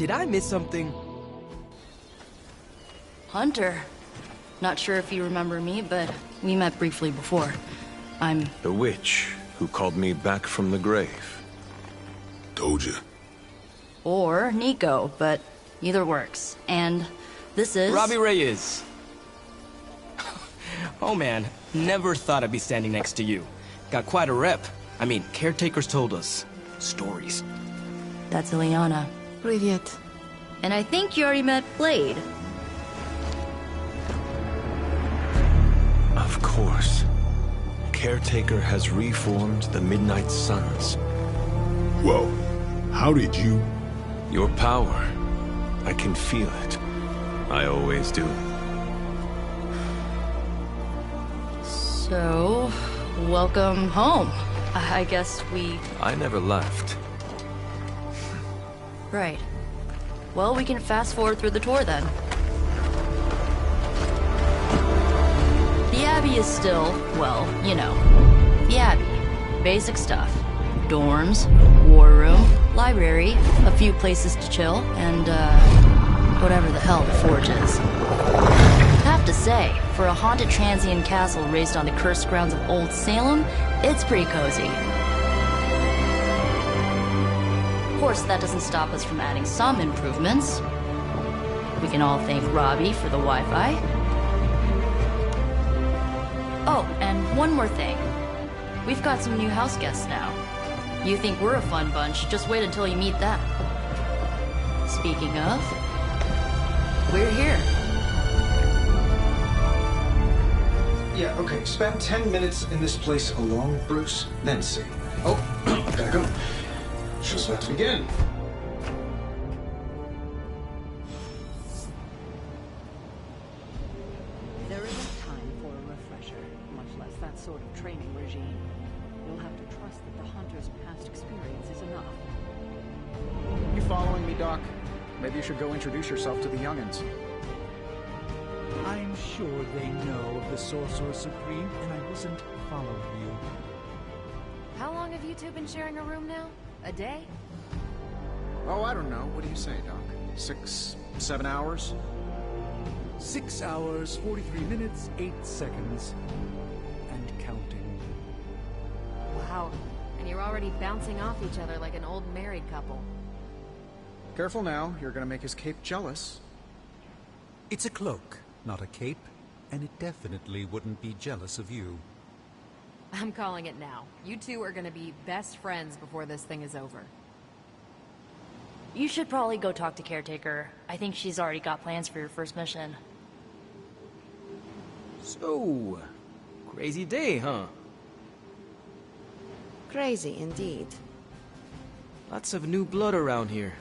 Did I miss something? Hunter. Not sure if you remember me, but we met briefly before. I'm... The witch who called me back from the grave. Told you. Or Nico, but either works. And this is... Robbie Reyes. Oh man, never thought I'd be standing next to you. Got quite a rep. I mean, caretakers told us. Stories. That's Ileana. Привет. And I think you already met Blade. Of course. Caretaker has reformed the Midnight Suns. Whoa. How did you... Your power. I can feel it. I always do. So, welcome home. I guess we... I never left. Right. Well, we can fast forward through the tour then. The Abbey is still, well, you know, the Abbey. Basic stuff. Dorms, war room, library, a few places to chill, and, whatever the hell the Forge is. Have to say, for a haunted transient castle raised on the cursed grounds of Old Salem, it's pretty cozy. Of course, that doesn't stop us from adding some improvements. We can all thank Robbie for the Wi-Fi. Oh, and one more thing. We've got some new house guests now. You think we're a fun bunch, just wait until you meet them. Speaking of, we're here. Yeah, okay. Spend 10 minutes in this place alone, Bruce, then see. Oh, gotta go. Show's about to begin. There isn't time for a refresher, much less that sort of training regime. You'll have to trust that the Hunter's past experience is enough. You following me, Doc? Maybe you should go introduce yourself to the youngins. I'm sure they know of the Sorcerer Supreme, and I wasn't following you. How long have you two been sharing a room now? A day? Oh, I don't know. What do you say, Doc? 6, 7 hours? 6 hours, 43 minutes, 8 seconds. And counting. Wow. And you're already bouncing off each other like an old married couple. Careful now. You're gonna make his cape jealous. It's a cloak, not a cape, and it definitely wouldn't be jealous of you. I'm calling it now. You two are gonna be best friends before this thing is over. You should probably go talk to Caretaker. I think she's already got plans for your first mission. So, crazy day, huh? Crazy indeed. Lots of new blood around here.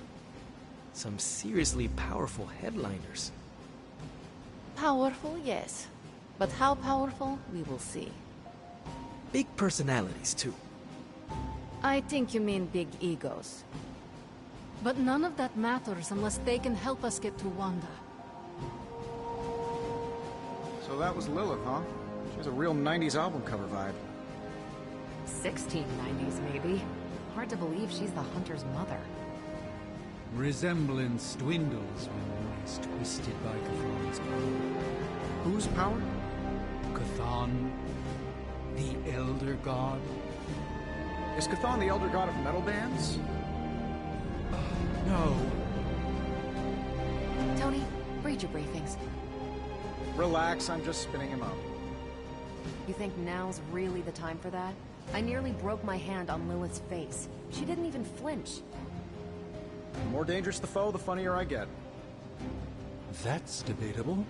Some seriously powerful headliners. Powerful, yes. But how powerful, we will see. Big personalities, too. I think you mean big egos. But none of that matters unless they can help us get to Wanda. So that was Lilith, huh? She has a real 90s album cover vibe. 1690s, maybe. Hard to believe she's the Hunter's mother. Resemblance dwindles when one is twisted by Chthon's power. Whose power? Chthon, the Elder God. Is Chthon the elder god of metal bands? No. Tony, read your briefings. Relax, I'm just spinning him up. You think now's really the time for that? I nearly broke my hand on Lilith's face. She didn't even flinch. The more dangerous the foe, the funnier I get. That's debatable.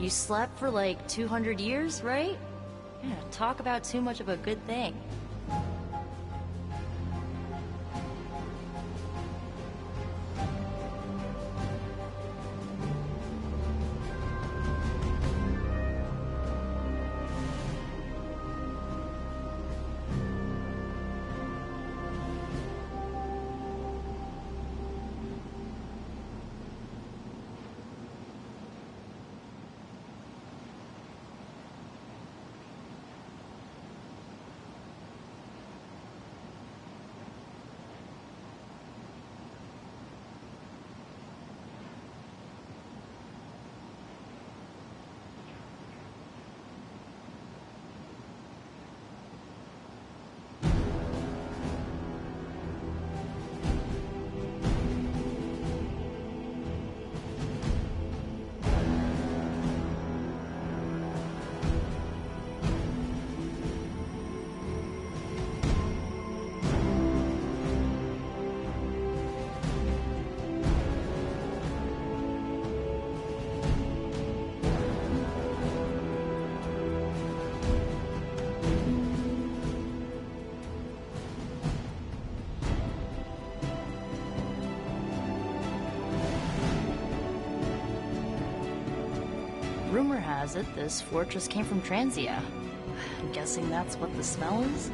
You slept for like 200 years, right? Yeah, talk about too much of a good thing. Rumor has it this fortress came from Transia. I'm guessing that's what the smell is?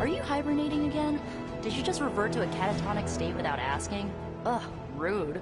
Are you hibernating again? Did you just revert to a catatonic state without asking? Ugh, rude.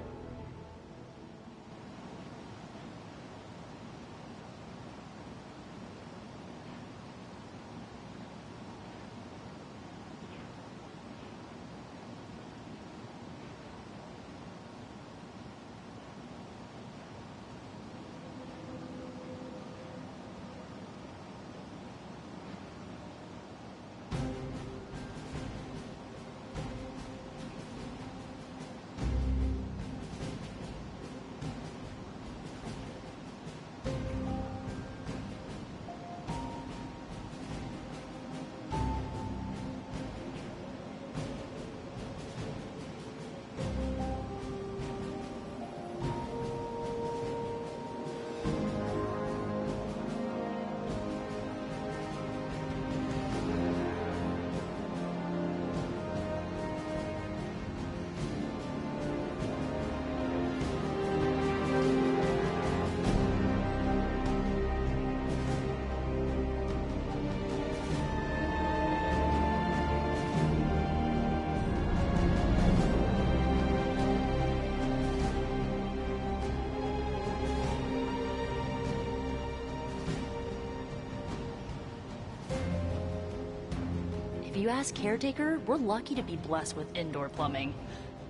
If you ask Caretaker, we're lucky to be blessed with indoor plumbing.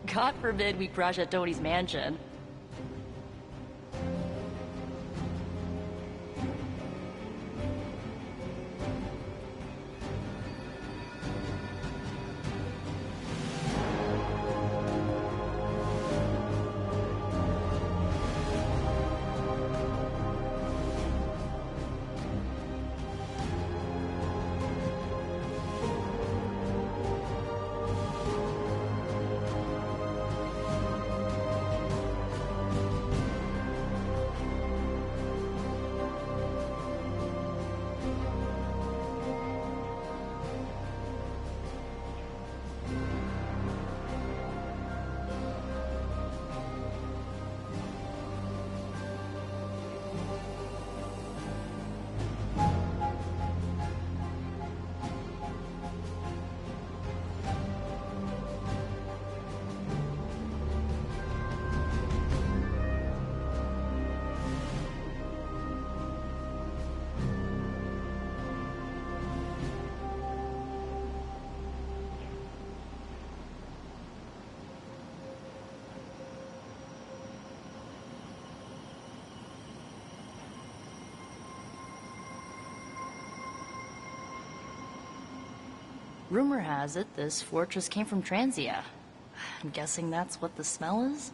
God forbid we crash at Tony's mansion. Rumor has it this fortress came from Transia. I'm guessing that's what the smell is?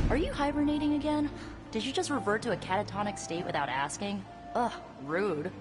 Are you hibernating again? Did you just revert to a catatonic state without asking? Ugh, rude.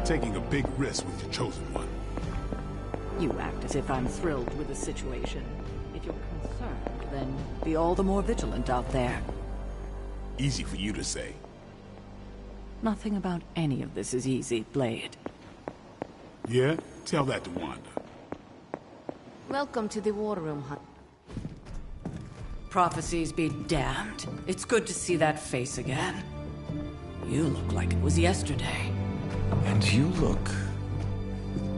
Taking a big risk with your chosen one. You act as if I'm thrilled with the situation. If you're concerned, then be all the more vigilant out there. Easy for you to say. Nothing about any of this is easy, Blade. Yeah? Tell that to Wanda. Welcome to the war room, hon. Prophecies be damned. It's good to see that face again. You look like it was yesterday. And you look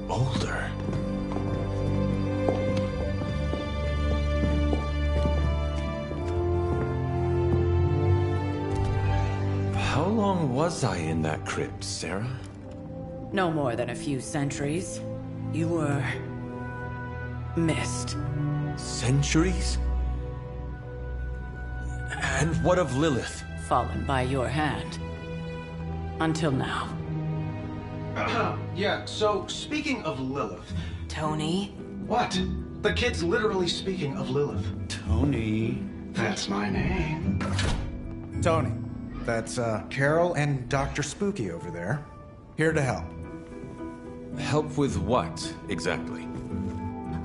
older. How long was I in that crypt, Sarah? No more than a few centuries. You were... missed. Centuries? And what of Lilith? Fallen by your hand. Until now. Yeah, so speaking of Lilith... Tony? What? The kid's literally speaking of Lilith. Tony. That's my name. Tony. That's, Carol and Dr. Spooky over there. Here to help. Help with what, exactly?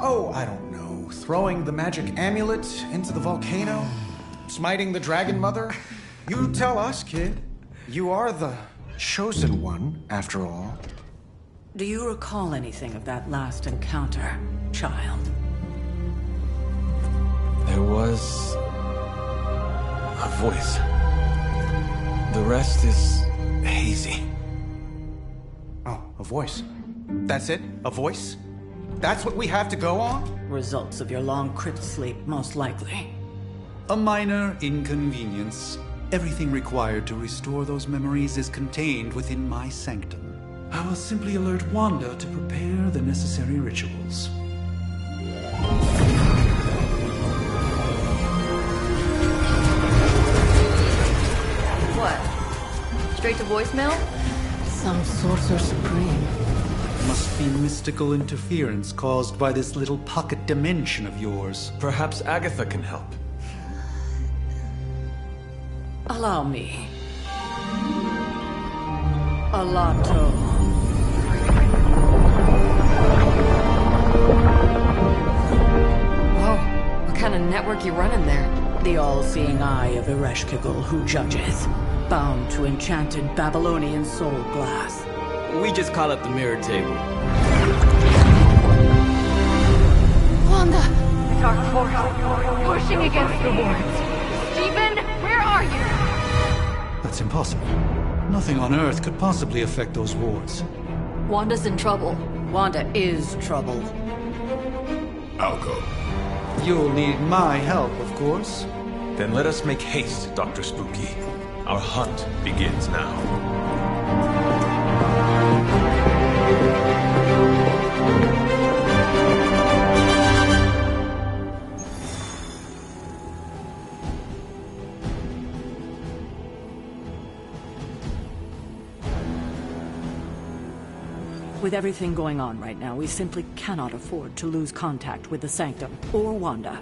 Oh, I don't know. Throwing the magic amulet into the volcano? Smiting the Dragon Mother? You tell us, kid. You are the chosen one, after all. Do you recall anything of that last encounter, child? There was... a voice. The rest is hazy. Oh, a voice. That's it? A voice? That's what we have to go on? Results of your long crypt sleep, most likely. A minor inconvenience. Everything required to restore those memories is contained within my sanctum. I will simply alert Wanda to prepare the necessary rituals. What? Straight to voicemail? Some sorcerer supreme. Must be mystical interference caused by this little pocket dimension of yours. Perhaps Agatha can help. Allow me. Alato. Whoa, what kind of network you running there? The all-seeing eye of Ereshkigal who judges. Bound to enchanted Babylonian soul glass. We just call it the mirror table. Pushing against the wards. Stephen, where are you? That's impossible. Nothing on Earth could possibly affect those wards. Wanda's in trouble. Wanda is trouble. I'll go. You'll need my help, of course. Then let us make haste, Dr. Spooky. Our hunt begins now. With everything going on right now, we simply cannot afford to lose contact with the Sanctum or Wanda.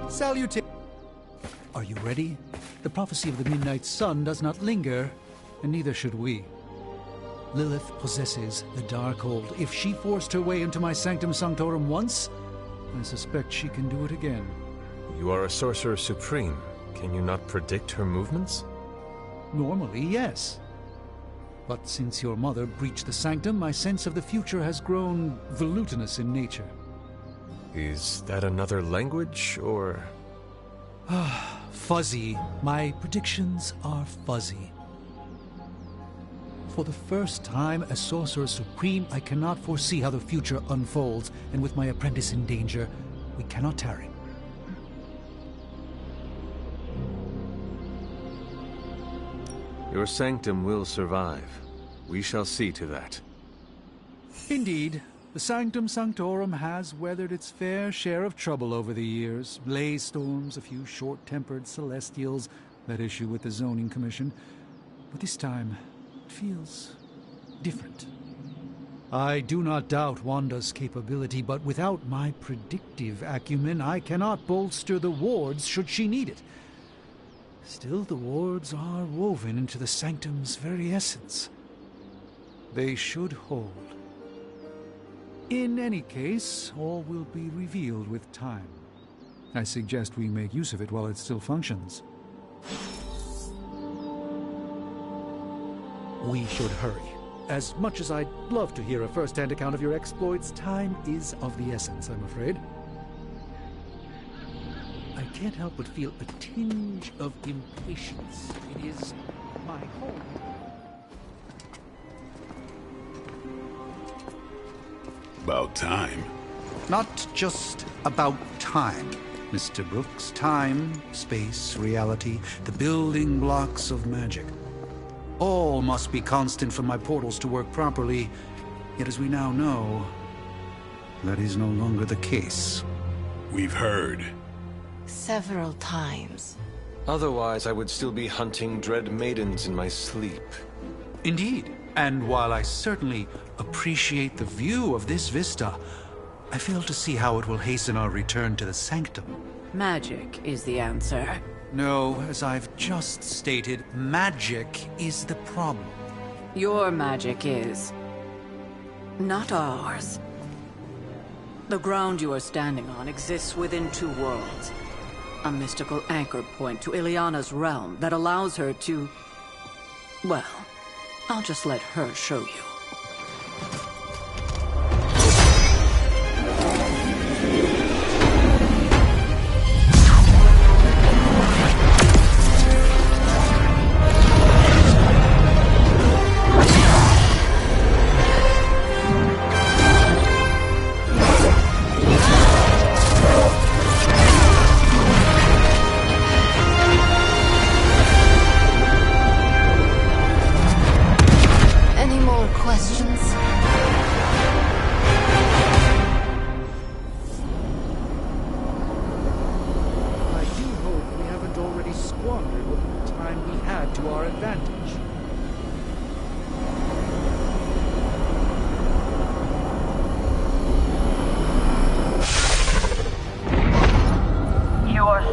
Salutations. Are you ready? The prophecy of the Midnight Sun does not linger, and neither should we. Lilith possesses the Darkhold. If she forced her way into my Sanctum Sanctorum once, I suspect she can do it again. You are a Sorcerer Supreme. Can you not predict her movements? Normally, yes. But since your mother breached the Sanctum, my sense of the future has grown volutinous in nature. Is that another language, or...? Fuzzy. My predictions are fuzzy. For the first time as Sorcerer Supreme, I cannot foresee how the future unfolds, and with my apprentice in danger, we cannot tarry. Your Sanctum will survive. We shall see to that. Indeed. The Sanctum Sanctorum has weathered its fair share of trouble over the years. Blaze storms, a few short-tempered celestials, that issue with the Zoning Commission. But this time, it feels different. I do not doubt Wanda's capability, but without my predictive acumen, I cannot bolster the wards should she need it. Still, the wards are woven into the Sanctum's very essence. They should hold. In any case, all will be revealed with time. I suggest we make use of it while it still functions. We should hurry. As much as I'd love to hear a first-hand account of your exploits, time is of the essence, I'm afraid. I can't help but feel a tinge of impatience. It is my home. About time. Not just about time, Mr. Brooks. Time, space, reality, the building blocks of magic. All must be constant for my portals to work properly. Yet as we now know, that is no longer the case. We've heard. Several times. Otherwise, I would still be hunting dread maidens in my sleep. Indeed. And while I certainly appreciate the view of this vista, I fail to see how it will hasten our return to the Sanctum. Magic is the answer. No, as I've just stated, magic is the problem. Your magic is. Not ours. The ground you are standing on exists within two worlds. A mystical anchor point to Ileana's realm that allows her to... Well, I'll just let her show you.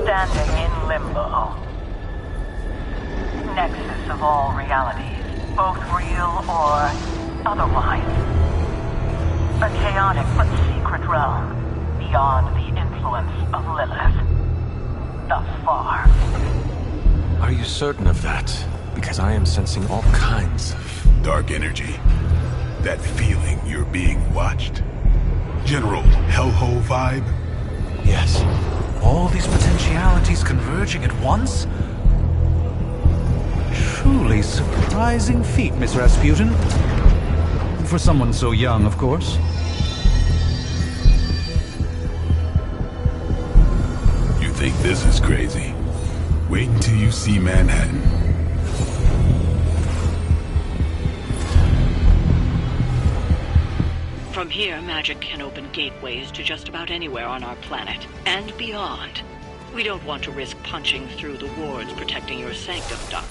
Standing in limbo. Nexus of all realities, both real or otherwise. A chaotic but secret realm, beyond the influence of Lilith. Thus far. Are you certain of that? Because I am sensing all kinds of... dark energy. That feeling you're being watched. General hellhole vibe? Yes. All these potentialities converging at once? Truly surprising feat, Miss Rasputin. For someone so young, of course. You think this is crazy? Wait until you see Manhattan. From here, magic can open gateways to just about anywhere on our planet, and beyond. We don't want to risk punching through the wards protecting your sanctum, Doc.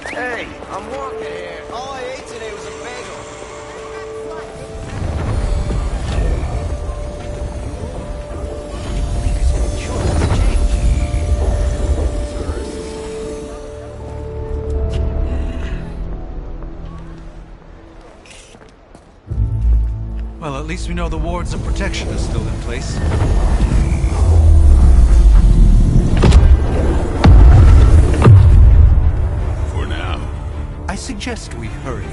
Hey, I'm walking here. All I ate today was a bagel. Well, at least we know the wards of protection are still in place. For now. I suggest we hurry.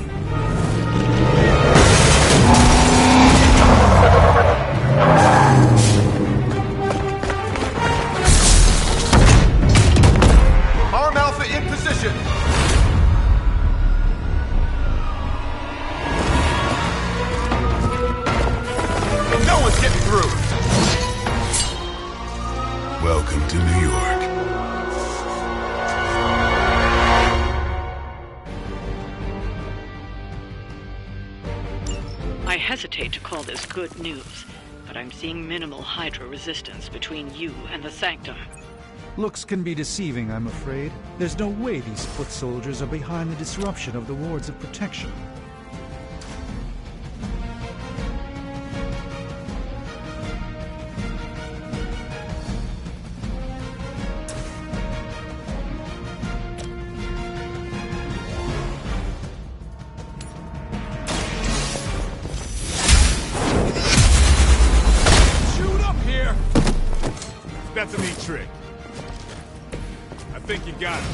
Arm Alpha in position. No one's getting through. Welcome to New York. I hesitate to call this good news, but I'm seeing minimal Hydra resistance between you and the Sanctum. Looks can be deceiving, I'm afraid. There's no way these foot soldiers are behind the disruption of the wards of protection. That's a neat trick. I think you got it.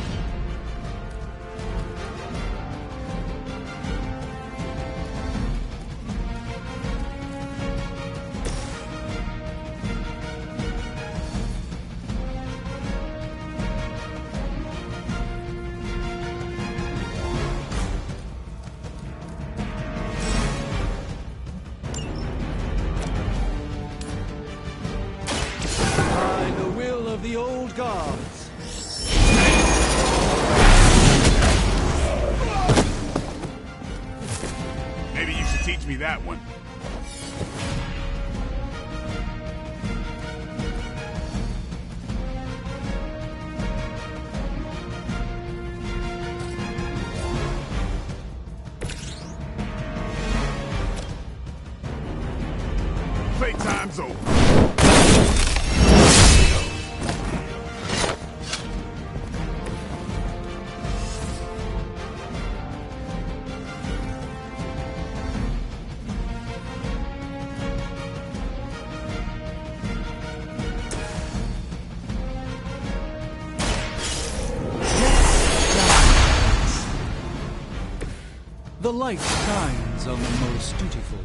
The old gods. Maybe you should teach me that one. Playtime's over. The light shines on the most dutiful.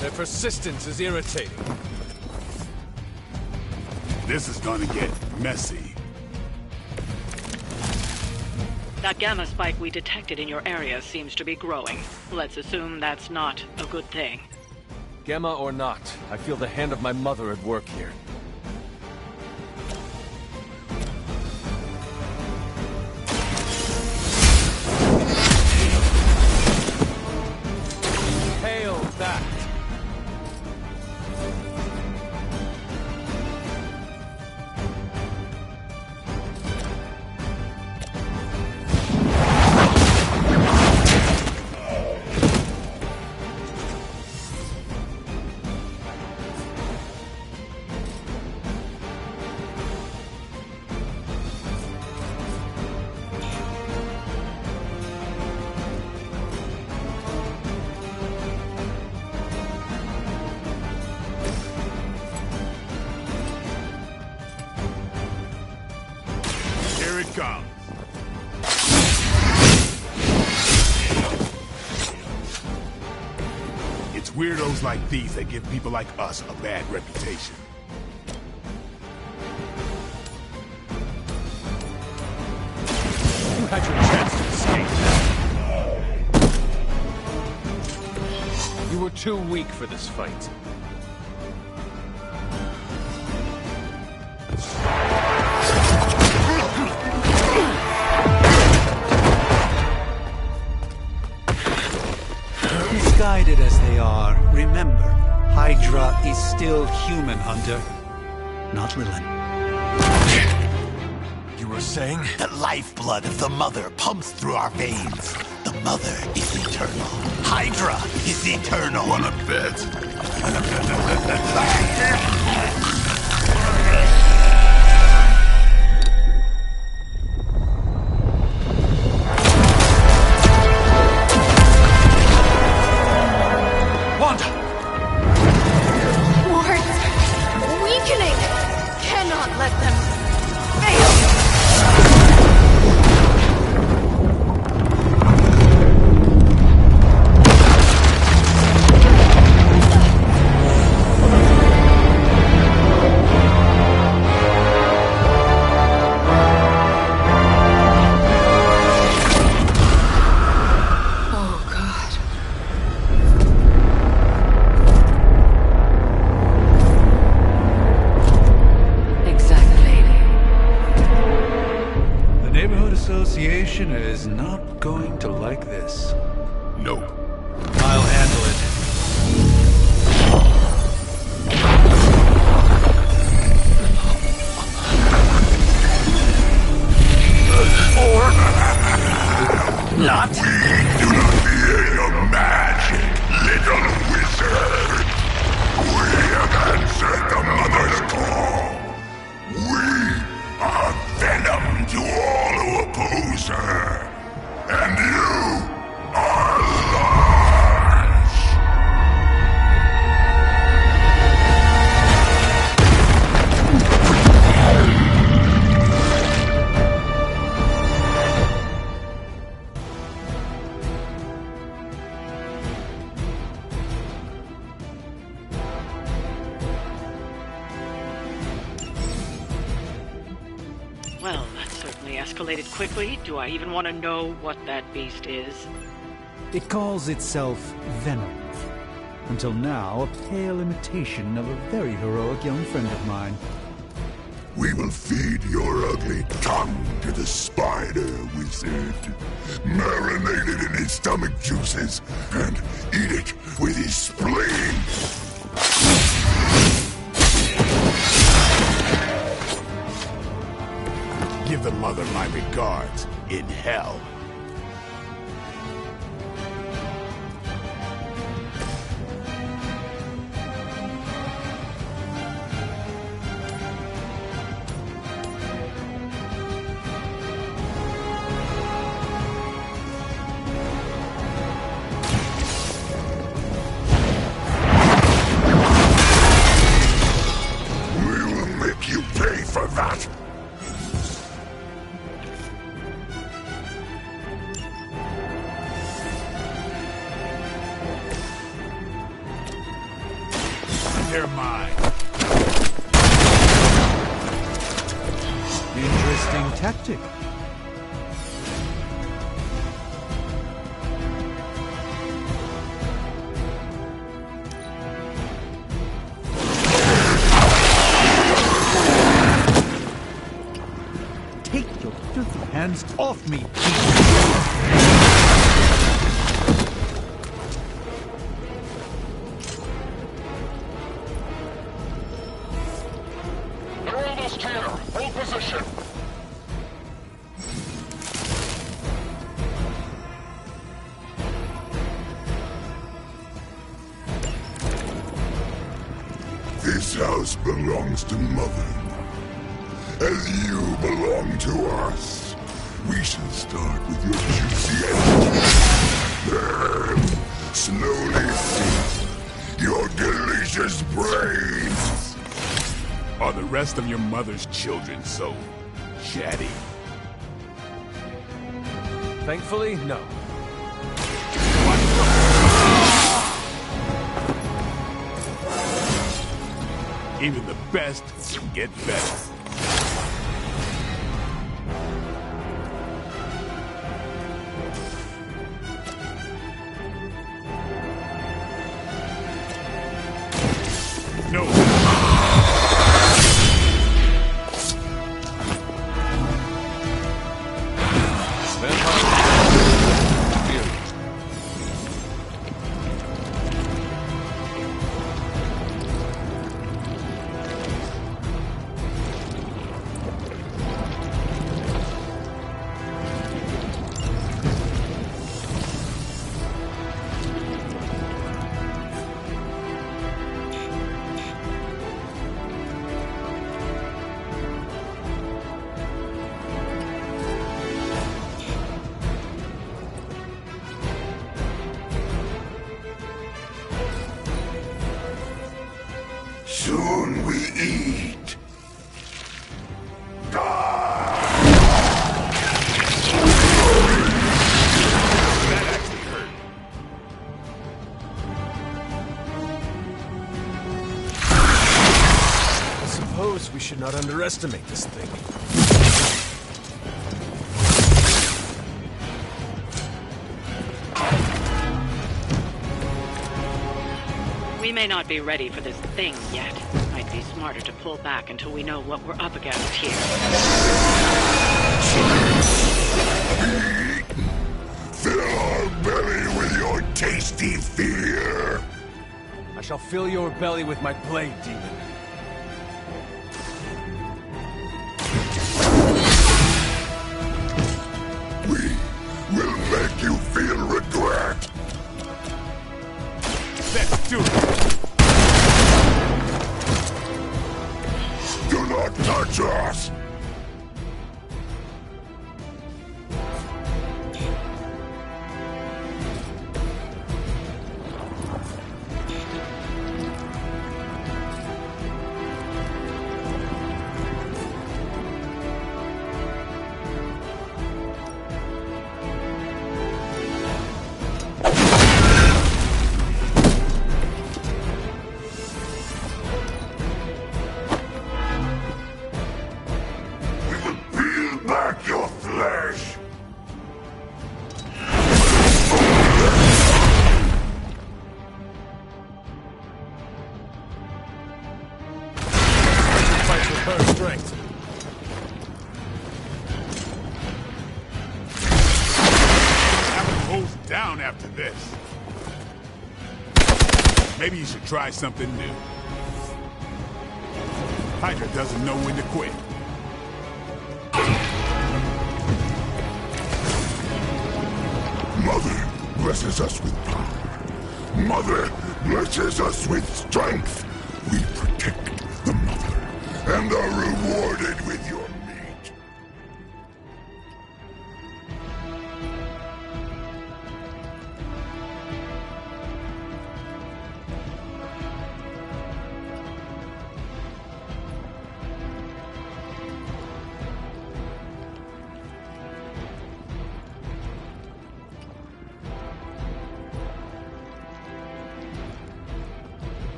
Their persistence is irritating. This is gonna get messy. That gamma spike we detected in your area seems to be growing. Let's assume that's not a good thing. Gamma or not, I feel the hand of my mother at work here. Hail that! Here it comes. It's weirdos like these that give people like us a bad reputation. You had your chance to escape. You were too weak for this fight. Misguided as they are, remember, Hydra is still human, Hunter. Not Lilith. You were saying? The lifeblood of the mother pumps through our veins. The mother is eternal. Hydra is eternal. Wanna bet? Association is not going to like this. Nope. I'll handle it. Not. We do not fear your magic, little wizard. We have answered the mother's call. We are venom to all who oppose her. And you are life. escalated quickly. Do I even want to know what that beast is? It calls itself Venom. Until now, a pale imitation of a very heroic young friend of mine. We will feed your ugly tongue to the spider wizard. Marinate it in his stomach juices and eat it with his spleen. Give the mother my regards in hell. They're mine. Interesting tactic. Take your filthy hands off me, Hold position. This house belongs to Mother, as you belong to us. We shall start with your juicy end, then slowly sink your delicious brains. Are the rest of your mother's children so chatty? Thankfully, no. Even the best get better. No. Soon we eat. That actually hurt. I suppose we should not underestimate this thing. We may not be ready for this thing yet. Might be smarter to pull back until we know what we're up against here. Fill our belly with your tasty fear. I shall fill your belly with my blade, demon. We will make you feel regret. Let's do it. Do not touch us. her strength. Apple holds down after this. Maybe you should try something new. Hydra doesn't know when to quit. Mother blesses us with power. Mother blesses us with strength. We protect the mother and are rewarded with your meat.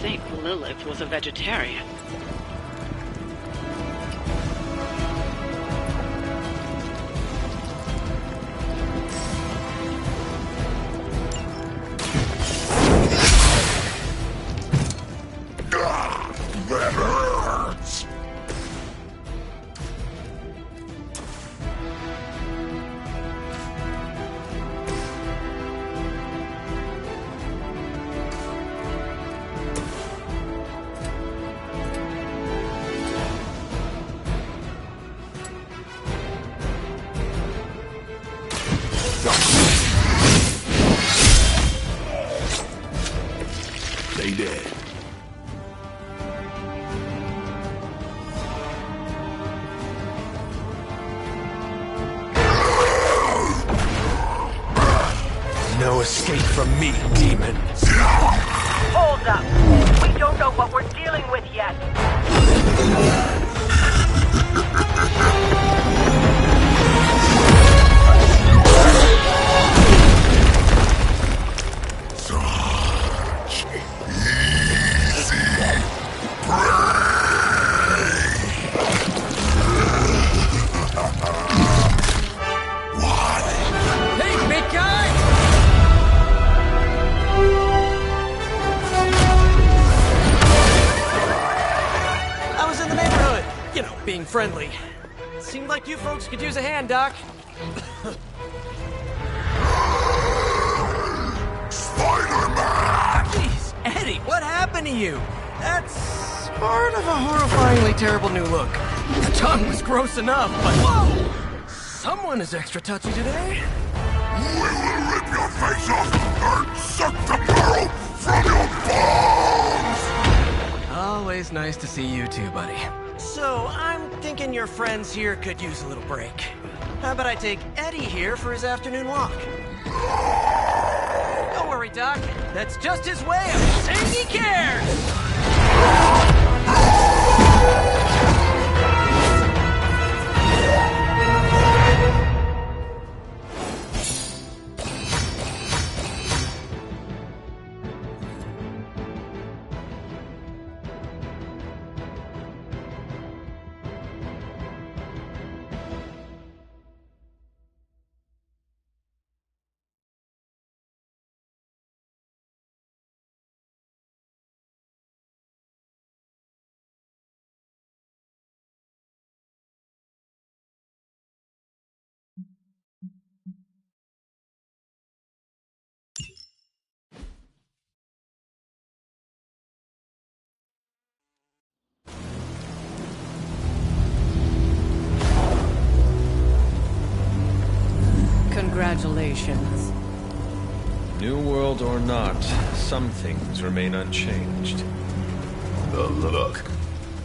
think Lilith was a vegetarian. That hurts! Stay dead. No escape from me, demon. Hold up. We don't know what we're dealing with yet. Such easy prey! What? Hey, big guy! I was in the neighborhood. You know, being friendly. Seemed like you folks could use a hand, Doc. Spider-Man! Jeez, Eddie, what happened to you? That's part of a horrifyingly terrible new look. The tongue was gross enough, but whoa! Someone is extra touchy today. We will rip your face off and suck the marrow from your bones! Always nice to see you too, buddy. So, I'm thinking your friends here could use a little break. How about I take Eddie here for his afternoon walk? Don't worry, Doc. That's just his way of saying he cares! Congratulations. New world or not, some things remain unchanged. The look.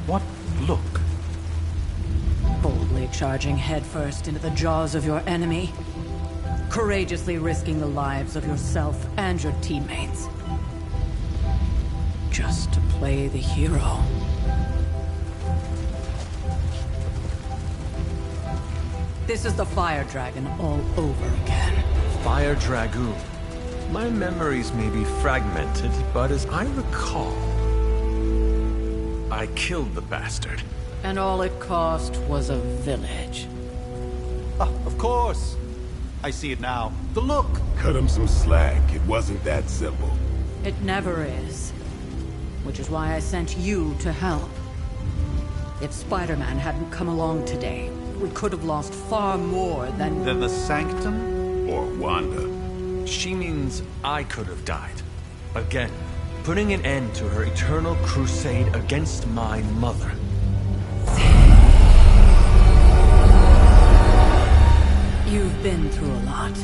What look? Boldly charging headfirst into the jaws of your enemy. Courageously risking the lives of yourself and your teammates. Just to play the hero. This is the Fire Dragon all over again. Fire Dragoon. My memories may be fragmented, but as I recall, I killed the bastard. And all it cost was a village. Ah, of course. I see it now. The look. Cut him some slack. It wasn't that simple. It never is. Which is why I sent you to help. If Spider-Man hadn't come along today, we could have lost far more than... Than the Sanctum? Or Wanda. She means I could have died. Again, putting an end to her eternal crusade against my mother. You've been through a lot.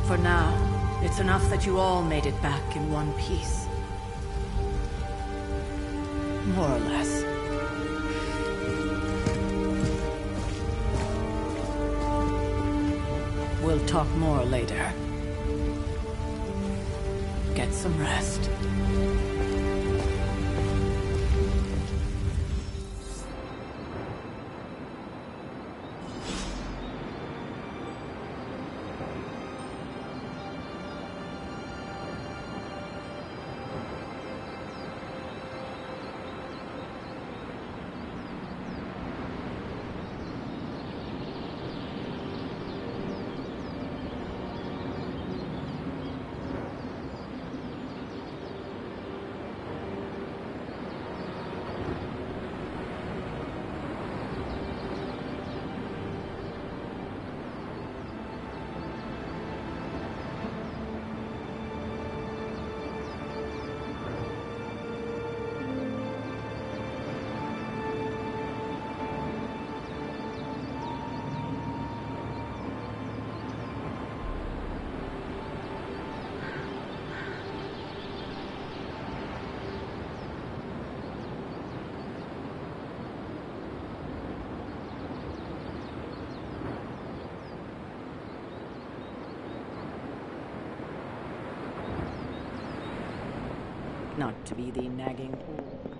For now, it's enough that you all made it back in one piece. More or less. We'll talk more later. Get some rest. Not to be the nagging fool.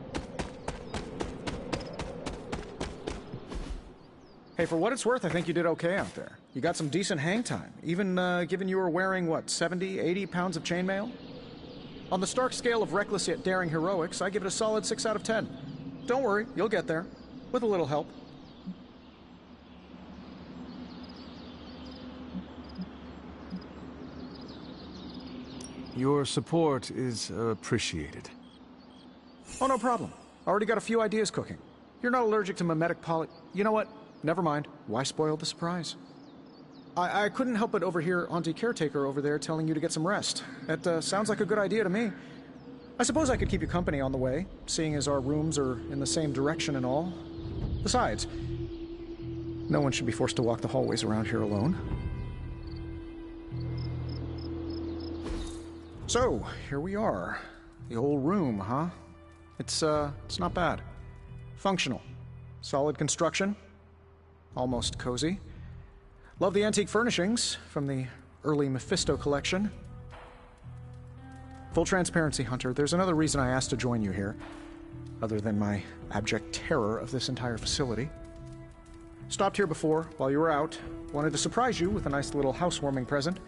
Hey, for what it's worth, I think you did okay out there. You got some decent hang time, even given you were wearing, what, 70, 80 pounds of chainmail? On the Stark scale of reckless yet daring heroics, I give it a solid 6 out of 10. Don't worry, you'll get there. With a little help. Your support is appreciated. Oh, no problem. Already got a few ideas cooking. You're not allergic to mimetic You know what? Never mind. Why spoil the surprise? I couldn't help but overhear Auntie Caretaker over there telling you to get some rest. That sounds like a good idea to me. I suppose I could keep you company on the way, seeing as our rooms are in the same direction and all. Besides, no one should be forced to walk the hallways around here alone. So, here we are. The old room, huh? It's not bad. Functional. Solid construction. Almost cozy. Love the antique furnishings from the early Mephisto collection. Full transparency, Hunter, there's another reason I asked to join you here, other than my abject terror of this entire facility. Stopped here before, while you were out. Wanted to surprise you with a nice little housewarming present.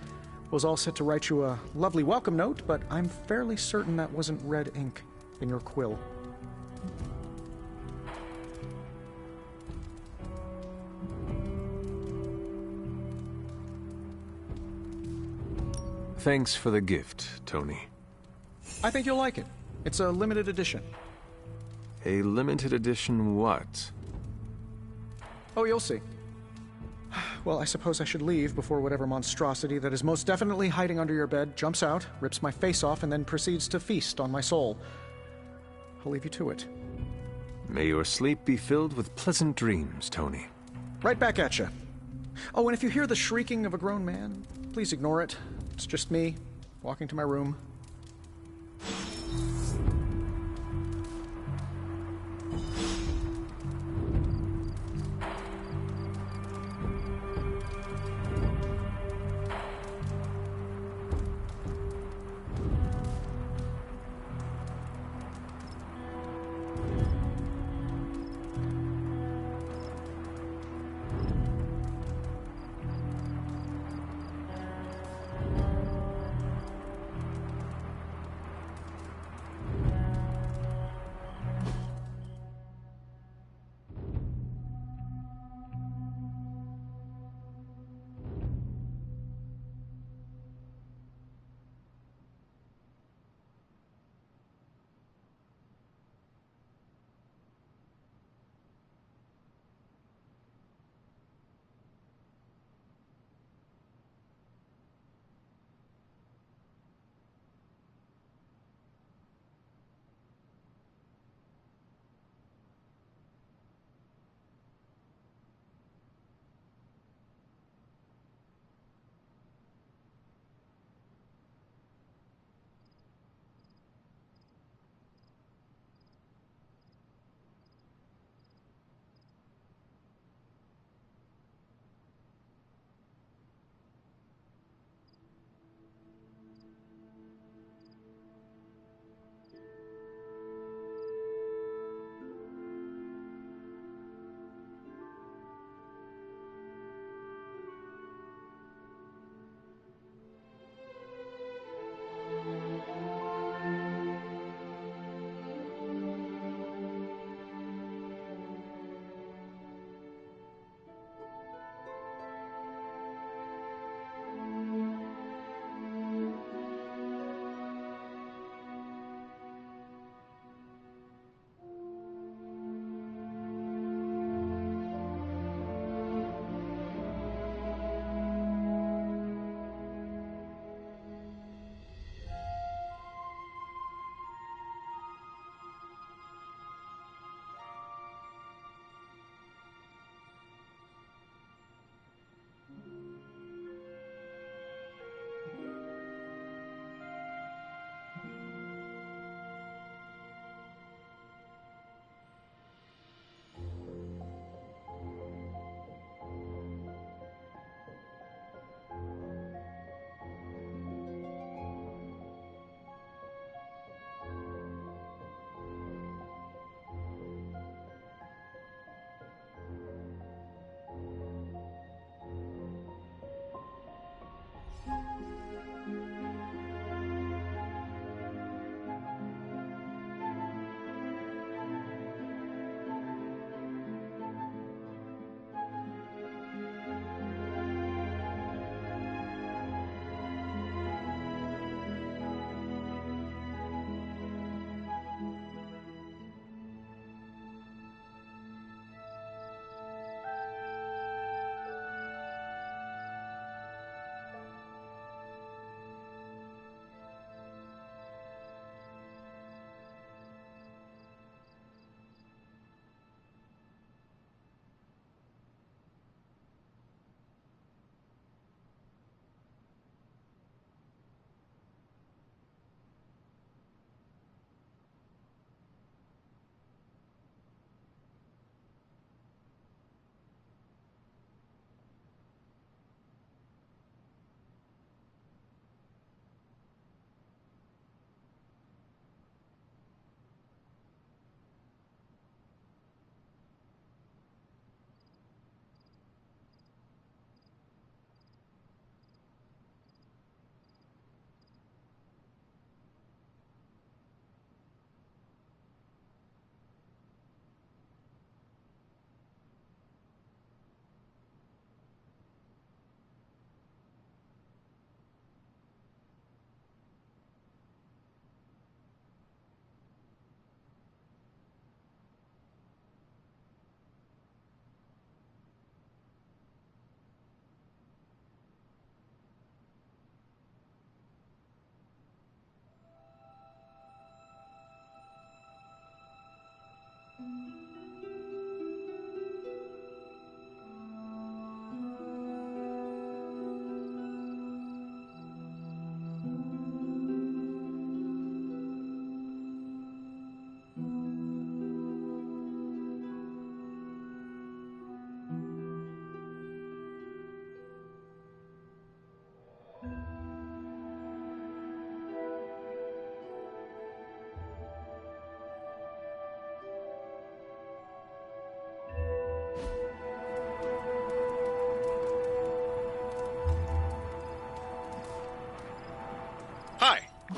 Was all set to write you a lovely welcome note, but I'm fairly certain that wasn't red ink in your quill. Thanks for the gift, Tony. I think you'll like it. It's a limited edition. A limited edition what? Oh, you'll see. Well, I suppose I should leave before whatever monstrosity that is most definitely hiding under your bed jumps out, rips my face off, and then proceeds to feast on my soul. I'll leave you to it. May your sleep be filled with pleasant dreams, Tony. Right back at you. Oh, and if you hear the shrieking of a grown man, please ignore it. It's just me, walking to my room.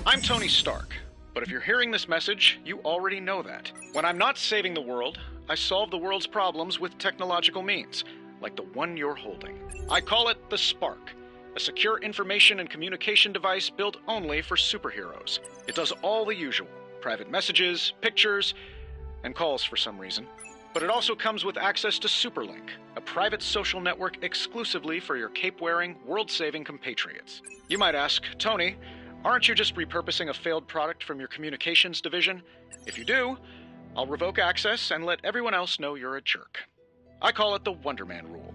I'm Tony Stark, but if you're hearing this message, you already know that. When I'm not saving the world, I solve the world's problems with technological means, like the one you're holding. I call it the Spark, a secure information and communication device built only for superheroes. It does all the usual, private messages, pictures, and calls for some reason. But it also comes with access to Superlink, a private social network exclusively for your cape-wearing, world-saving compatriots. You might ask, Tony, aren't you just repurposing a failed product from your communications division? If you do, I'll revoke access and let everyone else know you're a jerk. I call it the Wonder Man rule.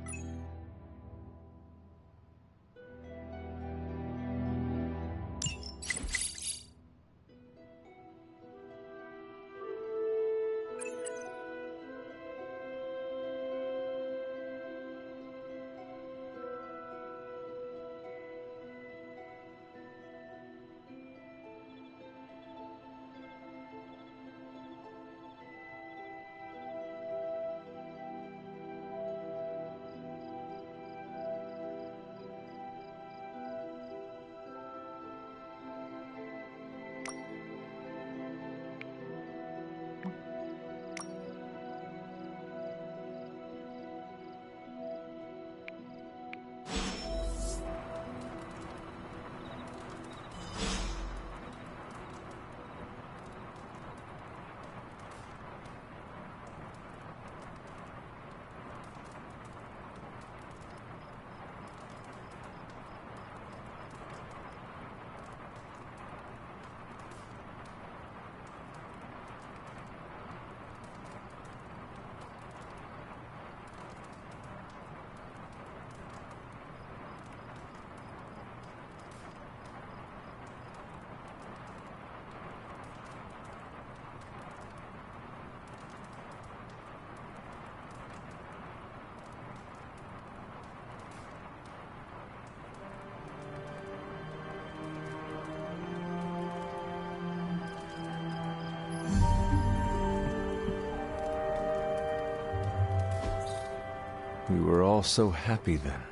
We were all so happy then.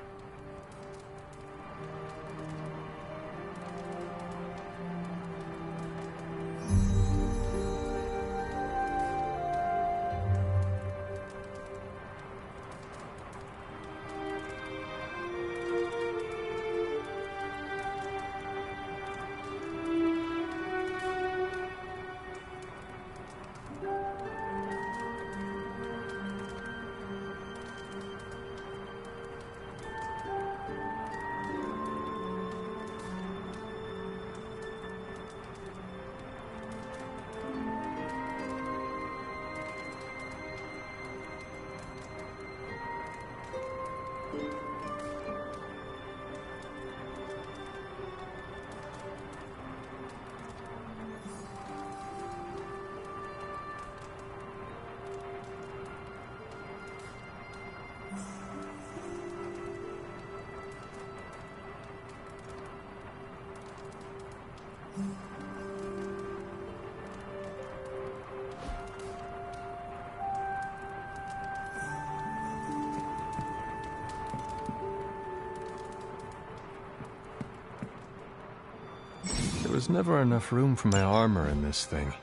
There was never enough room for my armor in this thing.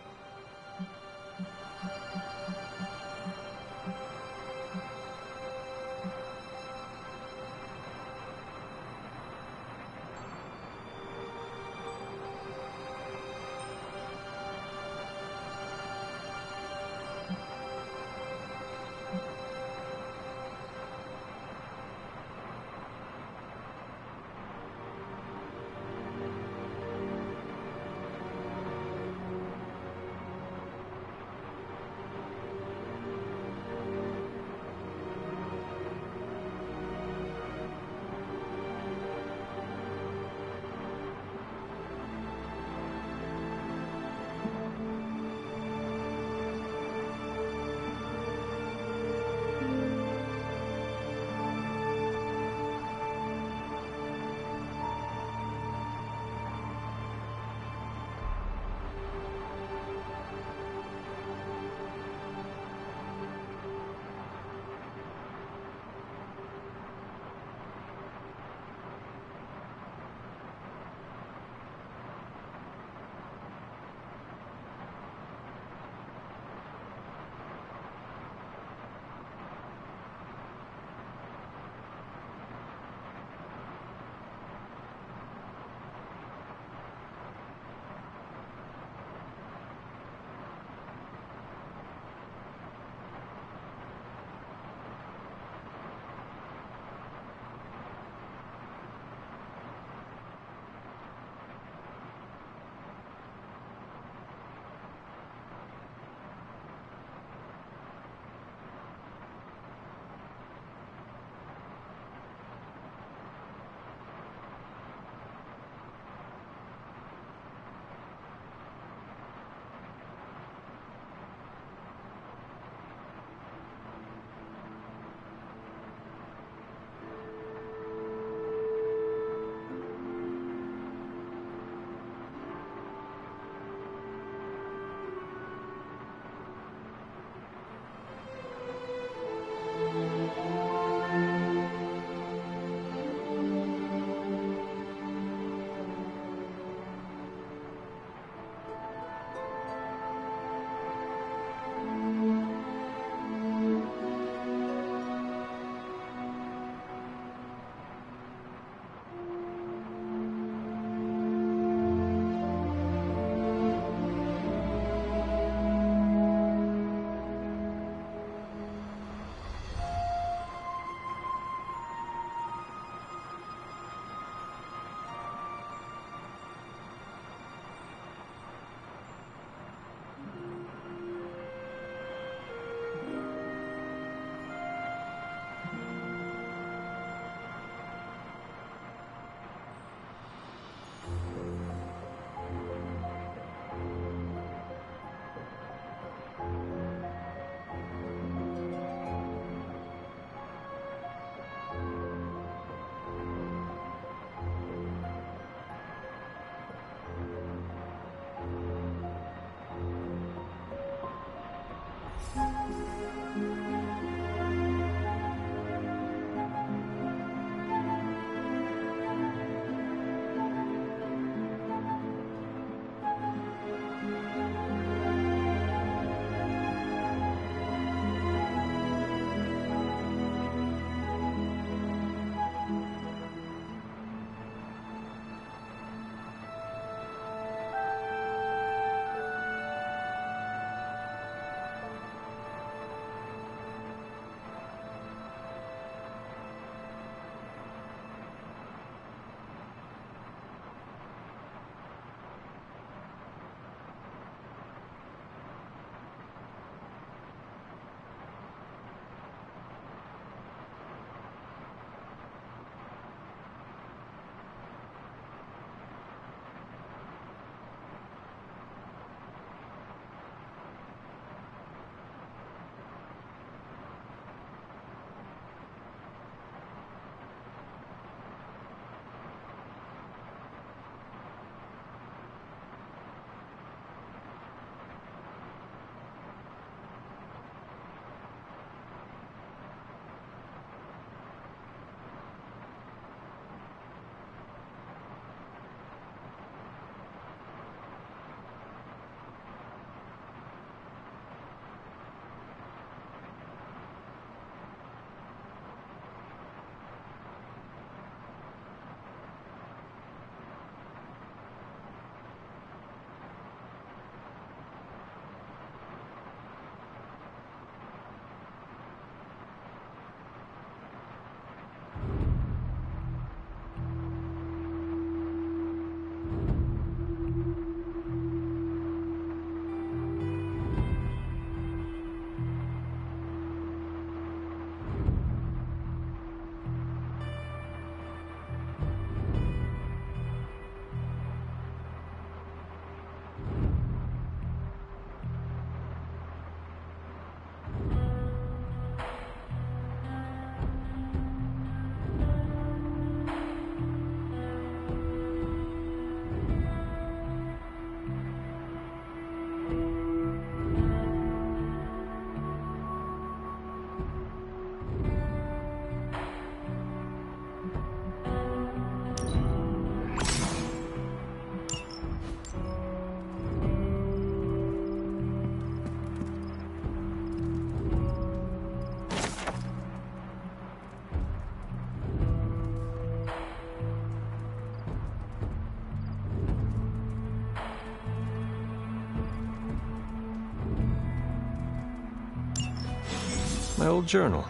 My old journal.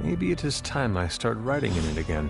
Maybe it is time I start writing in it again.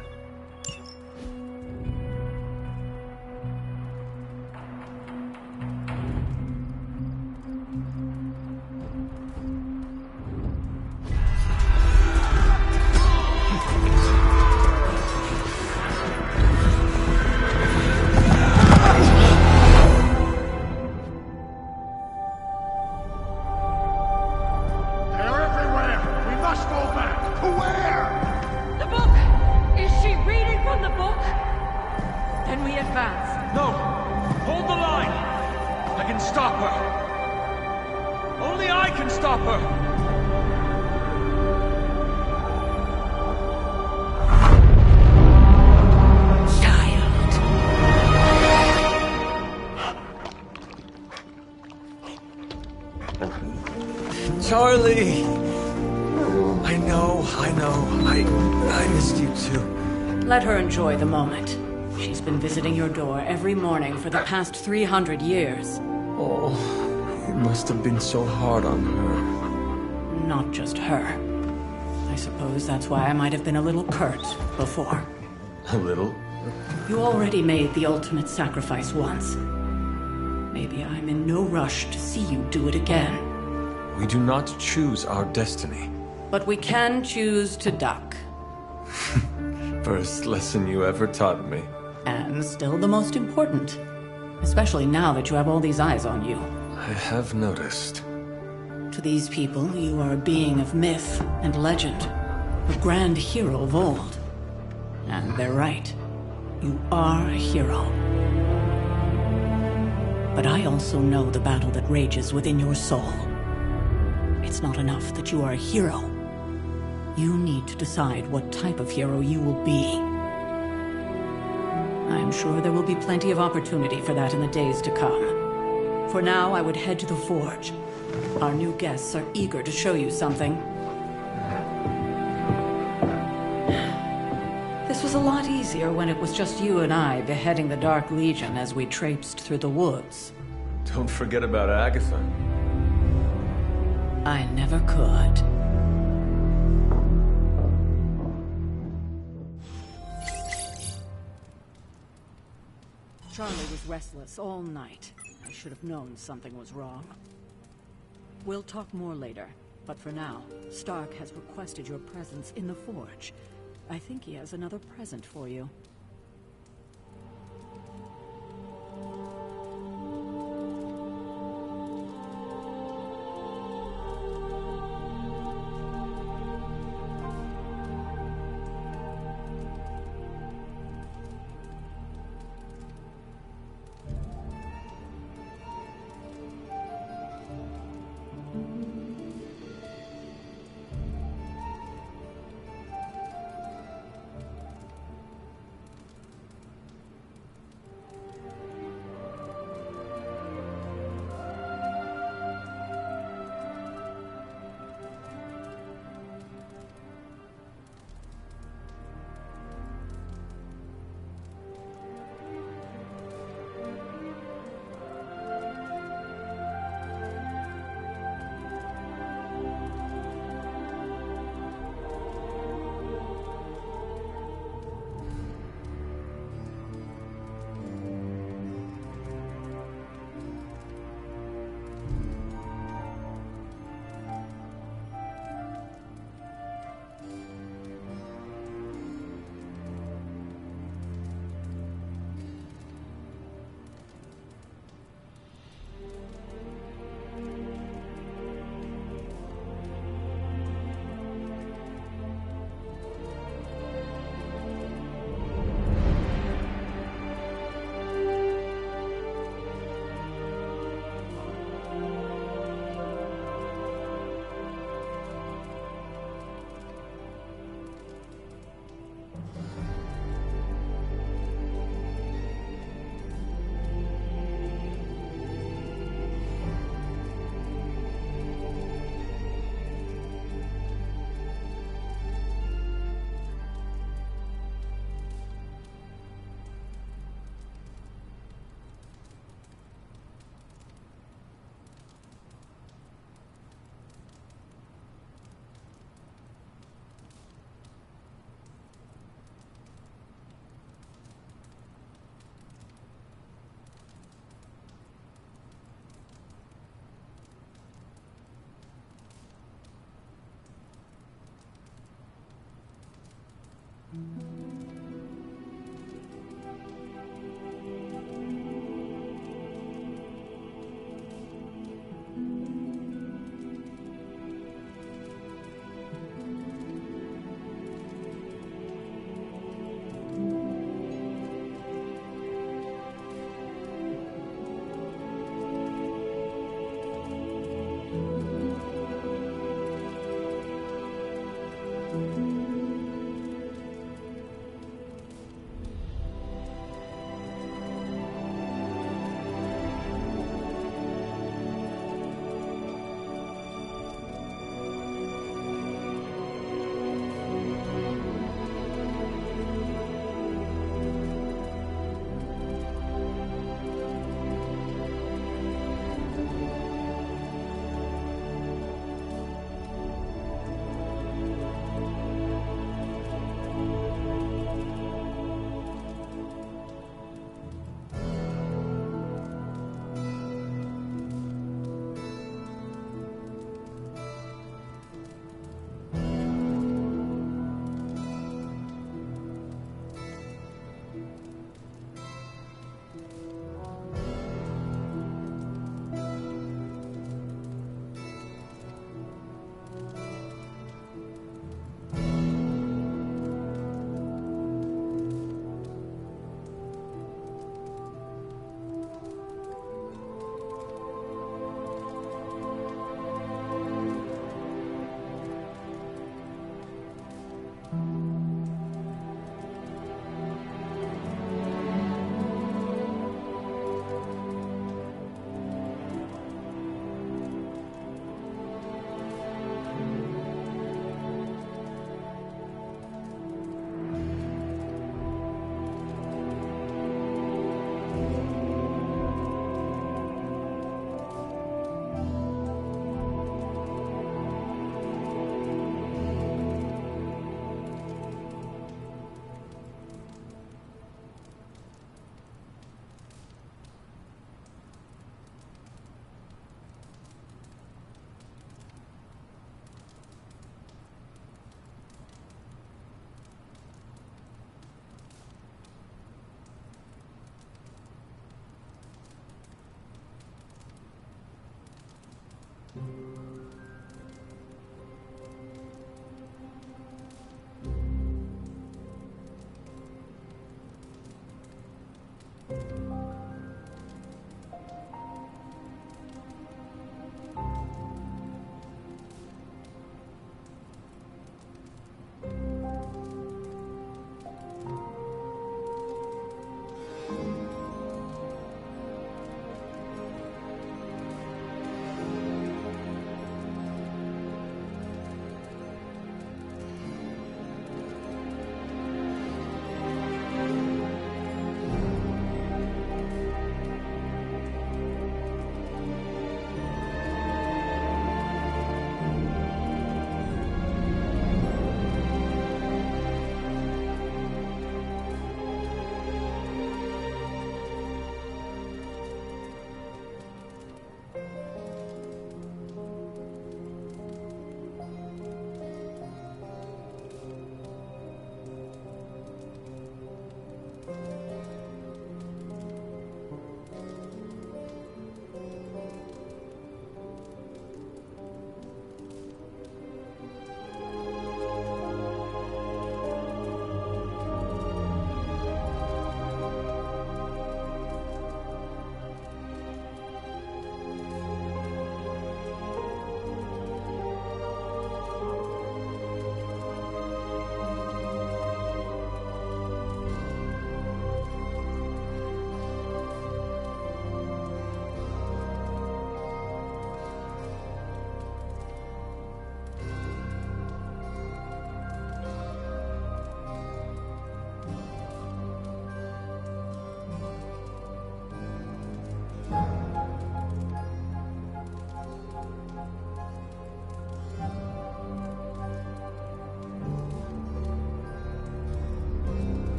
Charlie! I know. I missed you too. Let her enjoy the moment. She's been visiting your door every morning for the past 300 years. Oh, it must have been so hard on her. Not just her. I suppose that's why I might have been a little curt before. A little? You already made the ultimate sacrifice once. Maybe I'm in no rush to see you do it again. We do not choose our destiny. But we can choose to duck. First lesson you ever taught me. And still the most important. Especially now that you have all these eyes on you. I have noticed. To these people, you are a being of myth and legend. A grand hero of old. And they're right. You are a hero. But I also know the battle that rages within your soul. It's not enough that you are a hero. You need to decide what type of hero you will be. I'm sure there will be plenty of opportunity for that in the days to come. For now, I would head to the forge. Our new guests are eager to show you something. This was a lot easier when it was just you and I beheading the Dark Legion as we traipsed through the woods. Don't forget about Agatha. I never could. Charlie was restless all night. I should have known something was wrong. We'll talk more later, but for now, Stark has requested your presence in the forge. I think he has another present for you.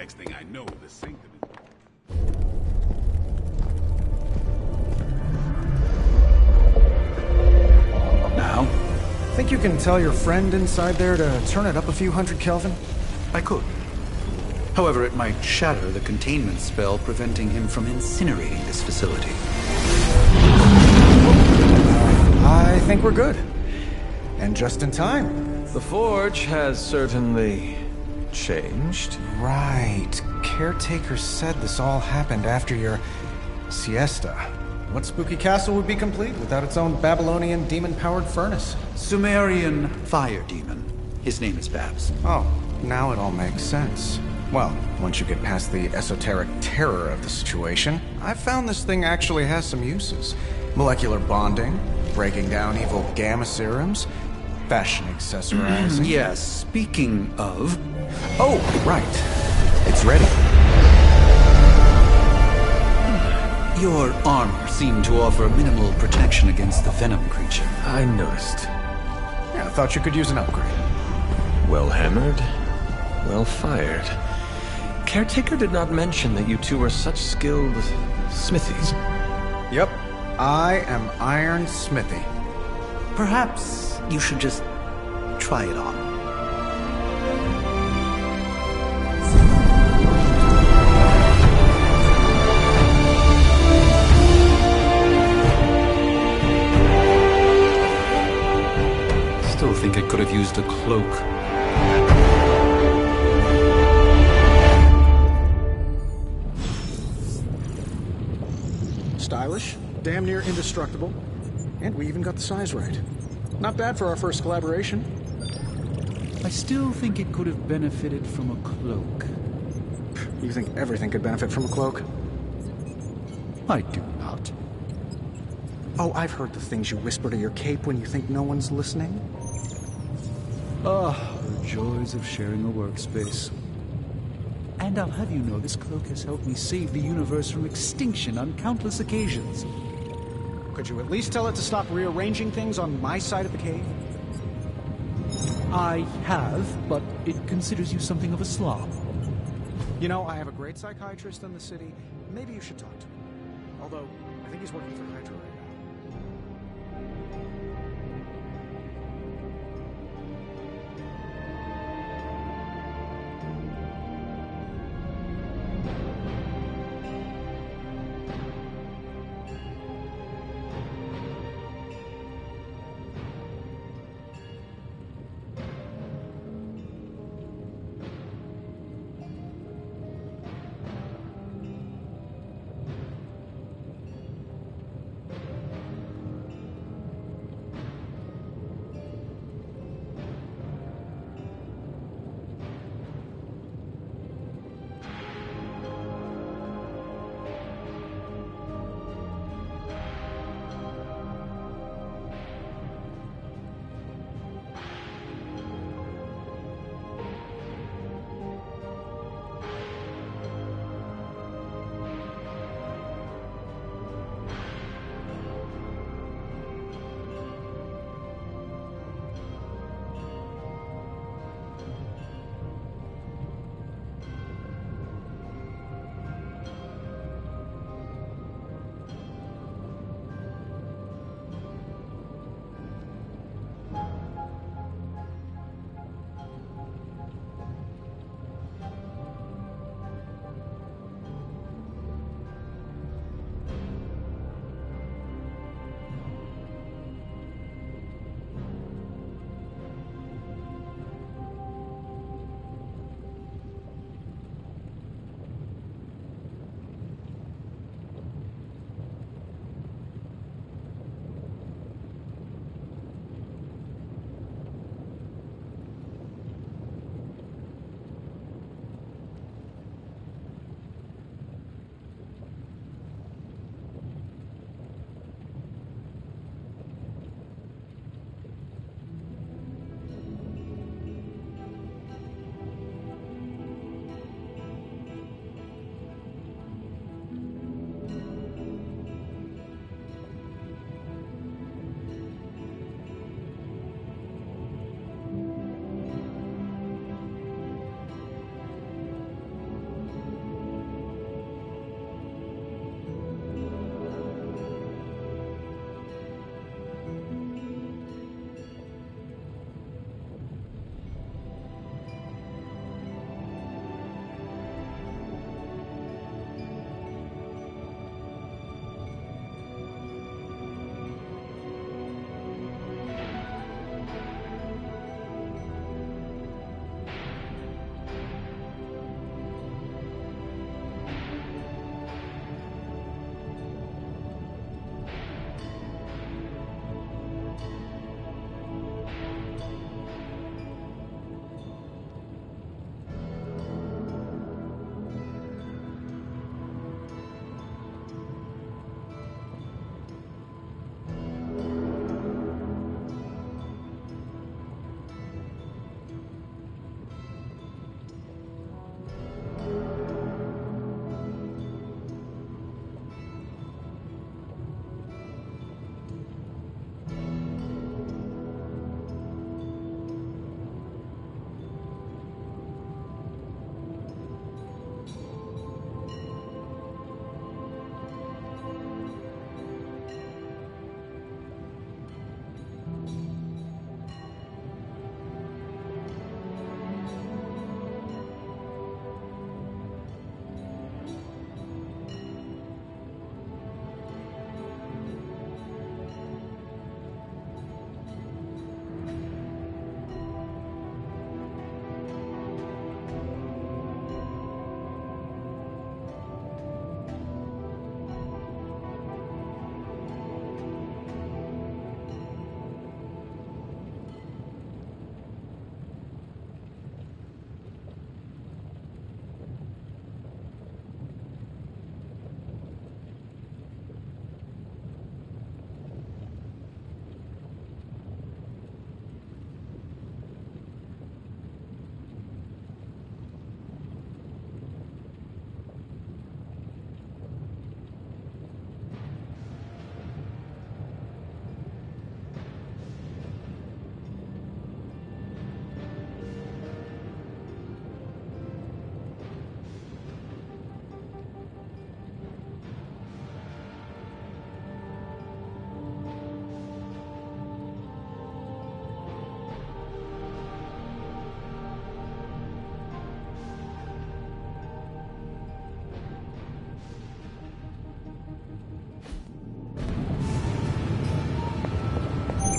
Next thing I know, the sanctum is... Now? Think you can tell your friend inside there to turn it up a few hundred Kelvin? I could. However, it might shatter the containment spell preventing him from incinerating this facility. I think we're good. And just in time. The Forge has certainly changed. Right. Caretaker said this all happened after your siesta. What spooky castle would be complete without its own Babylonian demon-powered furnace? Sumerian fire demon. His name is Babs. Oh, now it all makes sense. Well, once you get past the esoteric terror of the situation, I've found this thing actually has some uses. Molecular bonding, breaking down evil gamma serums, fashion accessorizing. Yes, speaking of... Oh, right. It's ready. Your armor seemed to offer minimal protection against the venom creature. I noticed. Yeah, I thought you could use an upgrade. Well hammered, well fired. Caretaker did not mention that you two were such skilled smithies. Yep, I am Iron Smithy. Perhaps you should just try it on. Still think it could have used a cloak. Stylish, damn near indestructible, and we even got the size right. Not bad for our first collaboration. I still think it could have benefited from a cloak. You think everything could benefit from a cloak? I do not. Oh, I've heard the things you whisper to your cape when you think no one's listening. Ah, the joys of sharing a workspace. And I'll have you know, this cloak has helped me save the universe from extinction on countless occasions. Could you at least tell it to stop rearranging things on my side of the cave? I have, but it considers you something of a slob. You know, I have a great psychiatrist in the city. Maybe you should talk to him. Although, I think he's working for Hydra right now.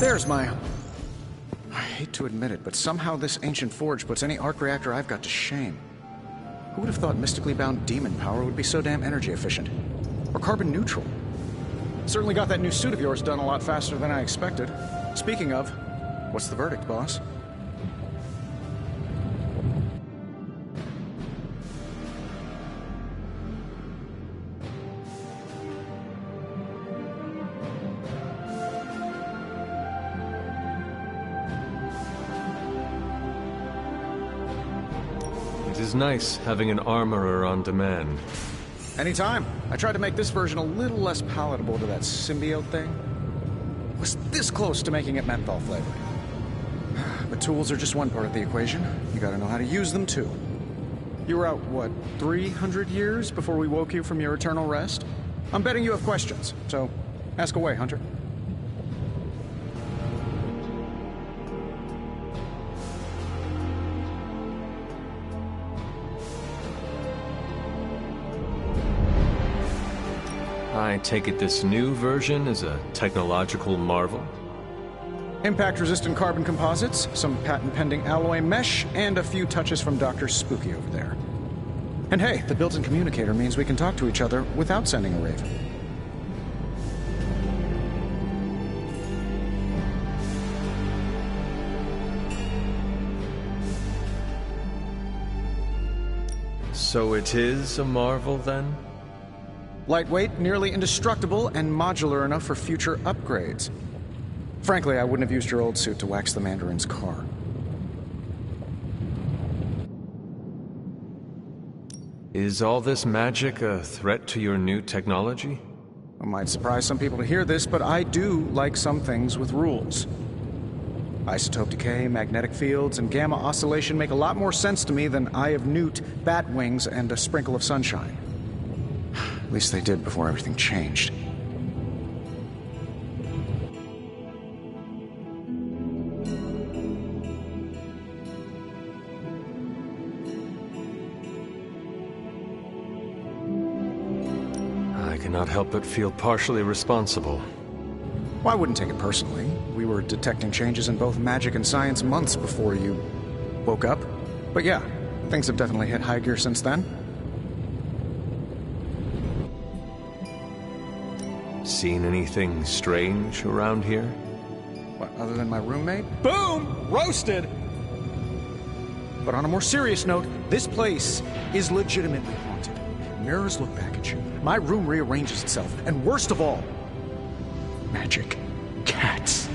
There's my... I hate to admit it, but somehow this ancient forge puts any arc reactor I've got to shame. Who would have thought mystically bound demon power would be so damn energy efficient? Or carbon neutral? Certainly got that new suit of yours done a lot faster than I expected. Speaking of, what's the verdict, boss? It is nice having an armorer on demand. Anytime. I tried to make this version a little less palatable to that symbiote thing. Was this close to making it menthol flavored. But tools are just one part of the equation. You gotta know how to use them too. You were out, what, 300 years before we woke you from your eternal rest? I'm betting you have questions, so ask away, Hunter. I take it this new version is a technological marvel? Impact-resistant carbon composites, some patent-pending alloy mesh, and a few touches from Dr. Spooky over there. And hey, the built-in communicator means we can talk to each other without sending a raven. So it is a marvel, then? Lightweight, nearly indestructible, and modular enough for future upgrades. Frankly, I wouldn't have used your old suit to wax the Mandarin's car. Is all this magic a threat to your new technology? It might surprise some people to hear this, but I do like some things with rules. Isotope decay, magnetic fields, and gamma oscillation make a lot more sense to me than Eye of Newt, bat wings, and a sprinkle of sunshine. At least they did before everything changed. I cannot help but feel partially responsible. Well, I wouldn't take it personally. We were detecting changes in both magic and science months before you woke up. But yeah, things have definitely hit high gear since then. Seen anything strange around here? What, other than my roommate? Boom! Roasted! But on a more serious note, this place is legitimately haunted. Mirrors look back at you. My room rearranges itself. And worst of all, magic cats.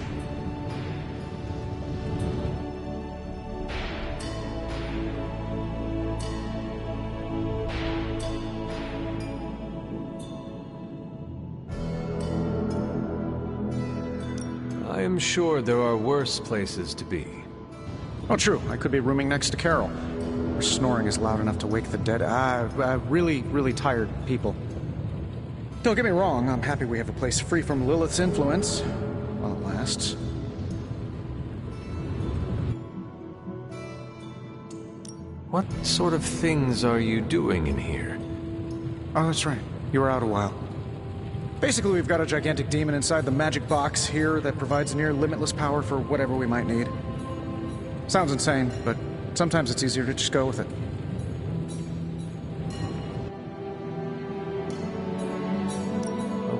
I am sure there are worse places to be. Oh, true. I could be rooming next to Carol. Her snoring is loud enough to wake the dead. Really, really tired people. Don't get me wrong, I'm happy we have a place free from Lilith's influence. While it lasts. What sort of things are you doing in here? Oh, that's right. You were out a while. Basically, we've got a gigantic demon inside the magic box here that provides near limitless power for whatever we might need. Sounds insane, but sometimes it's easier to just go with it.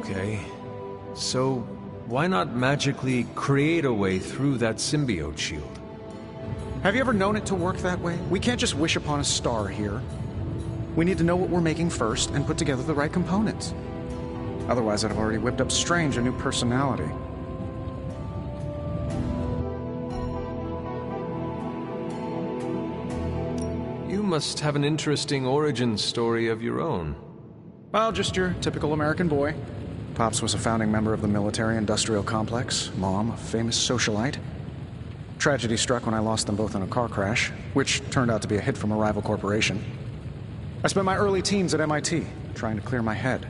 Okay. So, why not magically create a way through that symbiote shield? Have you ever known it to work that way? We can't just wish upon a star here. We need to know what we're making first and put together the right components. Otherwise, I'd have already whipped up Strange a new personality. You must have an interesting origin story of your own. Well, just your typical American boy. Pops was a founding member of the military-industrial complex. Mom, a famous socialite. Tragedy struck when I lost them both in a car crash, which turned out to be a hit from a rival corporation. I spent my early teens at MIT, trying to clear my head,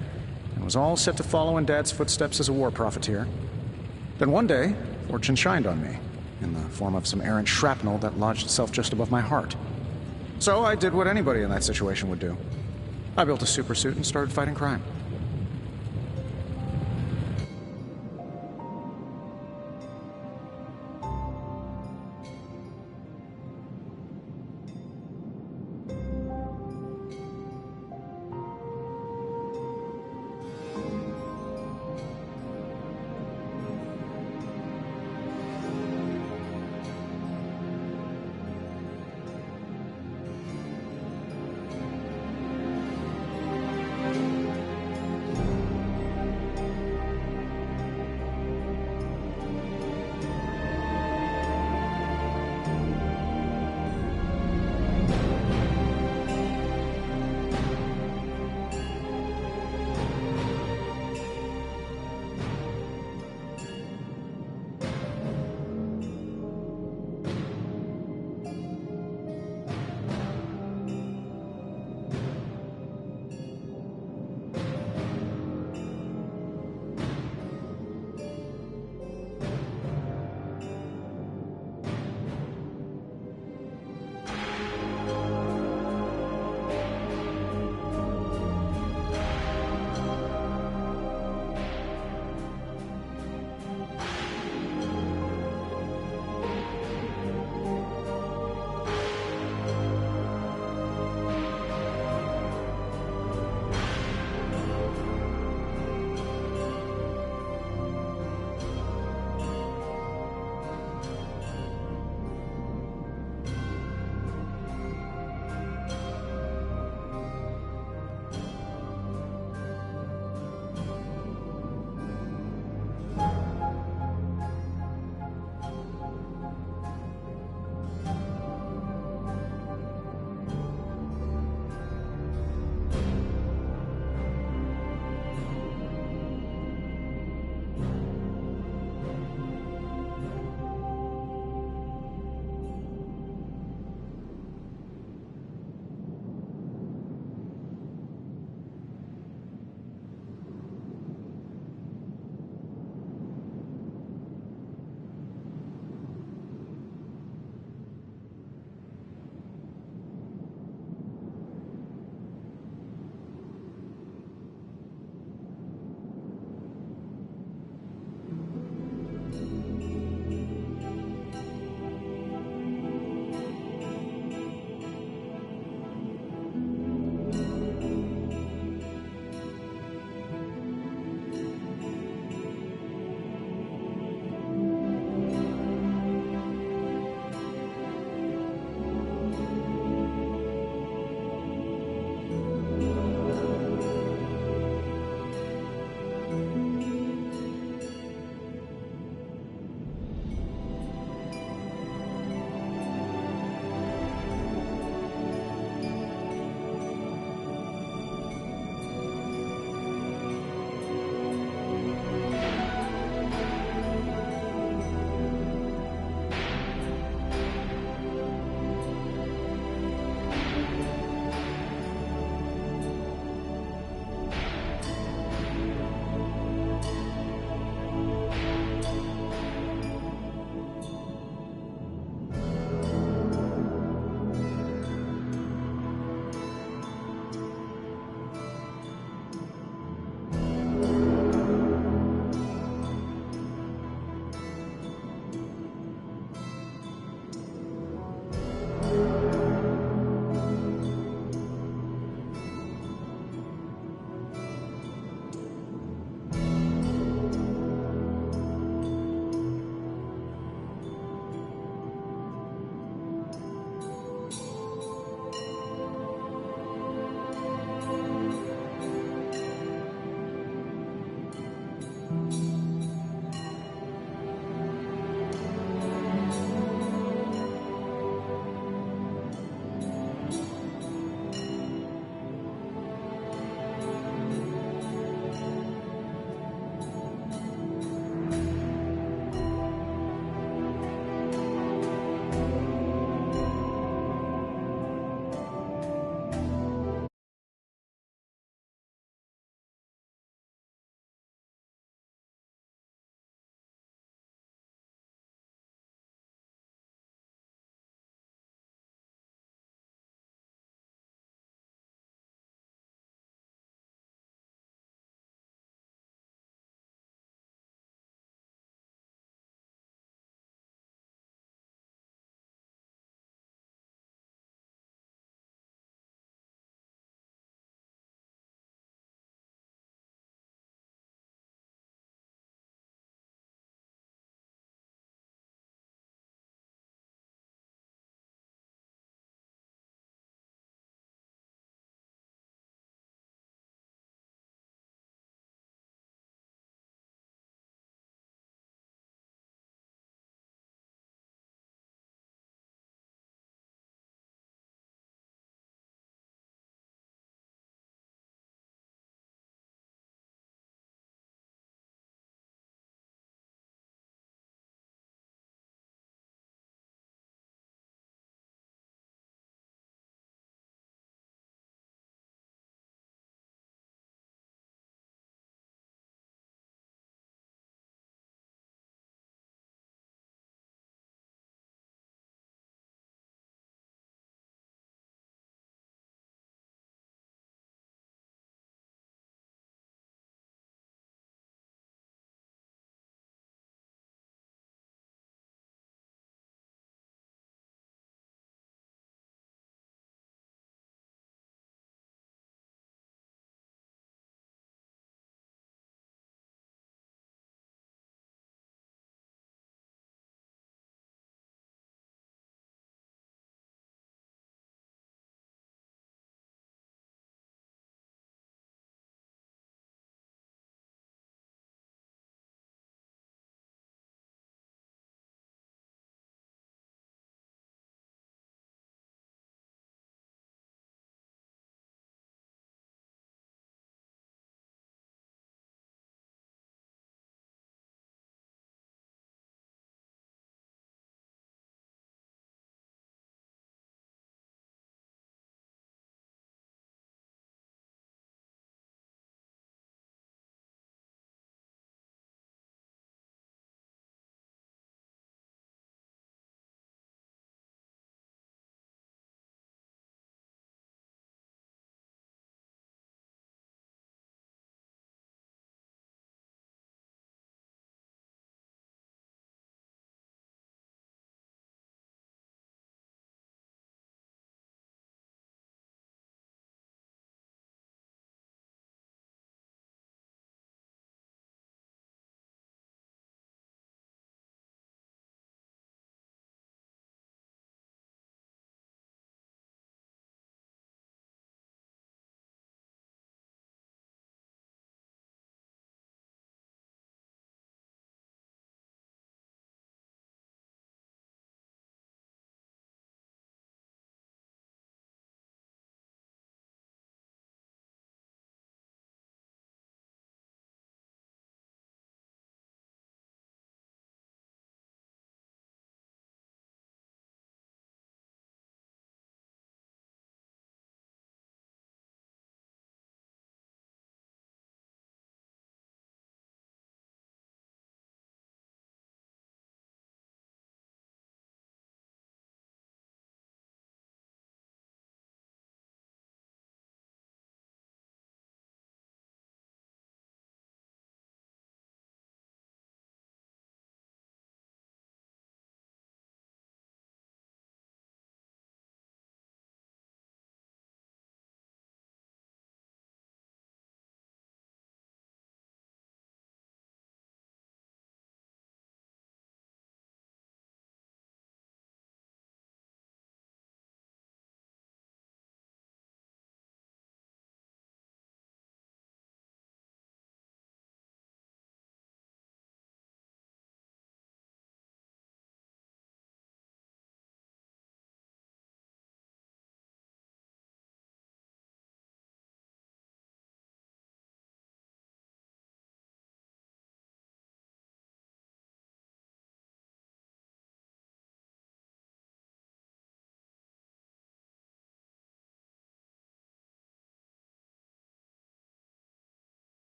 and was all set to follow in Dad's footsteps as a war profiteer. Then one day, fortune shined on me, in the form of some errant shrapnel that lodged itself just above my heart. So I did what anybody in that situation would do. I built a supersuit and started fighting crime.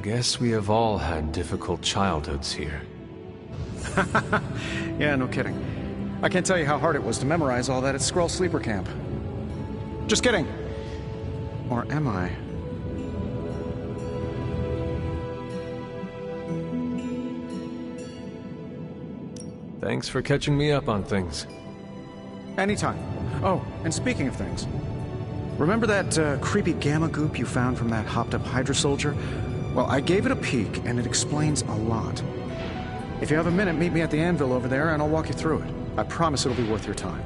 guess we have all had difficult childhoods here. Yeah, no kidding. I can't tell you how hard it was to memorize all that at Skrull Sleeper Camp. Just kidding. Or am I? Thanks for catching me up on things. Anytime. Oh, and speaking of things, remember that creepy gamma goop you found from that hopped-up Hydra soldier? Well, I gave it a peek, and it explains a lot. If you have a minute, meet me at the anvil over there, and I'll walk you through it. I promise it'll be worth your time.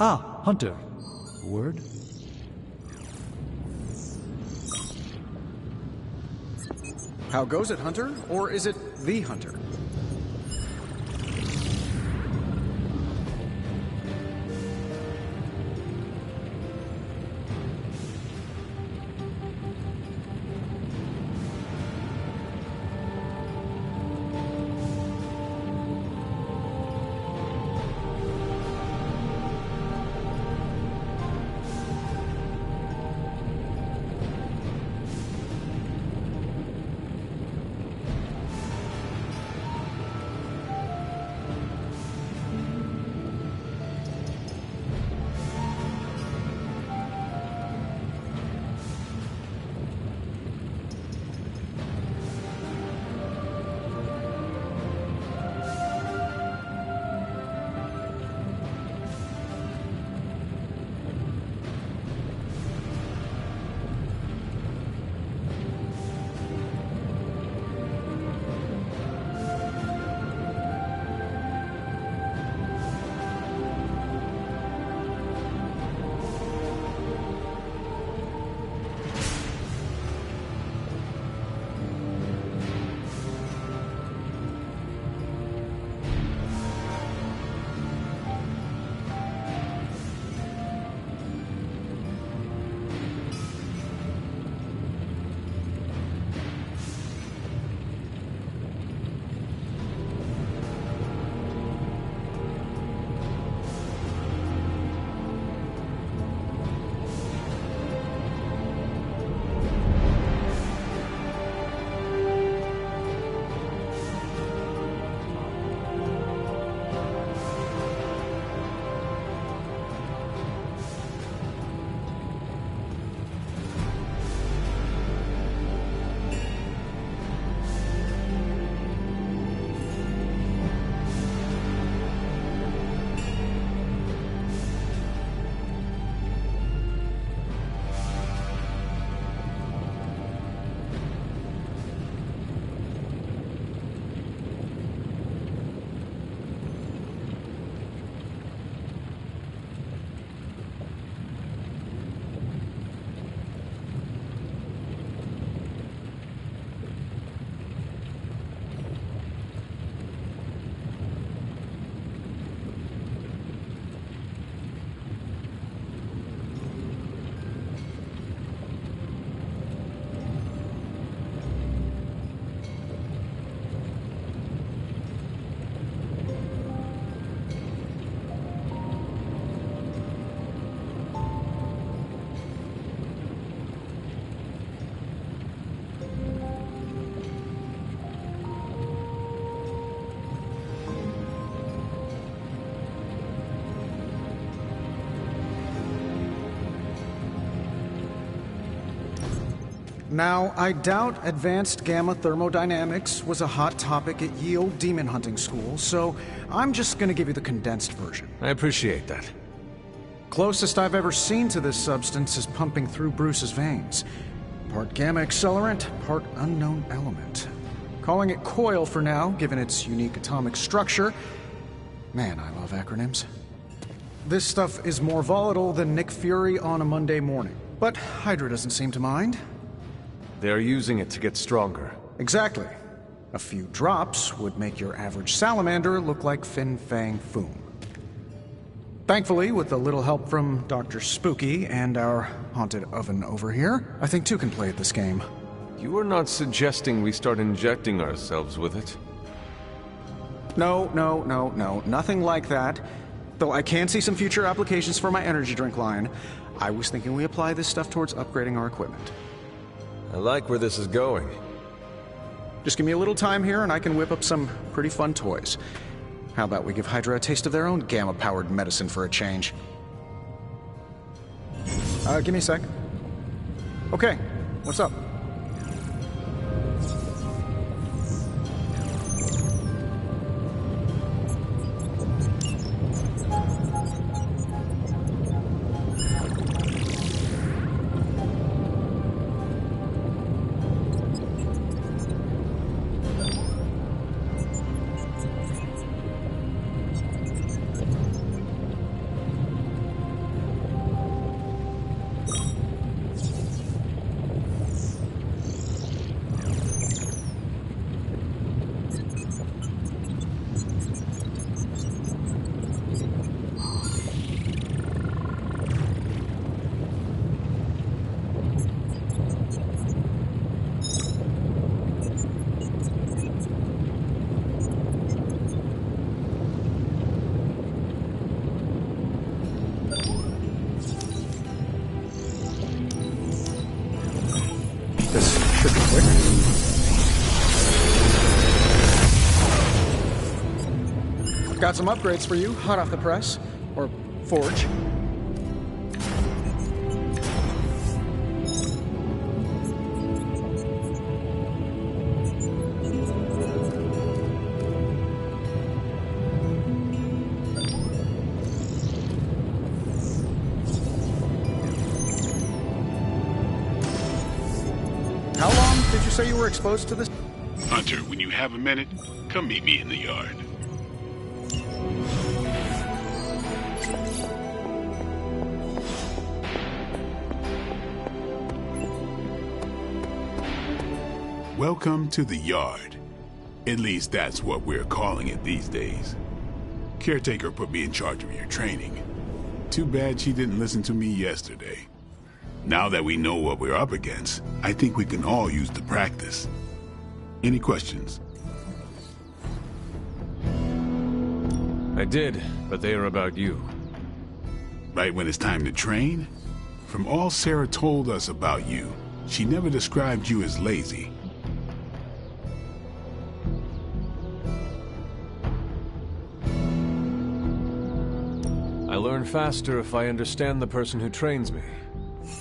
Ah, Hunter. Word? How goes it, Hunter? Or is it the Hunter? Now, I doubt advanced gamma thermodynamics was a hot topic at Yield Demon Hunting School, so I'm just gonna give you the condensed version. I appreciate that. Closest I've ever seen to this substance is pumping through Bruce's veins. Part gamma accelerant, part unknown element. Calling it coil for now, given its unique atomic structure. Man, I love acronyms. This stuff is more volatile than Nick Fury on a Monday morning. But Hydra doesn't seem to mind. They're using it to get stronger. Exactly. A few drops would make your average salamander look like Fin Fang Foom. Thankfully, with a little help from Dr. Spooky and our haunted oven over here, I think two can play at this game. You are not suggesting we start injecting ourselves with it? No, nothing like that. Though I can see some future applications for my energy drink line. I was thinking we apply this stuff towards upgrading our equipment. I like where this is going. Just give me a little time here and I can whip up some pretty fun toys. How about we give Hydra a taste of their own gamma-powered medicine for a change? Give me a sec. Okay, what's up? Got some upgrades for you, hot off the press. Or forge. How long did you say you were exposed to this? Hunter, when you have a minute, come meet me in the yard. Welcome to the yard. At least that's what we're calling it these days. Caretaker put me in charge of your training. Too bad she didn't listen to me yesterday. Now that we know what we're up against, I think we can all use the practice. Any questions? I did, but they are about you. Right when it's time to train? From all Sarah told us about you, she never described you as lazy. I learn faster if I understand the person who trains me.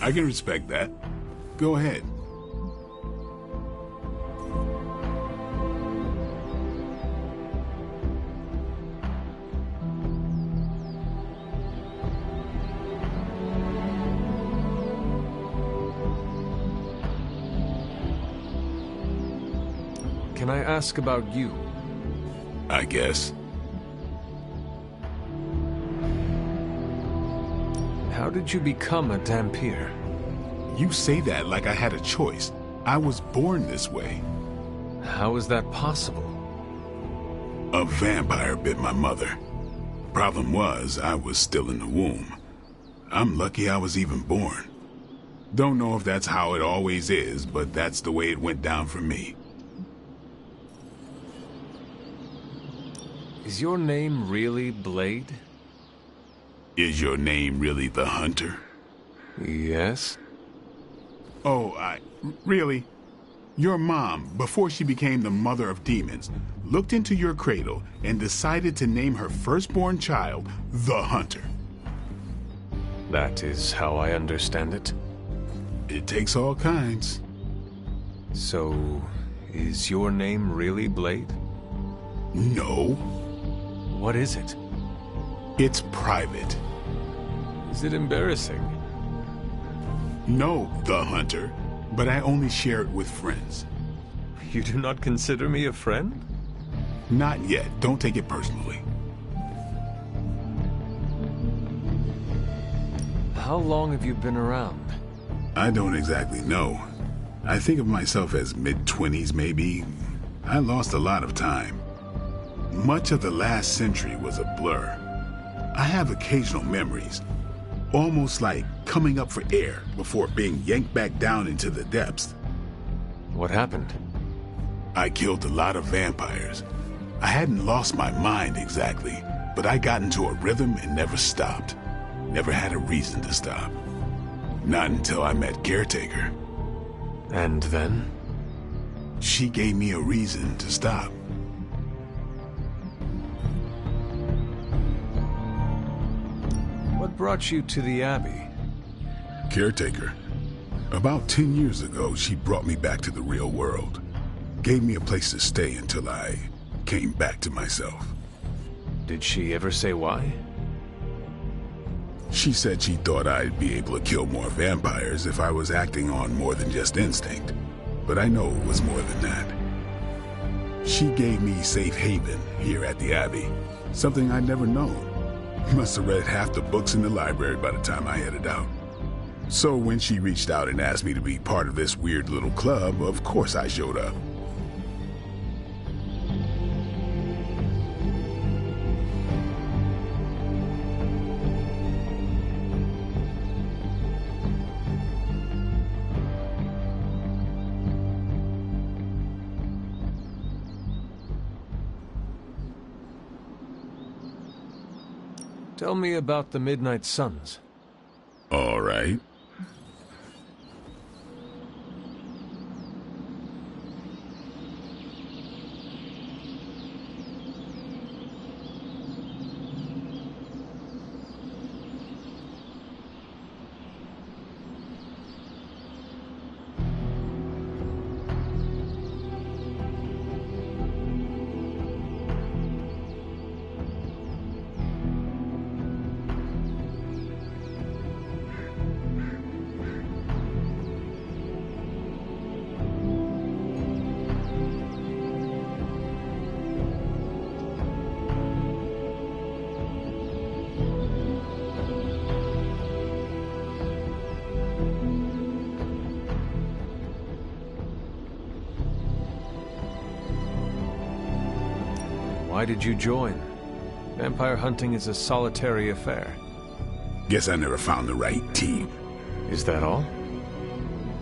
I can respect that. Go ahead. Can I ask about you? I guess. How did you become a Dampier? You say that like I had a choice. I was born this way. How is that possible? A vampire bit my mother. Problem was, I was still in the womb. I'm lucky I was even born. Don't know if that's how it always is, but that's the way it went down for me. Is your name really Blade? Is your name really the Hunter? Yes. Oh, really? Your mom, before she became the mother of demons, looked into your cradle and decided to name her firstborn child the Hunter. That is how I understand it. It takes all kinds. So, is your name really Blade? No. What is it? It's private. Is it embarrassing? No, the Hunter. But I only share it with friends. You do not consider me a friend? Not yet. Don't take it personally. How long have you been around? I don't exactly know. I think of myself as mid-20s, maybe. I lost a lot of time. Much of the last century was a blur. I have occasional memories, almost like coming up for air before being yanked back down into the depths. What happened? I killed a lot of vampires. I hadn't lost my mind exactly, but I got into a rhythm and never stopped. Never had a reason to stop. Not until I met Caretaker. And then? She gave me a reason to stop. What brought you to the Abbey? Caretaker. About 10 years ago, she brought me back to the real world. Gave me a place to stay until I came back to myself. Did she ever say why? She said she thought I'd be able to kill more vampires if I was acting on more than just instinct. But I know it was more than that. She gave me safe haven here at the Abbey, something I'd never known. Must have read half the books in the library by the time I headed out. So when she reached out and asked me to be part of this weird little club, of course I showed up. Tell me about the Midnight Suns. All right. Why did you join? Vampire hunting is a solitary affair. Guess I never found the right team. Is that all?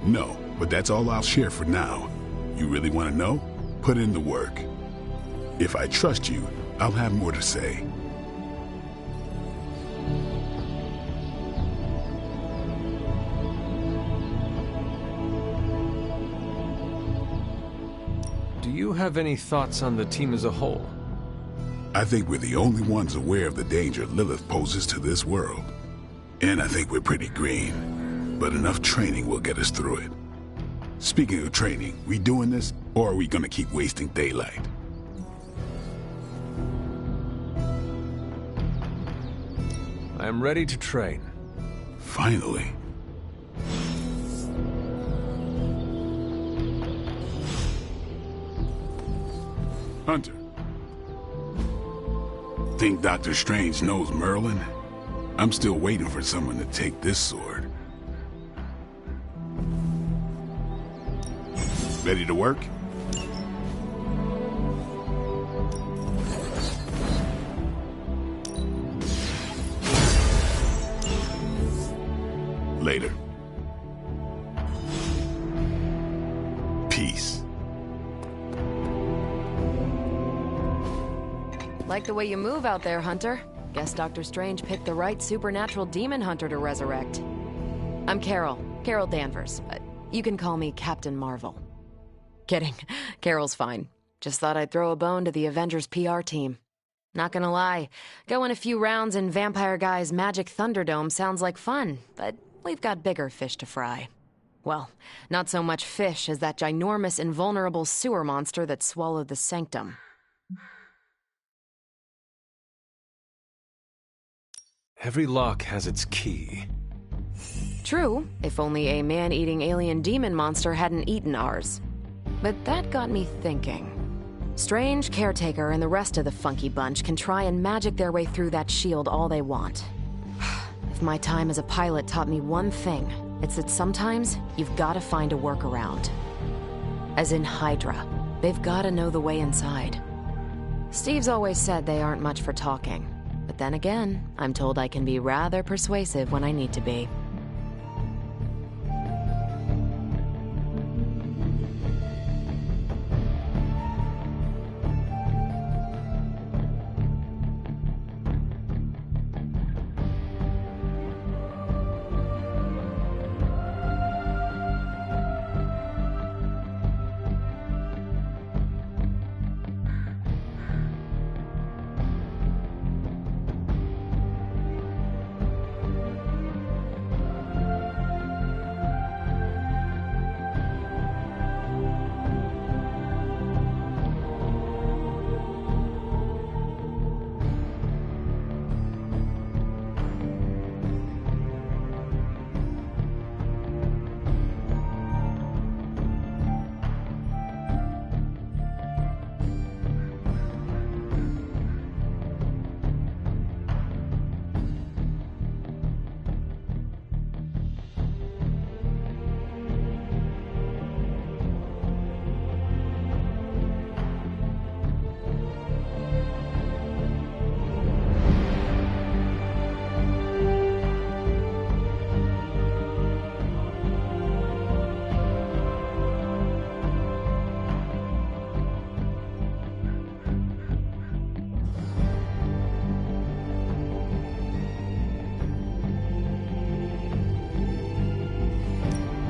No, but that's all I'll share for now. You really want to know? Put in the work. If I trust you, I'll have more to say. Do you have any thoughts on the team as a whole? I think we're the only ones aware of the danger Lilith poses to this world. And I think we're pretty green. But enough training will get us through it. Speaking of training, we doing this, or are we gonna keep wasting daylight? I am ready to train. Finally. Hunter. Think Dr. Strange knows Merlin? I'm still waiting for someone to take this sword. Ready to work? Later. Peace. Like the way you move out there, Hunter. Guess Dr. Strange picked the right supernatural demon hunter to resurrect. I'm Carol Danvers, but you can call me Captain Marvel. Kidding, Carol's fine. Just thought I'd throw a bone to the Avengers PR team. Not gonna lie, going a few rounds in Vampire Guy's Magic Thunderdome sounds like fun, but we've got bigger fish to fry. Well, not so much fish as that ginormous, invulnerable sewer monster that swallowed the sanctum. Every lock has its key. True, if only a man-eating alien demon monster hadn't eaten ours. But that got me thinking. Strange, Caretaker, and the rest of the funky bunch can try and magic their way through that shield all they want. If my time as a pilot taught me one thing, it's that sometimes you've gotta find a workaround. As in Hydra, they've gotta know the way inside. Steve's always said they aren't much for talking. But then again, I'm told I can be rather persuasive when I need to be.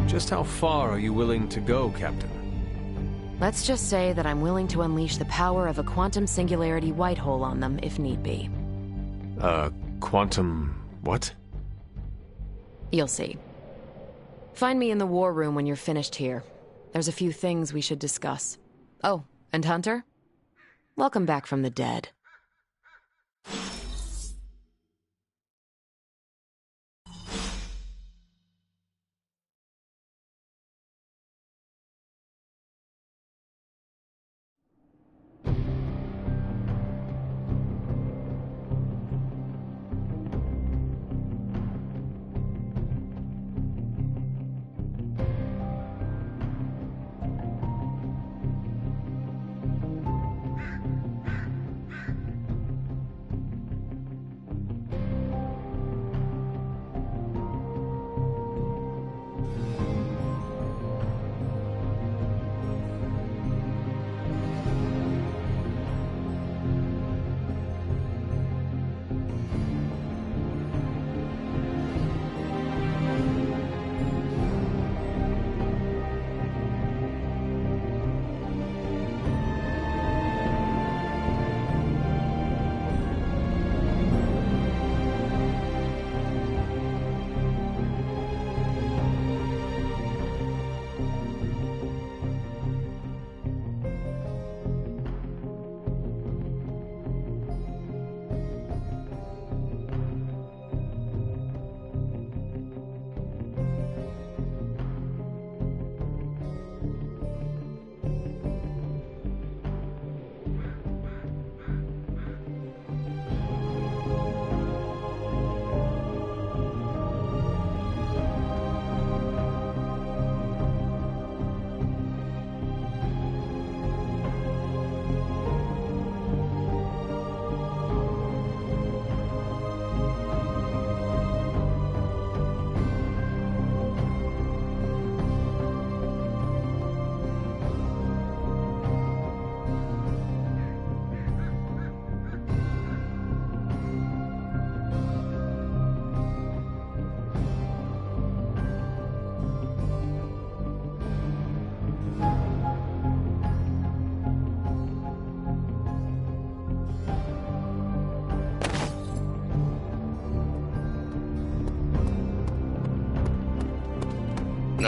Just how far are you willing to go, Captain? Let's just say that I'm willing to unleash the power of a quantum singularity white hole on them if need be. Quantum... what? You'll see. Find me in the war room when you're finished here. There's a few things we should discuss. Oh, and Hunter? Welcome back from the dead.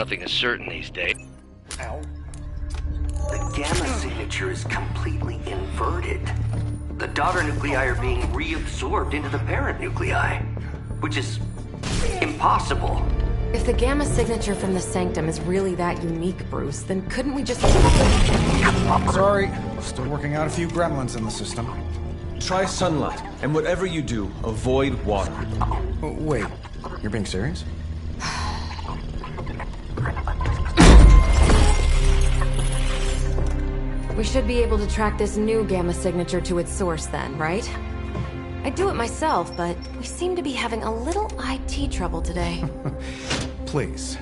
Nothing is certain these days. Ow. The gamma signature is completely inverted. The daughter nuclei are being reabsorbed into the parent nuclei, which is impossible. If the gamma signature from the Sanctum is really that unique, Bruce, then couldn't we just... Sorry, still working out a few gremlins in the system. Try sunlight, and whatever you do, avoid water. Oh, wait, you're being serious? We should be able to track this new gamma signature to its source then, right? I'd do it myself, but we seem to be having a little IT trouble today. Please.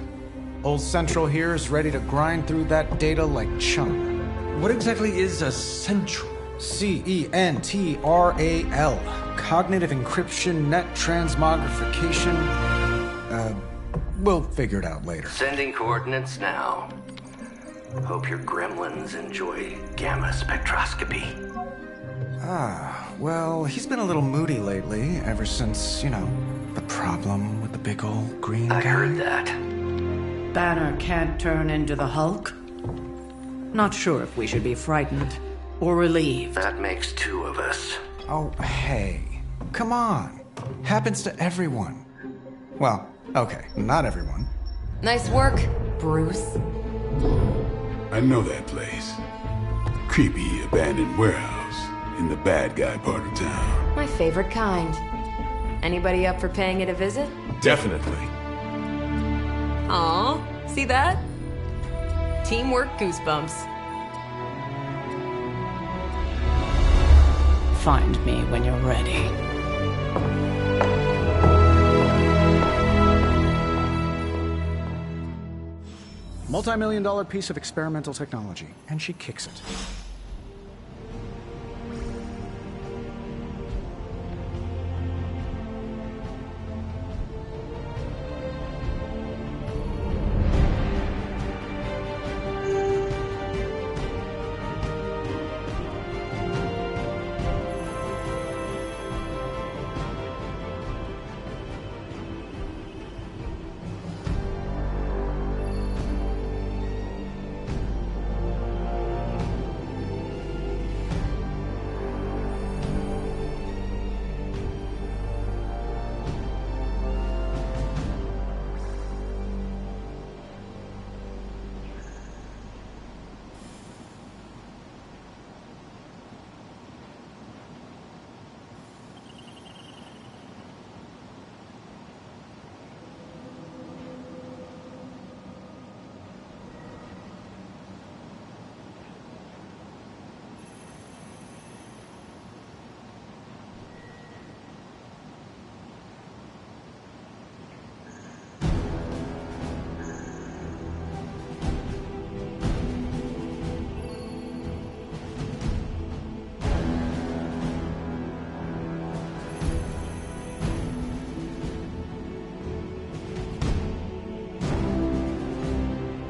Old Central here is ready to grind through that data like chum. What exactly is a central? CENTRAL. Cognitive encryption, net transmogrification. We'll figure it out later. Sending coordinates now. Hope your gremlins enjoy gamma spectroscopy. Ah, well, he's been a little moody lately, ever since, you know, the problem with the big old green guy. I heard that. Banner can't turn into the Hulk? Not sure if we should be frightened or relieved. That makes two of us. Oh, hey. Come on. Happens to everyone. Well, okay, not everyone. Nice work, Bruce. I know that place. Creepy abandoned warehouse in the bad guy part of town. My favorite kind. Anybody up for paying it a visit? Definitely. Aw, see that? Teamwork goosebumps. Find me when you're ready. Multi-million-dollar piece of experimental technology, and she kicks it.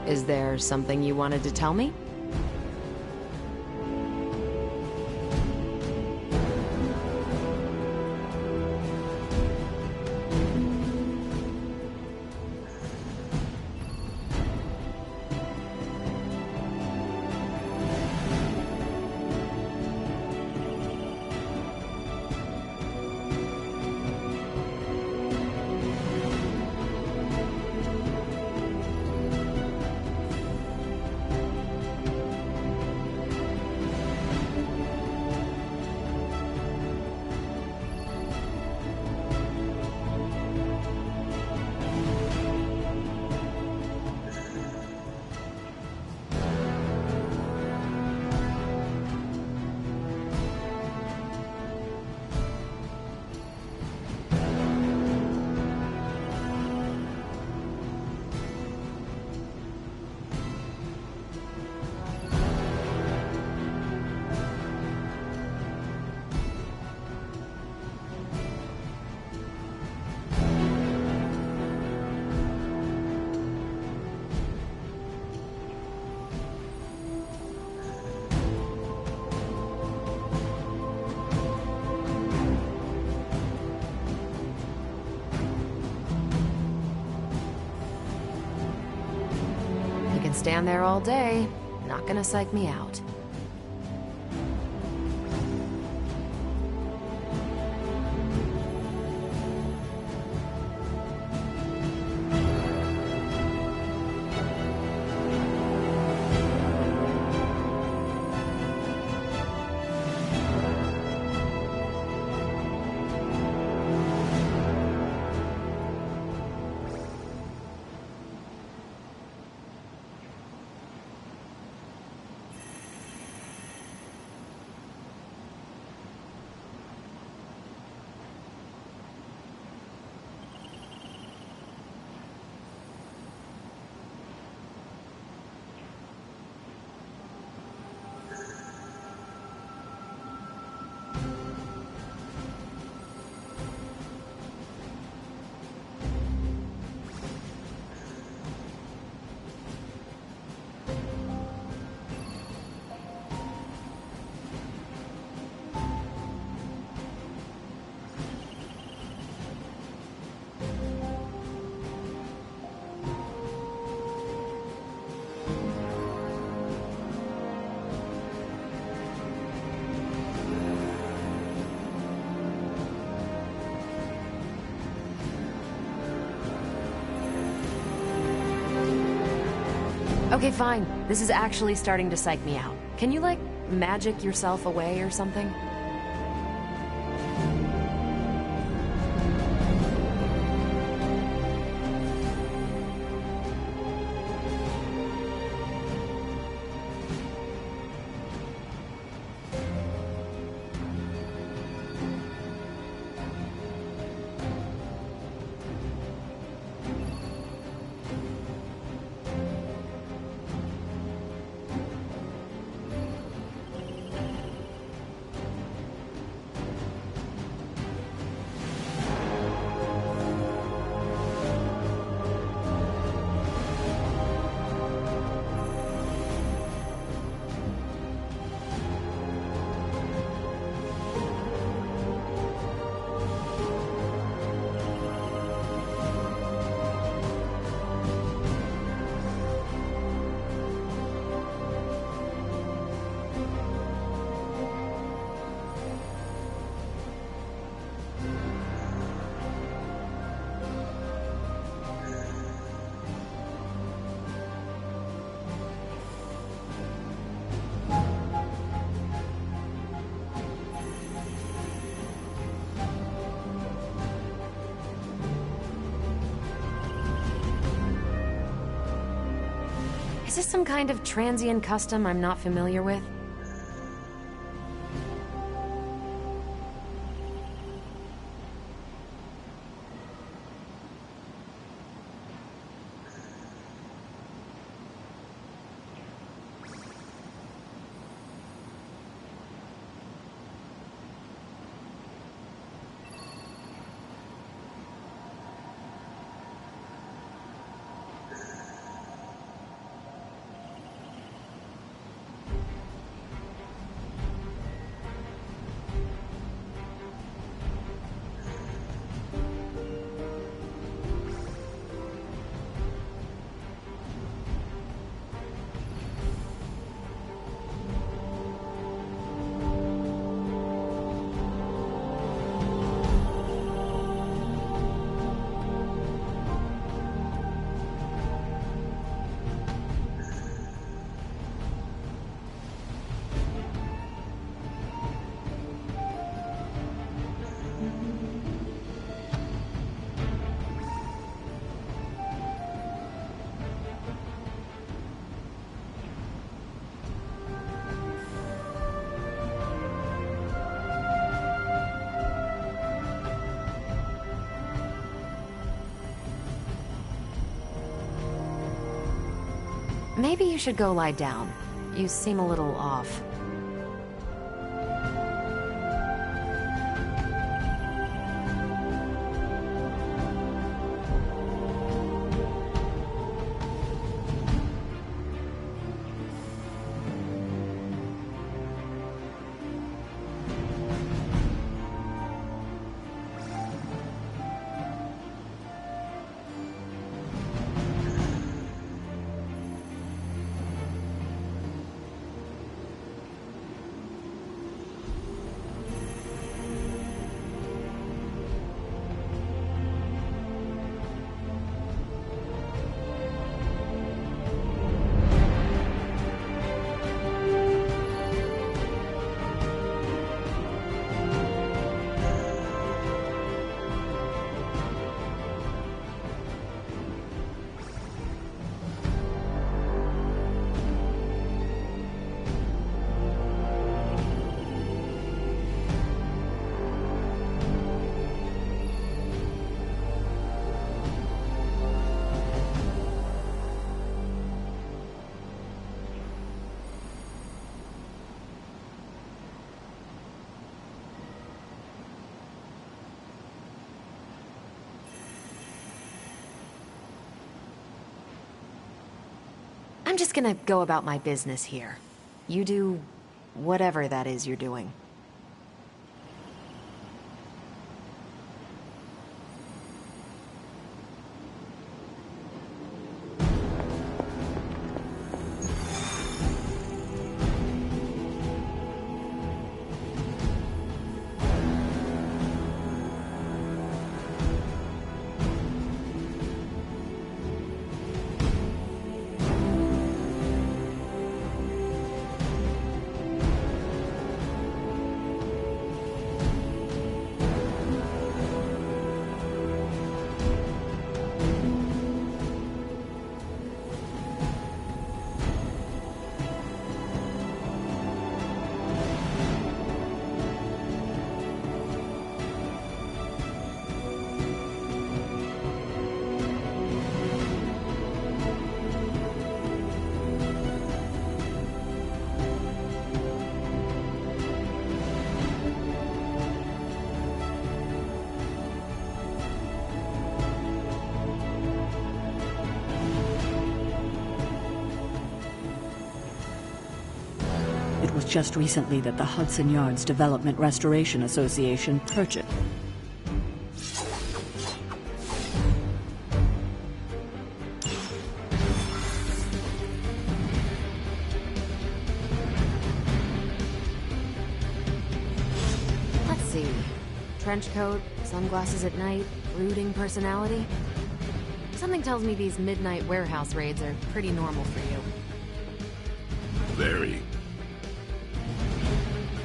Is there something you wanted to tell me? stand there all day. Not gonna psych me out. Okay, fine. This is actually starting to psych me out. Can you, like, magic yourself away or something? Is this some kind of transient custom I'm not familiar with? Maybe you should go lie down. You seem a little off. just gonna go about my business here. You do whatever that is you're doing. It was just recently that the Hudson Yards Development Restoration Association purchased. Let's see. Trench coat, sunglasses at night, brooding personality. Something tells me these midnight warehouse raids are pretty normal for you. Very.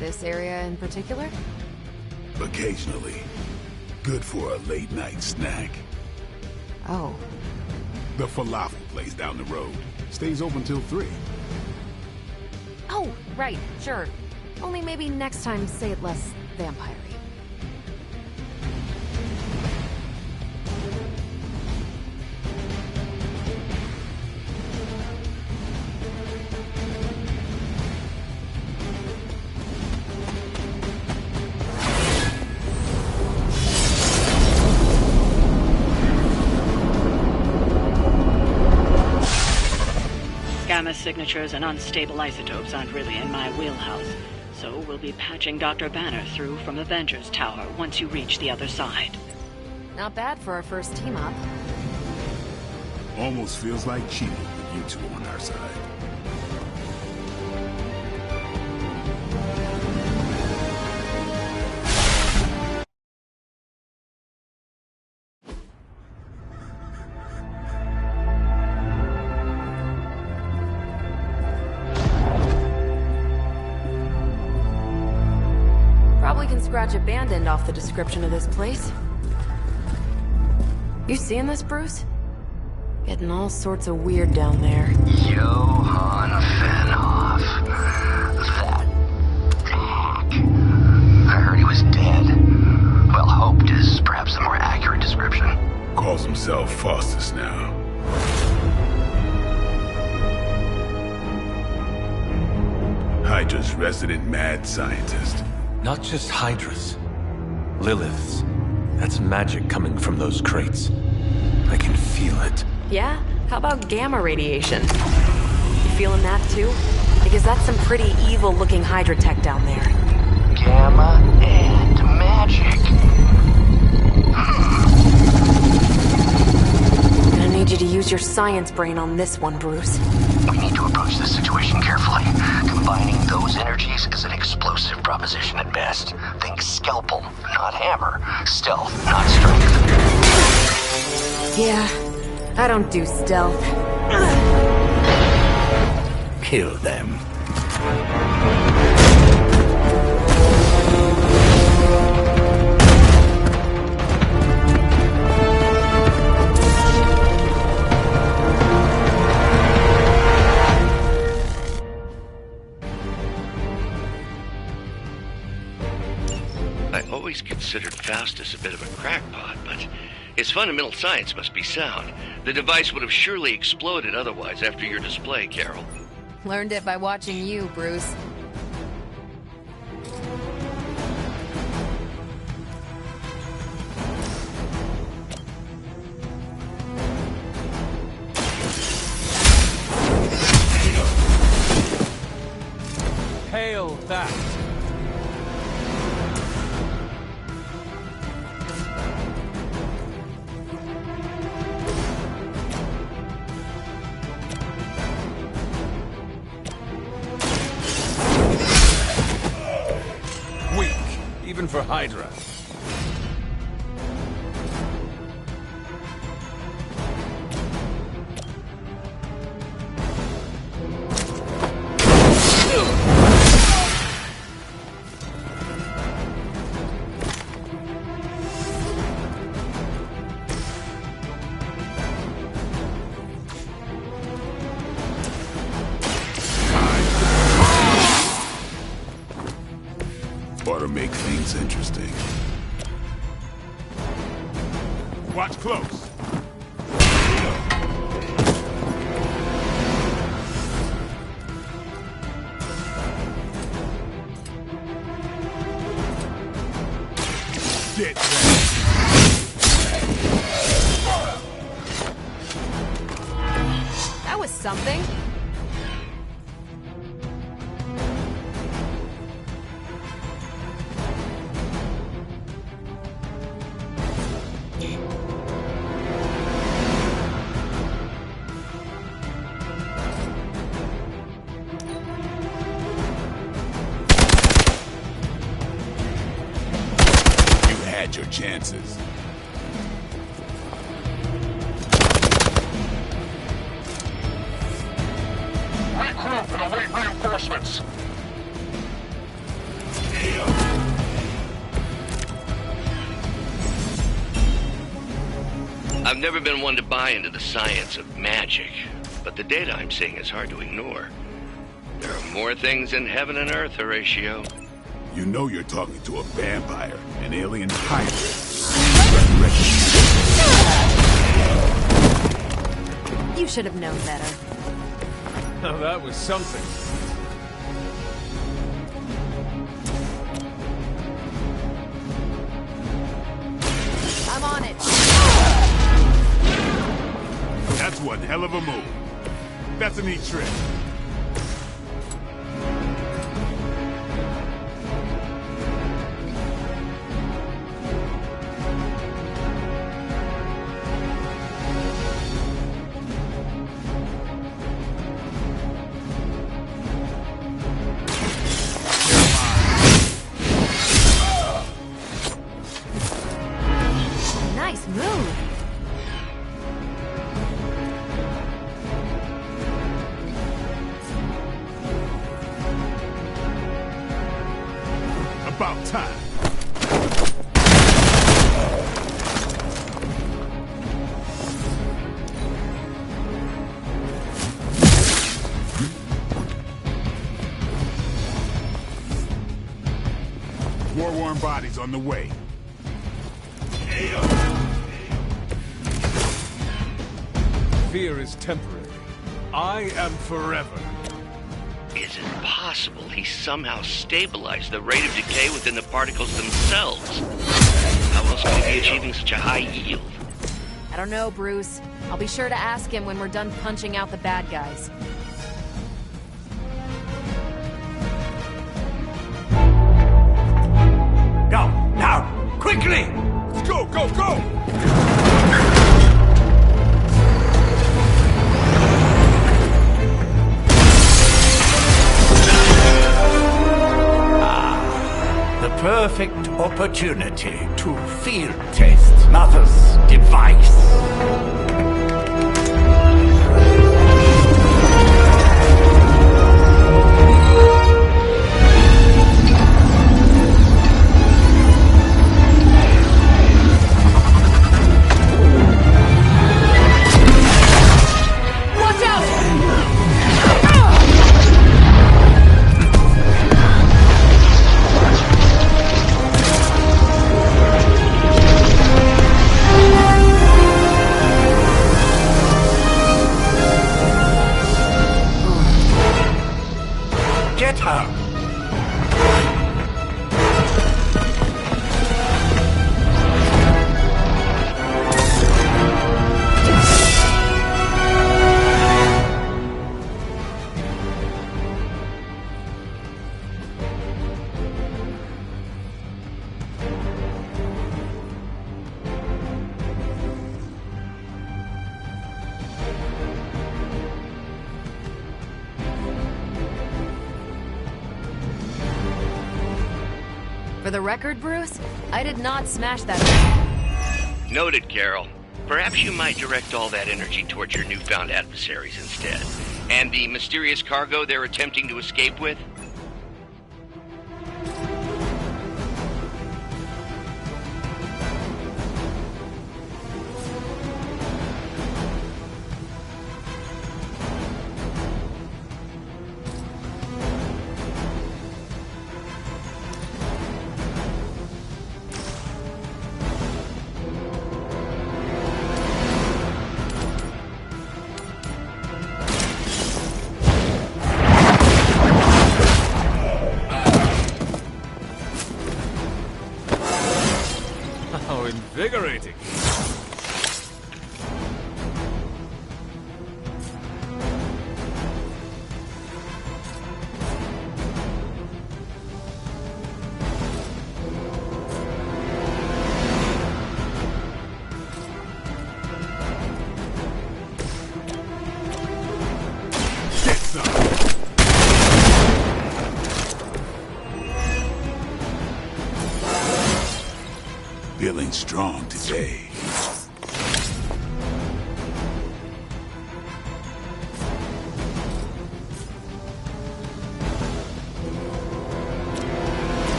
This area in particular? Occasionally. Good for a late night snack. Oh. The falafel place down the road. Stays open till 3. Oh, right, sure. Only maybe next time say it less vampire-y. Gamma signatures and unstable isotopes aren't really in my wheelhouse, so we'll be patching Dr. Banner through from Avengers Tower once you reach the other side. Not bad for our first team-up. Almost feels like cheating with you two on our side. Probably can scratch a band end off the description of this place. You seeing this, Bruce? Getting all sorts of weird down there. Johann Fenhoff. That hack. I heard he was dead. Well, hoped is perhaps the more accurate description. Calls himself Faustus now. Hydra's resident mad scientist. Not just Hydra's. Lilith's. That's magic coming from those crates. I can feel it. Yeah? How about gamma radiation? You feeling that too? Because that's some pretty evil-looking Hydra tech down there. Gamma and magic. Gonna need you to use your science brain on this one, Bruce. We need to approach this situation carefully. Combining those energies is an explosive proposition at best. Think scalpel, not hammer. Stealth, not strength. Yeah, I don't do stealth. Kill them. I always considered Faustus a bit of a crackpot, but his fundamental science must be sound. The device would have surely exploded otherwise after your display, Carol. Learned it by watching you, Bruce. Nail that. Weak, even for Hydra. Ought to make things interesting. Watch close. Get ready. That was something. Your chances. Regroup and await reinforcements. I've never been one to buy into the science of magic, but the data I'm seeing is hard to ignore. There are more things in heaven and earth, Horatio. You know you're talking to a vampire, an alien hybrid. You should have known better. Now that was something. I'm on it. That's one hell of a move. That's a neat trick. Nice move. About time. War-worn bodies on the way. Fear is temporary. I am forever. Is it possible he somehow stabilized the rate of decay within the particles themselves? How else could he be achieving such a high yield? I don't know, Bruce. I'll be sure to ask him when we're done punching out the bad guys. Go, now, quickly! Let's go, go, go! The perfect opportunity to field test Mother's device. For the record, Bruce, I did not smash that. Noted, Carol. Perhaps you might direct all that energy towards your newfound adversaries instead. And the mysterious cargo they're attempting to escape with? How invigorating. Feeling strong today.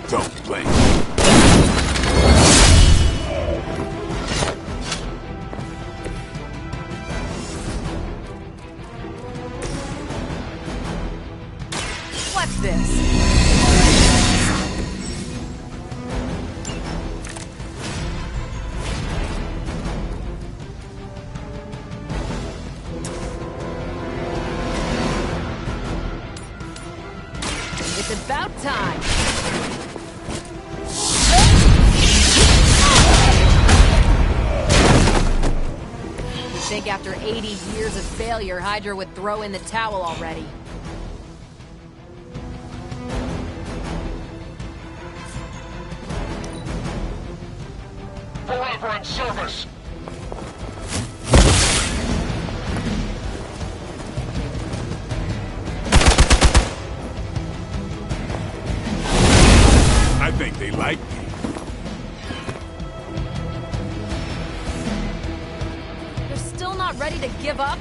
Don't blame me. What's this? It's about time. You think after 80 years of failure, Hydra would throw in the towel already? Forever in service! I think they like me. You're still not ready to give up?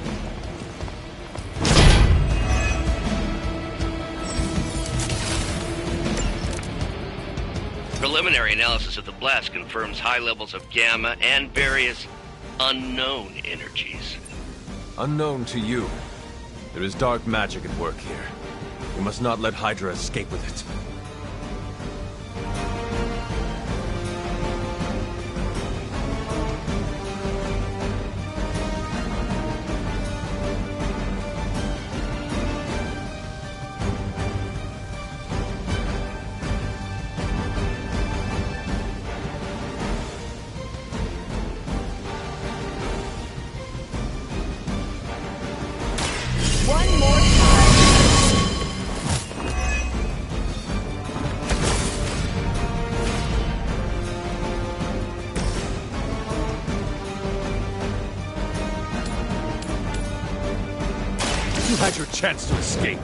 Preliminary analysis of the blast confirms high levels of gamma and various unknown energies. Unknown to you. There is dark magic at work here. We must not let Hydra escape with it. One more time. You had your chance to escape.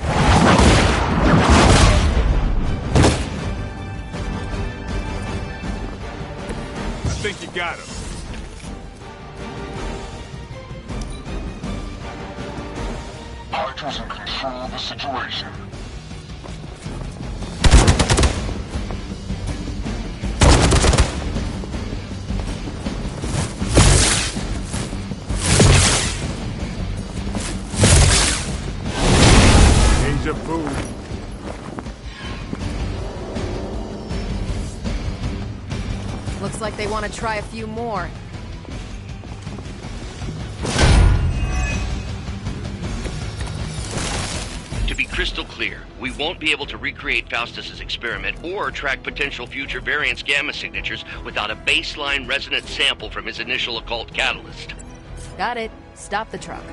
I think you got him. Hydra's in control of the situation. Deja vu. Looks like they want to try a few more. To be crystal clear, we won't be able to recreate Faustus's experiment or track potential future variants' gamma signatures without a baseline resonant sample from his initial occult catalyst. Got it. Stop the truck.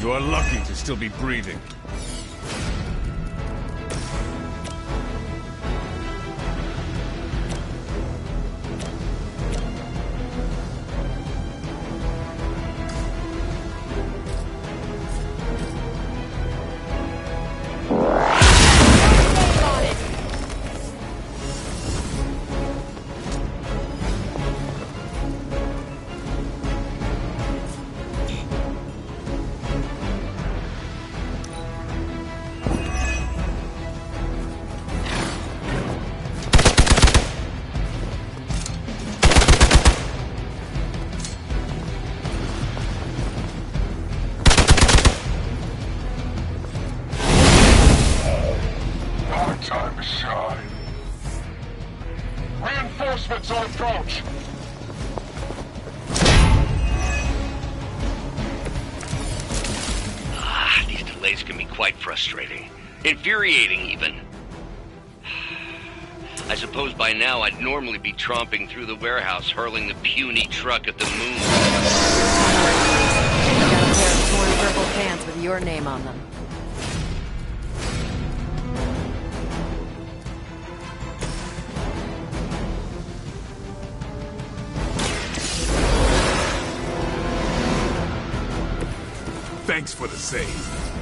You are lucky to still be breathing. Reinforcements en route! These delays can be quite frustrating. Infuriating, even. I suppose by now I'd normally be tromping through the warehouse, hurling the puny truck at the moon. I got a pair of torn purple pants with your name on them. Thanks for the save.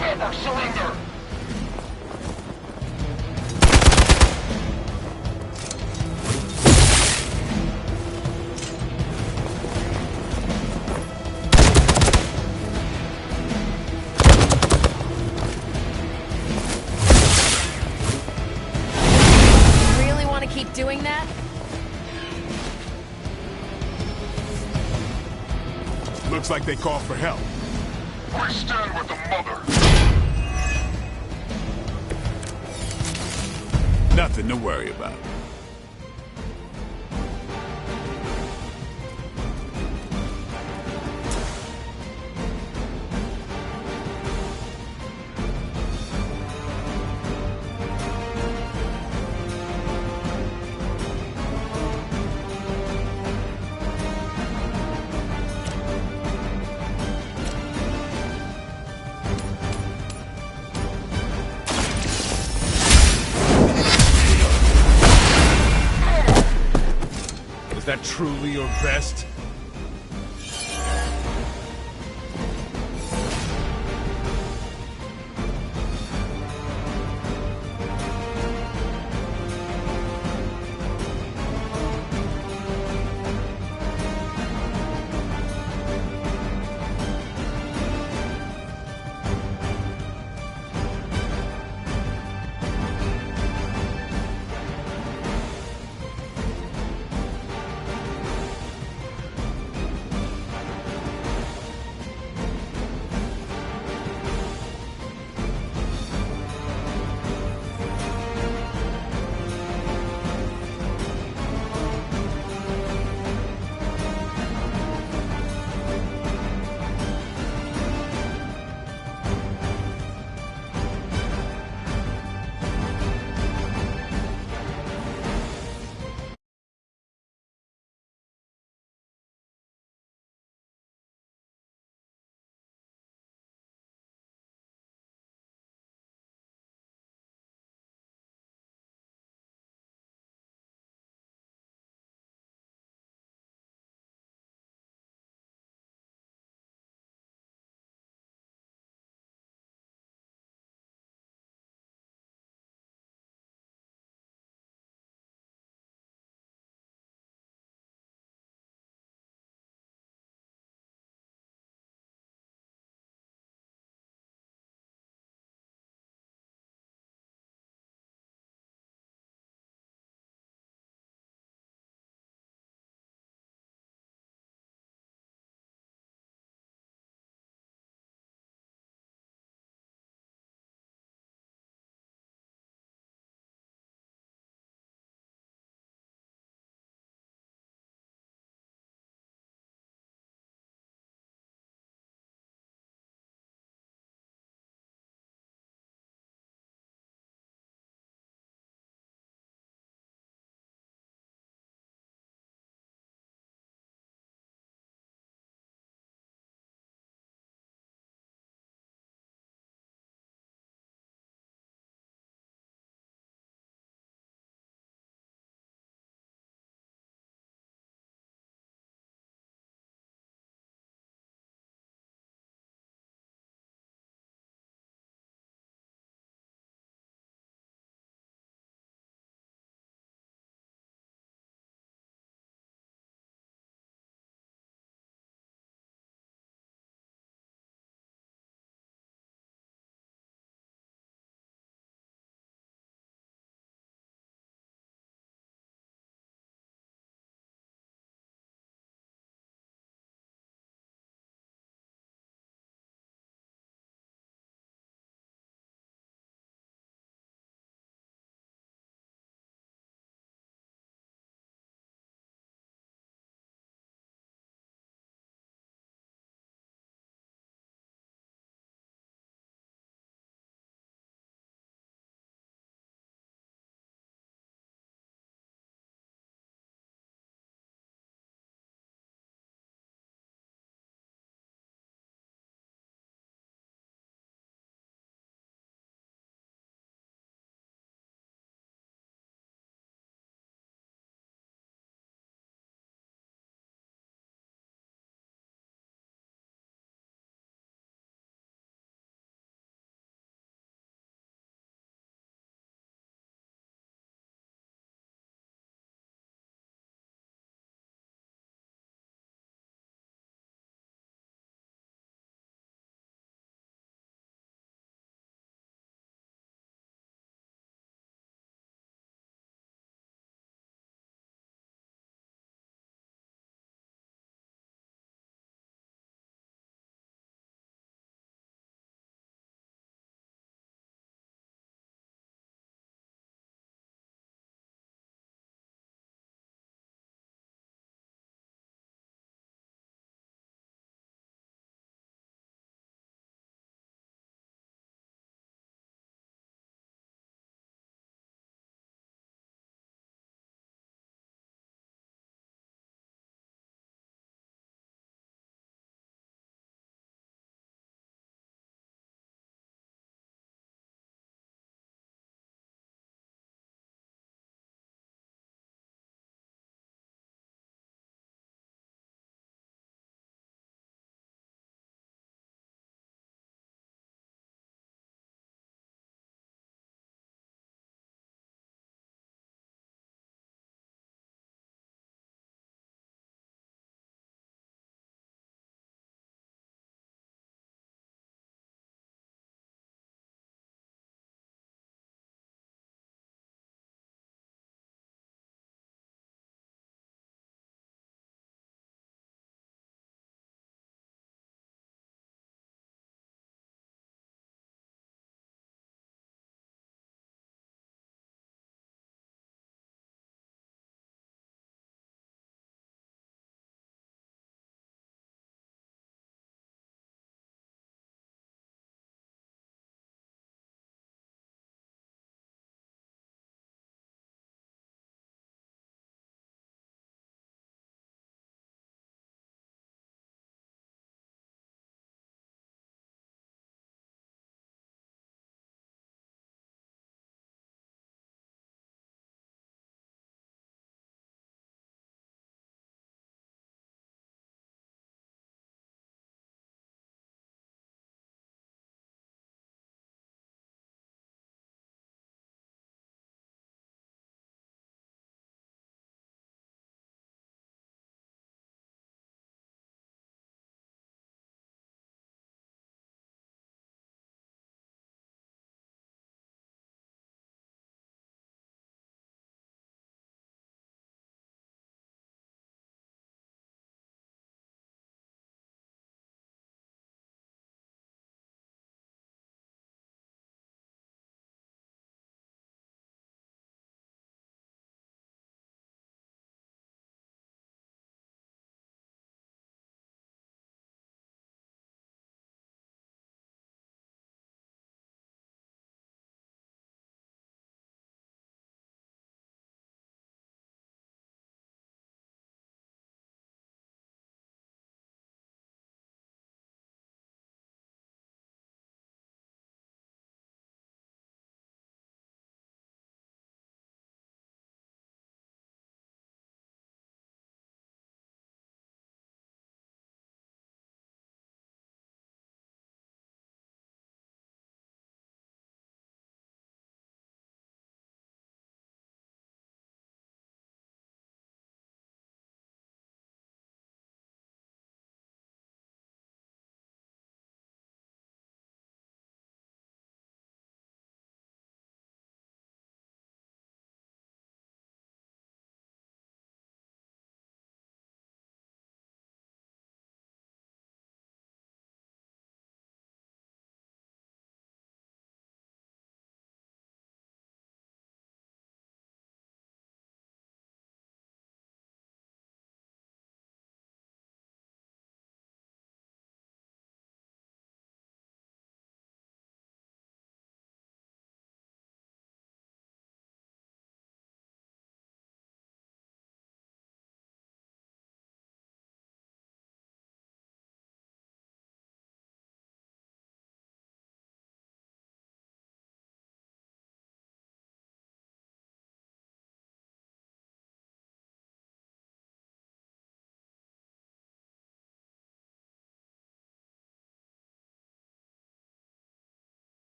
Never surrender! Really want to keep doing that? Looks like they called for help. We stand with the mother! Nothing to worry about. Is that truly your best?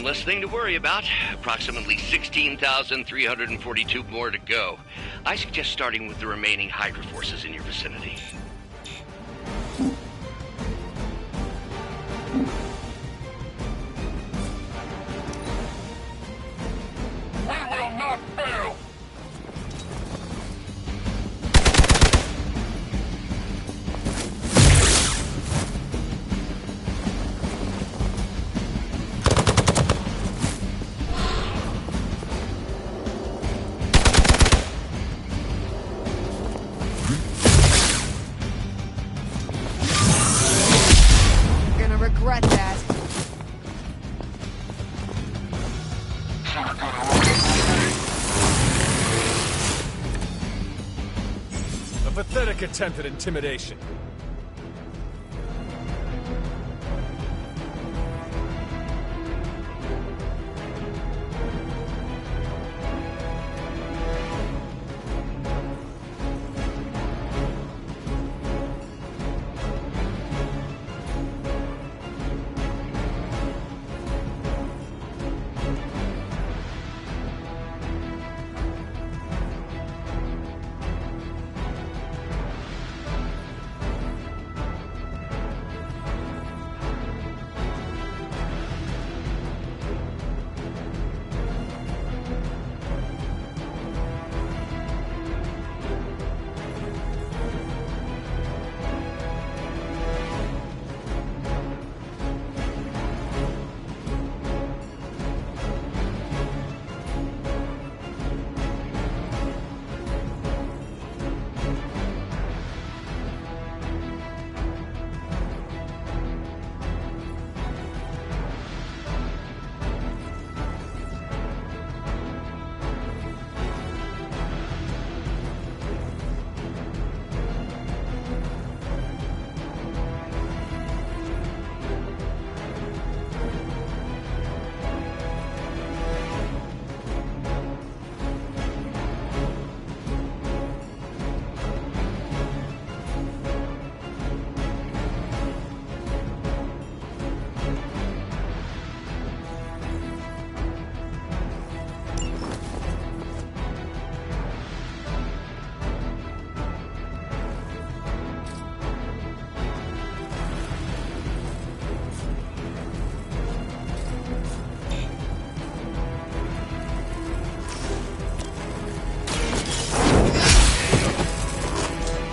less thing to worry about. Approximately 16,342 more to go. I suggest starting with the remaining Hydra forces in your vicinity. We will not fail! Gonna regret that. A pathetic attempt at intimidation.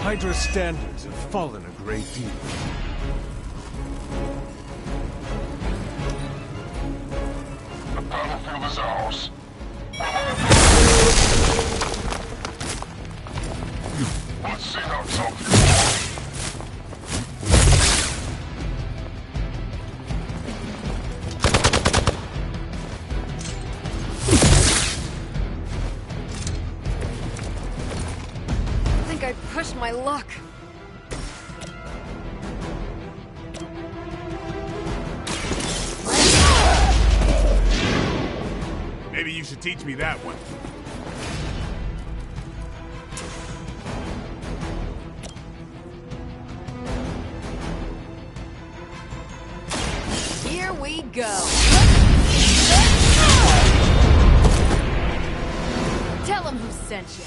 Hydra's standards have fallen a great deal. The battlefield is ours. Let's see how tough you are. I pushed my luck. Maybe you should teach me that one. Here we go. Tell him who sent you.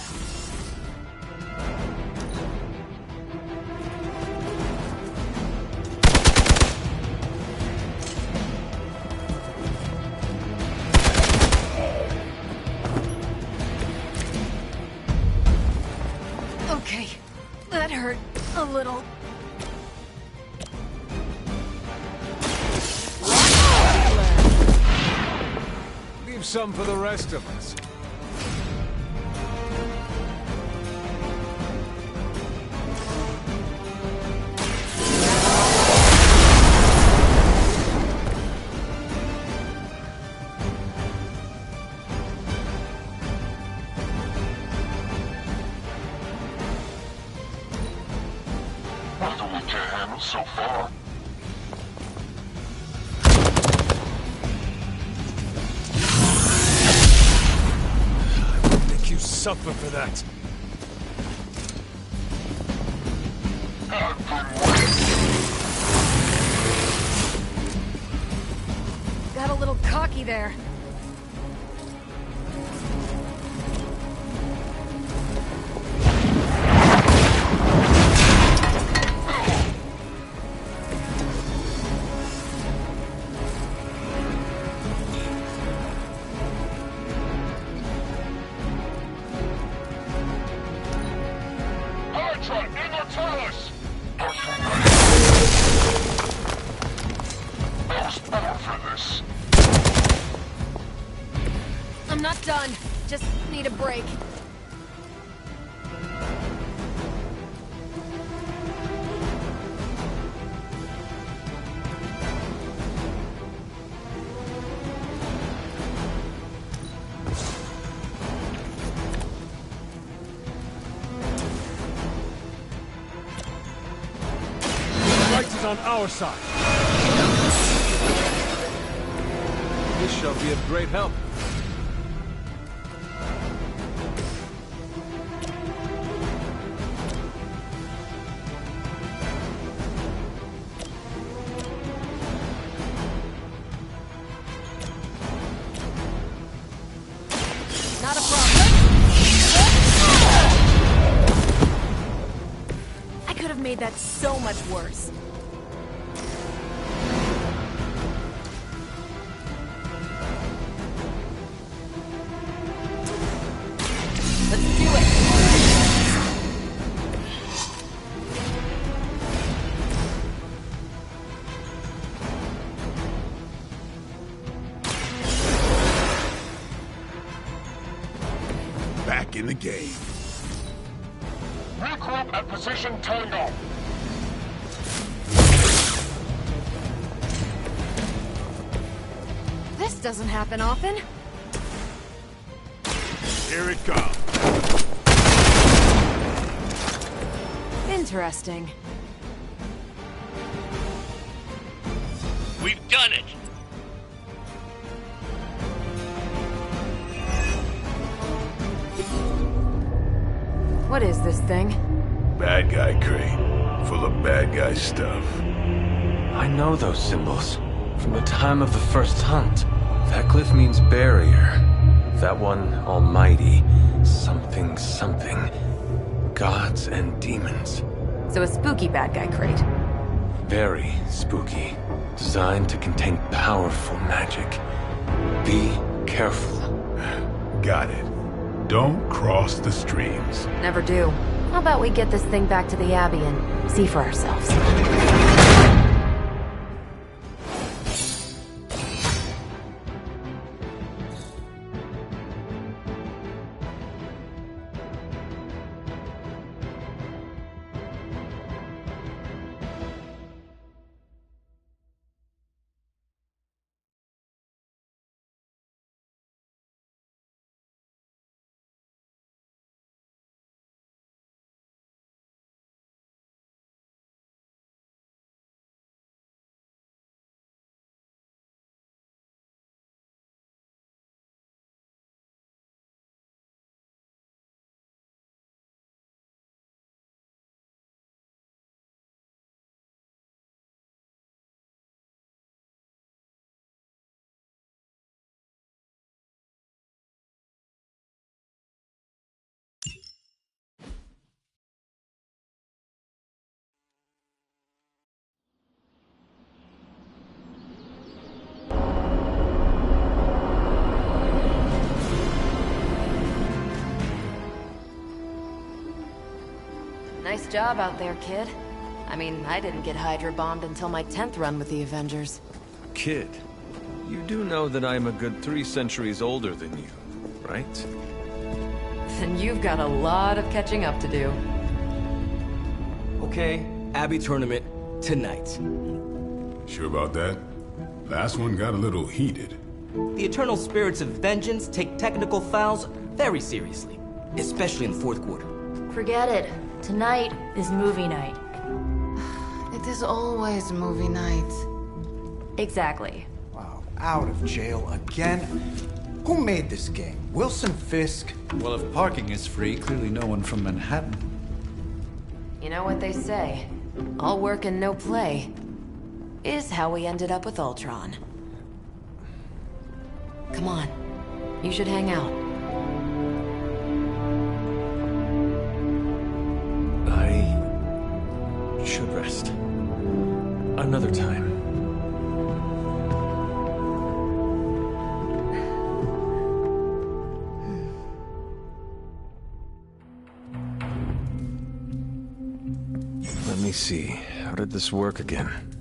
Okay, that hurt a little. Leave some for the rest of us. What do we can't handle so far? Make you suffer for that. Got a little cocky there. I'm not done. Just need a break. Right is on our side. This shall be of great help. Not a problem. I could have made that so much worse. Let's do it! Back in the game. Regroup at position Tango. This doesn't happen often. Here it comes. Interesting. We've done it! What is this thing? Bad guy crate. Full of bad guy stuff. I know those symbols. From the time of the first hunt. That glyph means barrier. That one, almighty. Something, something. Gods and demons. So a spooky bad guy crate. Very spooky. Designed to contain powerful magic. Be careful. Got it. Don't cross the streams. Never do. How about we get this thing back to the Abbey and see for ourselves? Nice job out there, kid. I mean, I didn't get Hydra bombed until my 10th run with the Avengers. Kid, you do know that I'm a good 3 centuries older than you, right? Then you've got a lot of catching up to do. Okay, Abbey tournament tonight. Sure about that? Last one got a little heated. The eternal spirits of vengeance take technical fouls very seriously, especially in the fourth quarter. Forget it. Tonight is movie night. It is always movie night. Exactly. Wow, out of jail again? Who made this game? Wilson Fisk? Well, if parking is free, clearly no one from Manhattan. You know what they say? All work and no play is how we ended up with Ultron. Come on. You should hang out. I should rest. Another time. Let me see. How did this work again?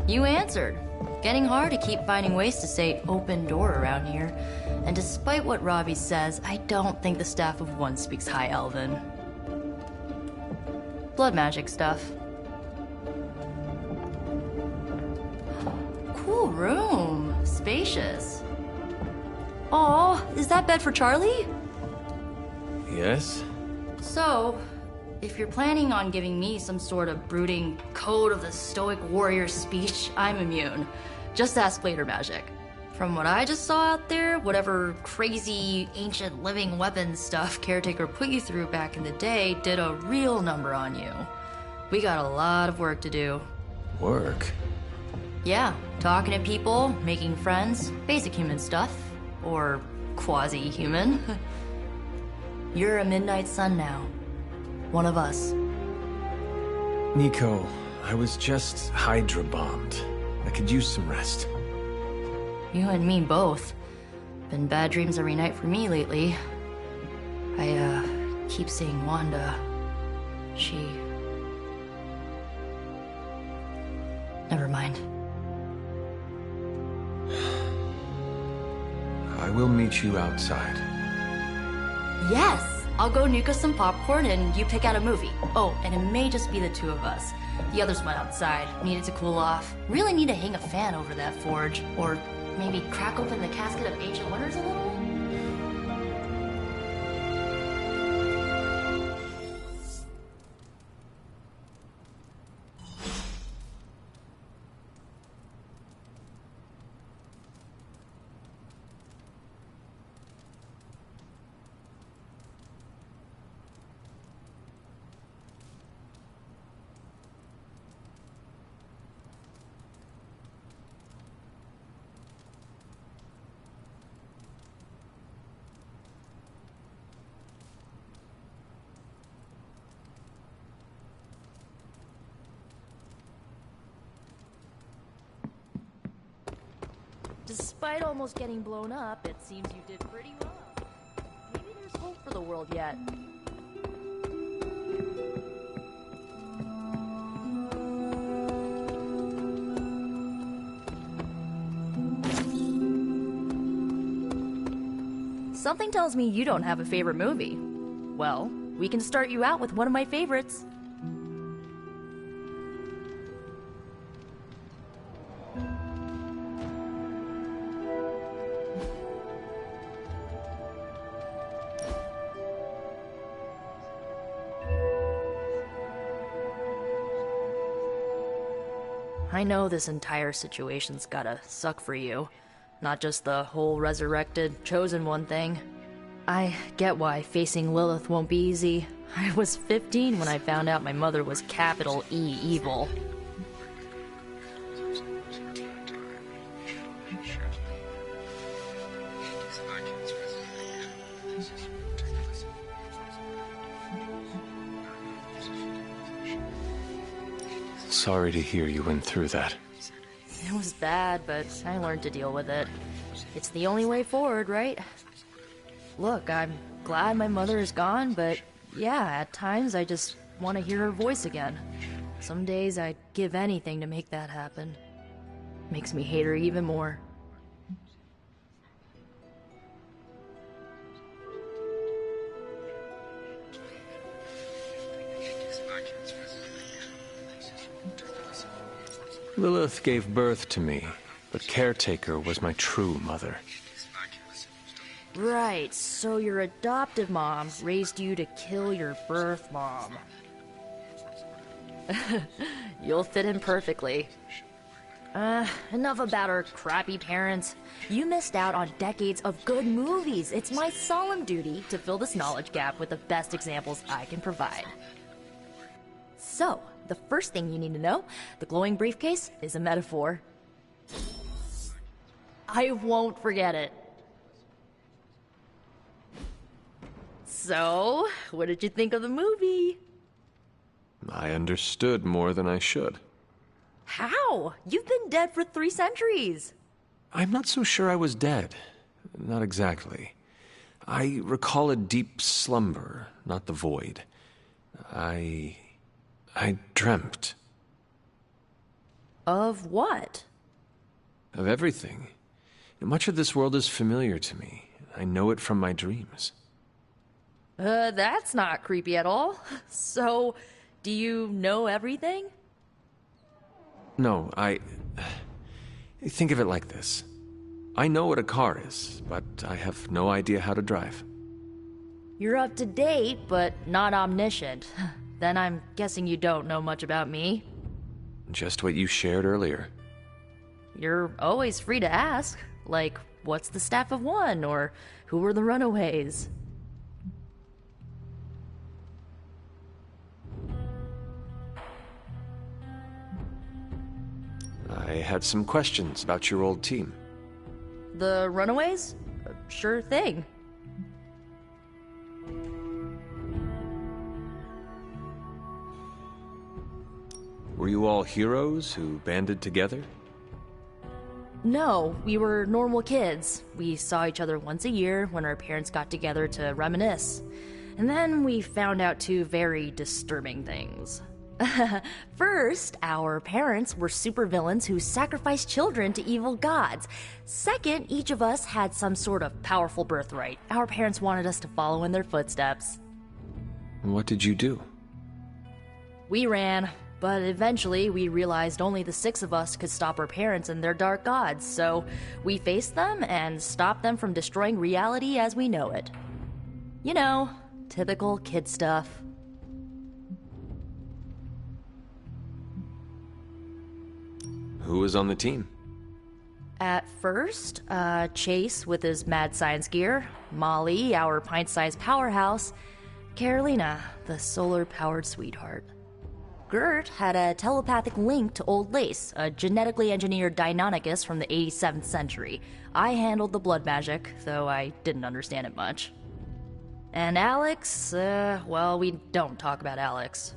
You answered. Getting hard to keep finding ways to say open door around here. And despite what Robbie says, I don't think the staff of one speaks High Elven. Blood magic stuff. Cool room. Spacious. Aw, is that bed for Charlie? Yes? So, if you're planning on giving me some sort of brooding code of the stoic warrior speech, I'm immune. Just ask later, Magic. From what I just saw out there, whatever crazy ancient living weapons stuff Caretaker put you through back in the day did a real number on you. We got a lot of work to do. Work? Yeah, talking to people, making friends, basic human stuff. Or quasi-human. You're a Midnight Sun now. One of us. Nico, I was just Hydra bombed. I could use some rest. You and me both. Been bad dreams every night for me lately. I, keep seeing Wanda. She... Never mind. I will meet you outside. Yes! I'll go nuke us some popcorn and you pick out a movie. Oh, and it may just be the two of us. The others went outside, needed to cool off. Really need to hang a fan over that forge. Or maybe crack open the casket of ancient wonders a little? Despite almost getting blown up, it seems you did pretty well. Maybe there's hope for the world yet. Something tells me you don't have a favorite movie. Well, we can start you out with one of my favorites. I know this entire situation's gotta suck for you. Not just the whole resurrected, chosen one thing. I get why facing Lilith won't be easy. I was 15 when I found out my mother was capital E evil. Sorry to hear you went through that. It was bad, but I learned to deal with it. It's the only way forward, right? Look, I'm glad my mother is gone, but yeah, at times I just want to hear her voice again. Some days I'd give anything to make that happen. Makes me hate her even more. Lilith gave birth to me, but Caretaker was my true mother. Right, so your adoptive mom raised you to kill your birth mom. You'll fit in perfectly. Enough about our crappy parents. You missed out on decades of good movies. It's my solemn duty to fill this knowledge gap with the best examples I can provide. So, the first thing you need to know, the glowing briefcase is a metaphor. I won't forget it. So, what did you think of the movie? I understood more than I should. How? You've been dead for 3 centuries. I'm not so sure I was dead. Not exactly. I recall a deep slumber, not the void. I dreamt. Of what? Of everything. Much of this world is familiar to me. I know it from my dreams. That's not creepy at all. So, do you know everything? No, think of it like this. I know what a car is, but I have no idea how to drive. You're up to date, but not omniscient. Then I'm guessing you don't know much about me. Just what you shared earlier. You're always free to ask. Like, what's the staff of one? Or who were the runaways? I had some questions about your old team. The runaways? Sure thing. Were you all heroes who banded together? No, we were normal kids. We saw each other once a year when our parents got together to reminisce. And then we found out 2 very disturbing things. First, our parents were supervillains who sacrificed children to evil gods. Second, each of us had some sort of powerful birthright. Our parents wanted us to follow in their footsteps. What did you do? We ran, but eventually we realized only the 6 of us could stop our parents and their dark gods, so we faced them and stopped them from destroying reality as we know it. You know, typical kid stuff. Who was on the team? At first, Chase with his mad science gear, Molly, our pint-sized powerhouse, Carolina, the solar-powered sweetheart. Gert had a telepathic link to Old Lace, a genetically engineered Deinonychus from the 87th century. I handled the blood magic, though I didn't understand it much. And Alex, well, we don't talk about Alex.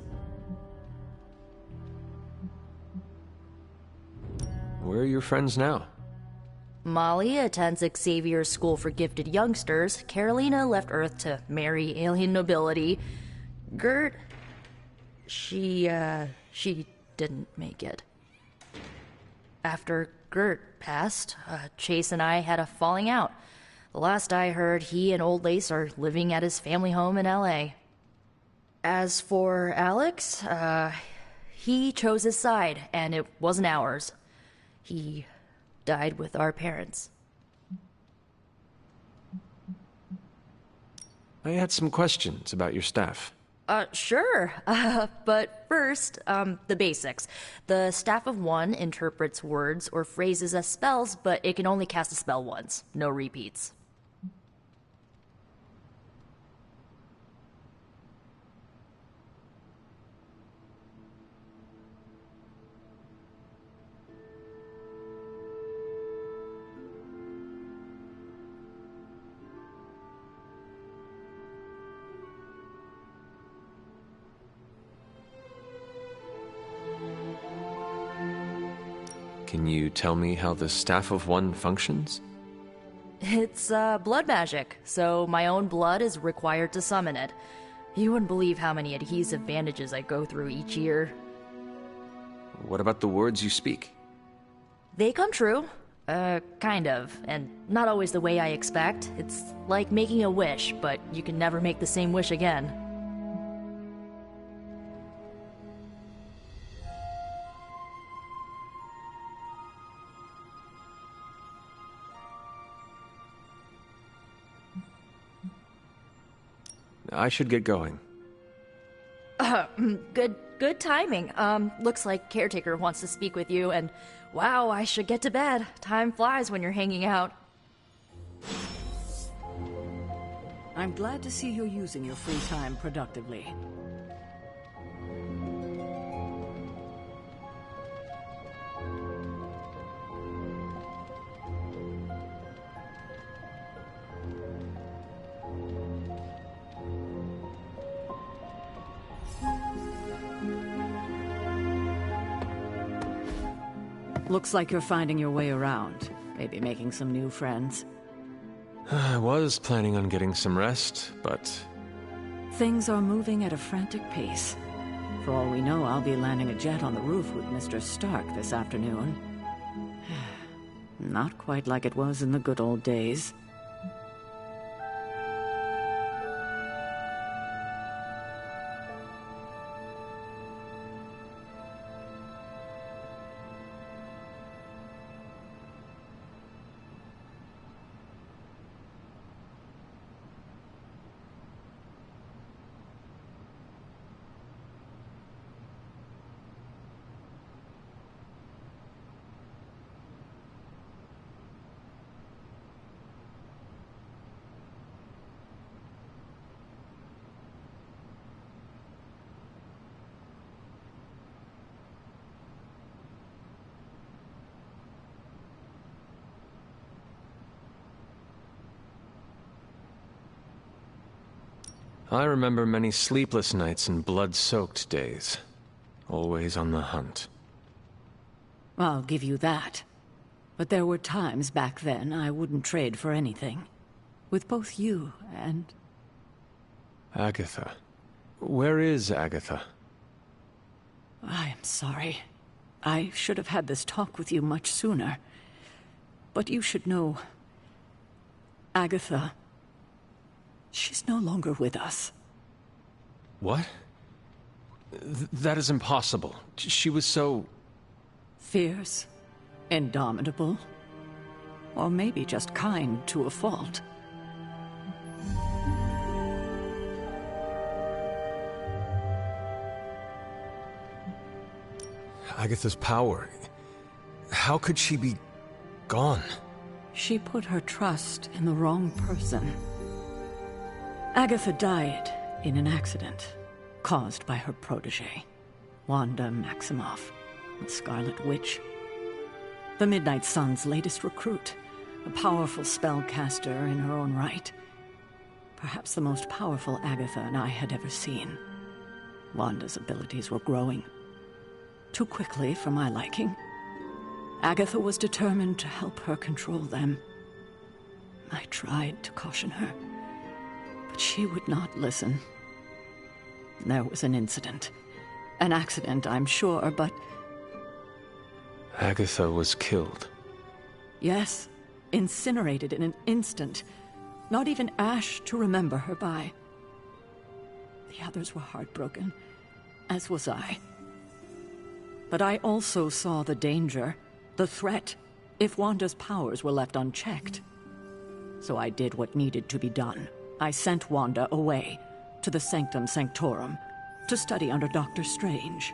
Where are your friends now? Molly attends Xavier's School for Gifted Youngsters. Carolina left Earth to marry alien nobility. Gert... She didn't make it. After Gert passed, Chase and I had a falling out. The last I heard, he and Old Lace are living at his family home in L.A. As for Alex, he chose his side, and it wasn't ours. He died with our parents. I had some questions about your staff. Sure. But first, the basics. The Staff of One interprets words or phrases as spells, but it can only cast a spell once. No repeats. Can you tell me how the Staff of One functions? It's, blood magic, so my own blood is required to summon it. You wouldn't believe how many adhesive bandages I go through each year. What about the words you speak? They come true. Kind of. And not always the way I expect. It's like making a wish, but you can never make the same wish again. I should get going. Good timing. Looks like Caretaker wants to speak with you, and wow, I should get to bed. Time flies when you're hanging out. I'm glad to see you're using your free time productively. Looks like you're finding your way around. Maybe making some new friends. I was planning on getting some rest, but... Things are moving at a frantic pace. For all we know, I'll be landing a jet on the roof with Mr. Stark this afternoon. Not quite like it was in the good old days. I remember many sleepless nights and blood-soaked days. Always on the hunt. I'll give you that. But there were times back then I wouldn't trade for anything. With both you and... Agatha. Where is Agatha? I am sorry. I should have had this talk with you much sooner. But you should know... Agatha... She's no longer with us. What? That is impossible. She was so... Fierce, indomitable, or maybe just kind to a fault. Agatha's power... How could she be... gone? She put her trust in the wrong person. Agatha died in an accident caused by her protege, Wanda Maximoff, the Scarlet Witch. The Midnight Sun's latest recruit, a powerful spellcaster in her own right. Perhaps the most powerful Agatha and I had ever seen. Wanda's abilities were growing. Too quickly for my liking. Agatha was determined to help her control them. I tried to caution her, but she would not listen. There was an incident. An accident, I'm sure, but... Agatha was killed. Yes, incinerated in an instant. Not even ash to remember her by. The others were heartbroken, as was I. But I also saw the danger, the threat, if Wanda's powers were left unchecked. So I did what needed to be done. I sent Wanda away, to the Sanctum Sanctorum, to study under Dr. Strange.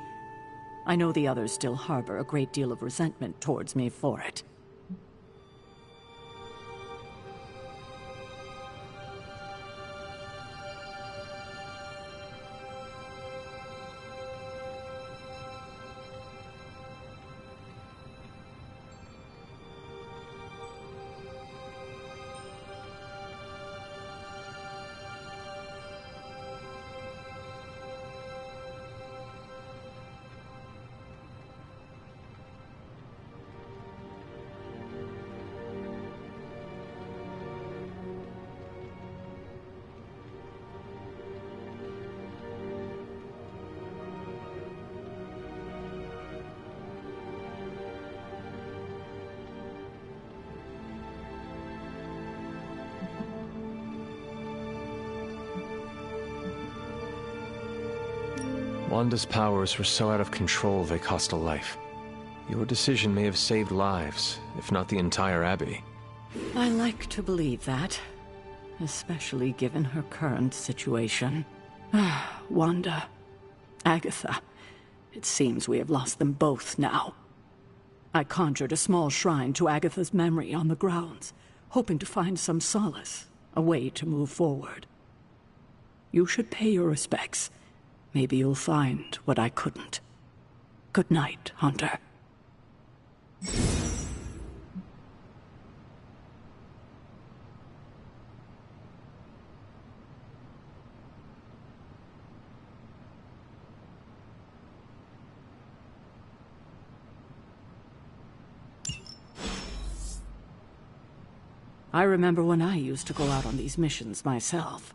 I know the others still harbor a great deal of resentment towards me for it. Wanda's powers were so out of control they cost a life. Your decision may have saved lives, if not the entire Abbey. I like to believe that, especially given her current situation. Wanda, Agatha, it seems we have lost them both now. I conjured a small shrine to Agatha's memory on the grounds, hoping to find some solace, a way to move forward. You should pay your respects. Maybe you'll find what I couldn't. Good night, Hunter. I remember when I used to go out on these missions myself.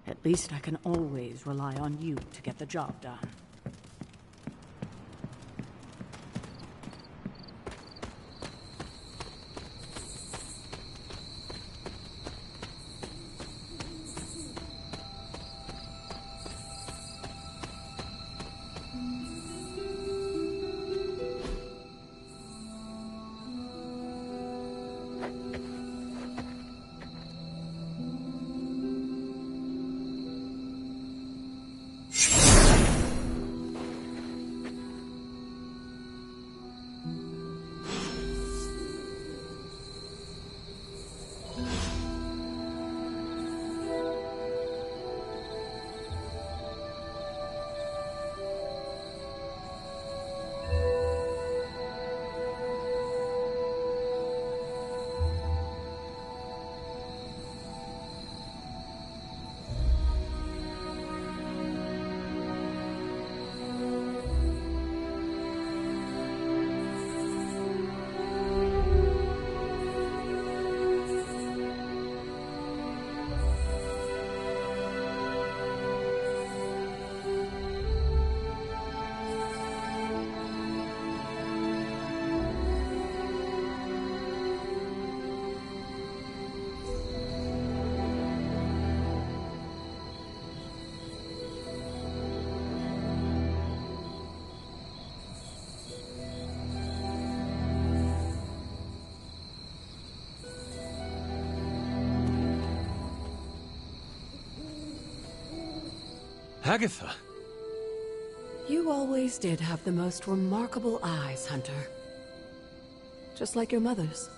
At least I can always rely on you to get the job done. Agatha! You always did have the most remarkable eyes, Hunter. Just like your mother's.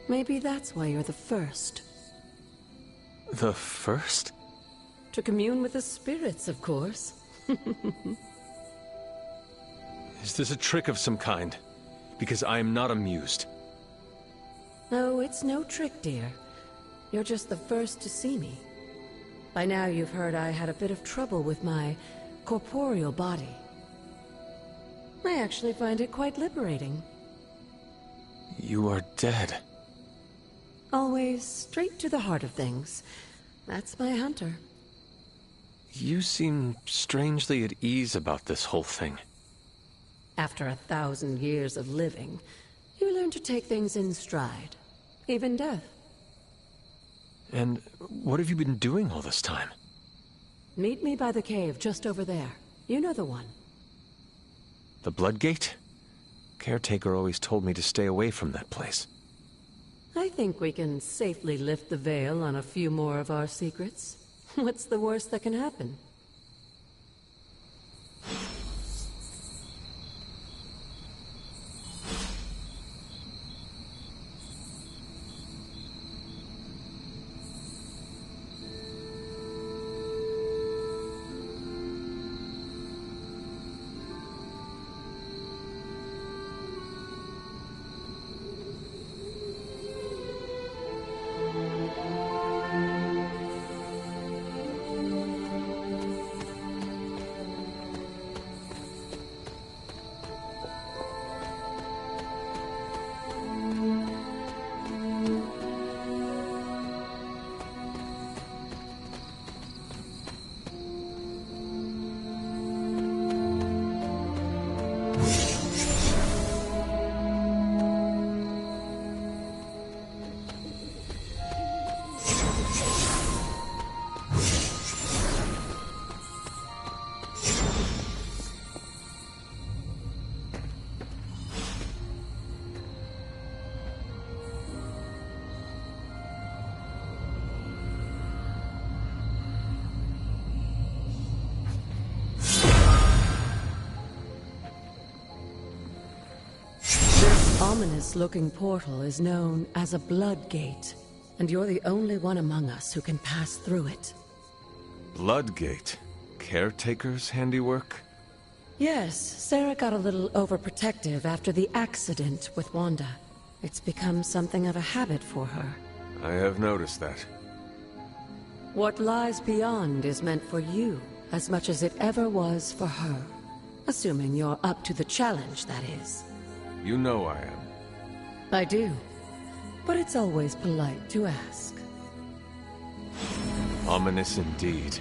Maybe that's why you're the first. The first? To commune with the spirits, of course. Is this a trick of some kind? Because I am not amused. No, it's no trick, dear. You're just the first to see me. By now you've heard I had a bit of trouble with my corporeal body. I actually find it quite liberating. You are dead. Always straight to the heart of things. That's my hunter. You seem strangely at ease about this whole thing. After 1,000 years of living, you learn to take things in stride. Even death. And what have you been doing all this time? Meet me by the cave just over there. You know the one. The Bloodgate? Caretaker always told me to stay away from that place. I think we can safely lift the veil on a few more of our secrets. What's the worst that can happen? Ominous-looking portal is known as a blood gate, and you're the only one among us who can pass through it. Bloodgate? Caretaker's handiwork? Yes, Sarah got a little overprotective after the accident with Wanda. It's become something of a habit for her. I have noticed that. What lies beyond is meant for you as much as it ever was for her. Assuming you're up to the challenge, that is. You know I am. I do. But it's always polite to ask. Ominous indeed.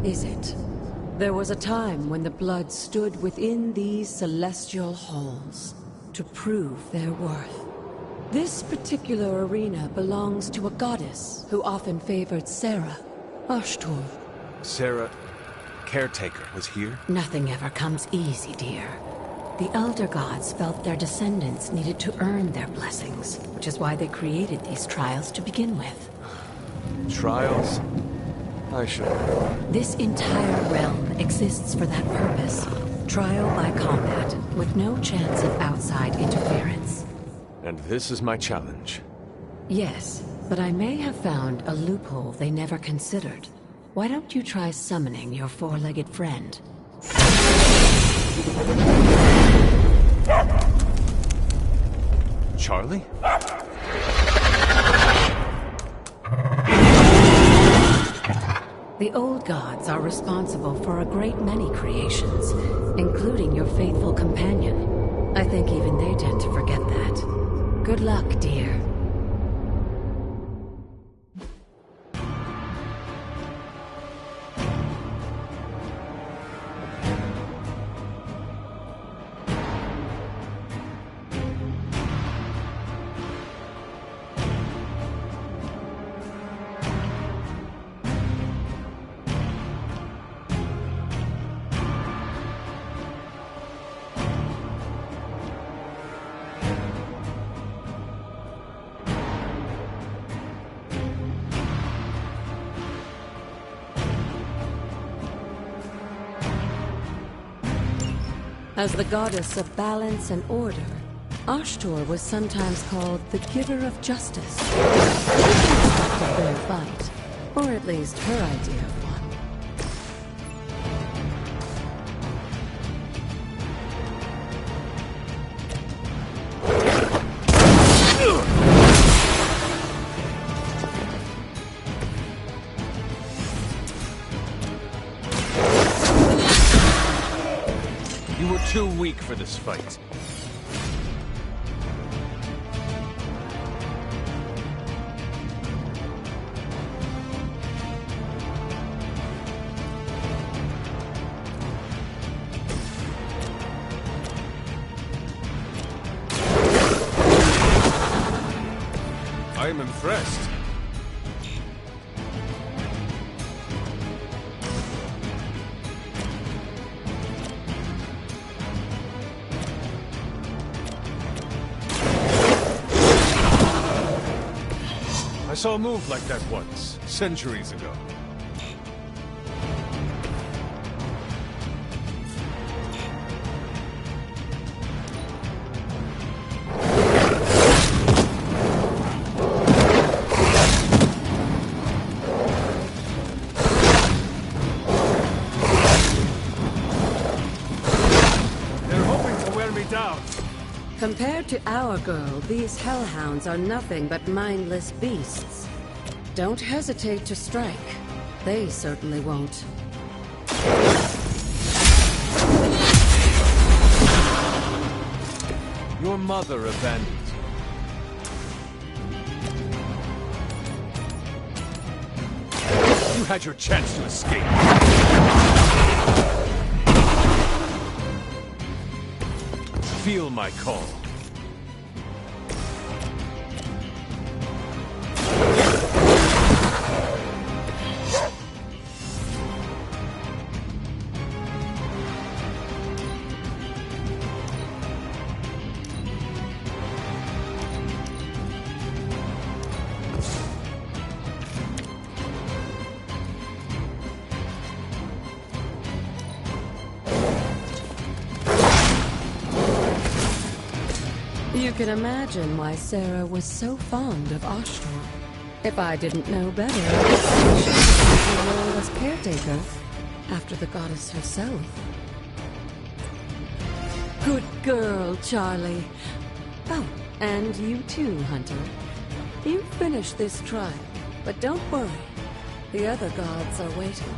Is it? There was a time when the blood stood within these celestial halls to prove their worth. This particular arena belongs to a goddess who often favored Sarah, Ashtur. Sarah, Caretaker, was here? Nothing ever comes easy, dear. The Elder Gods felt their descendants needed to earn their blessings, which is why they created these trials to begin with. Trials? I should. This entire realm exists for that purpose. Trial by combat, with no chance of outside interference. And this is my challenge. Yes, but I may have found a loophole they never considered. Why don't you try summoning your four-legged friend? Charlie? The old gods are responsible for a great many creations, including your faithful companion. I think even they tend to forget that. Good luck, dear. As the goddess of balance and order, Ashtor was sometimes called the giver of justice. It was an expected fair fight, or at least her idea of one. You were too weak for this fight. I am impressed. I saw a move like that once, centuries ago. They're hoping to wear me down. Compared to our girl, these hellhounds are nothing but mindless beasts. Don't hesitate to strike. They certainly won't. Your mother abandoned you. You had your chance to escape. Feel my call. You can imagine why Sarah was so fond of Ashtor. If I didn't know better, I would say she was the role as caretaker after the goddess herself. Good girl, Charlie. Oh, and you too, Hunter. You finished this trial, but don't worry. The other gods are waiting.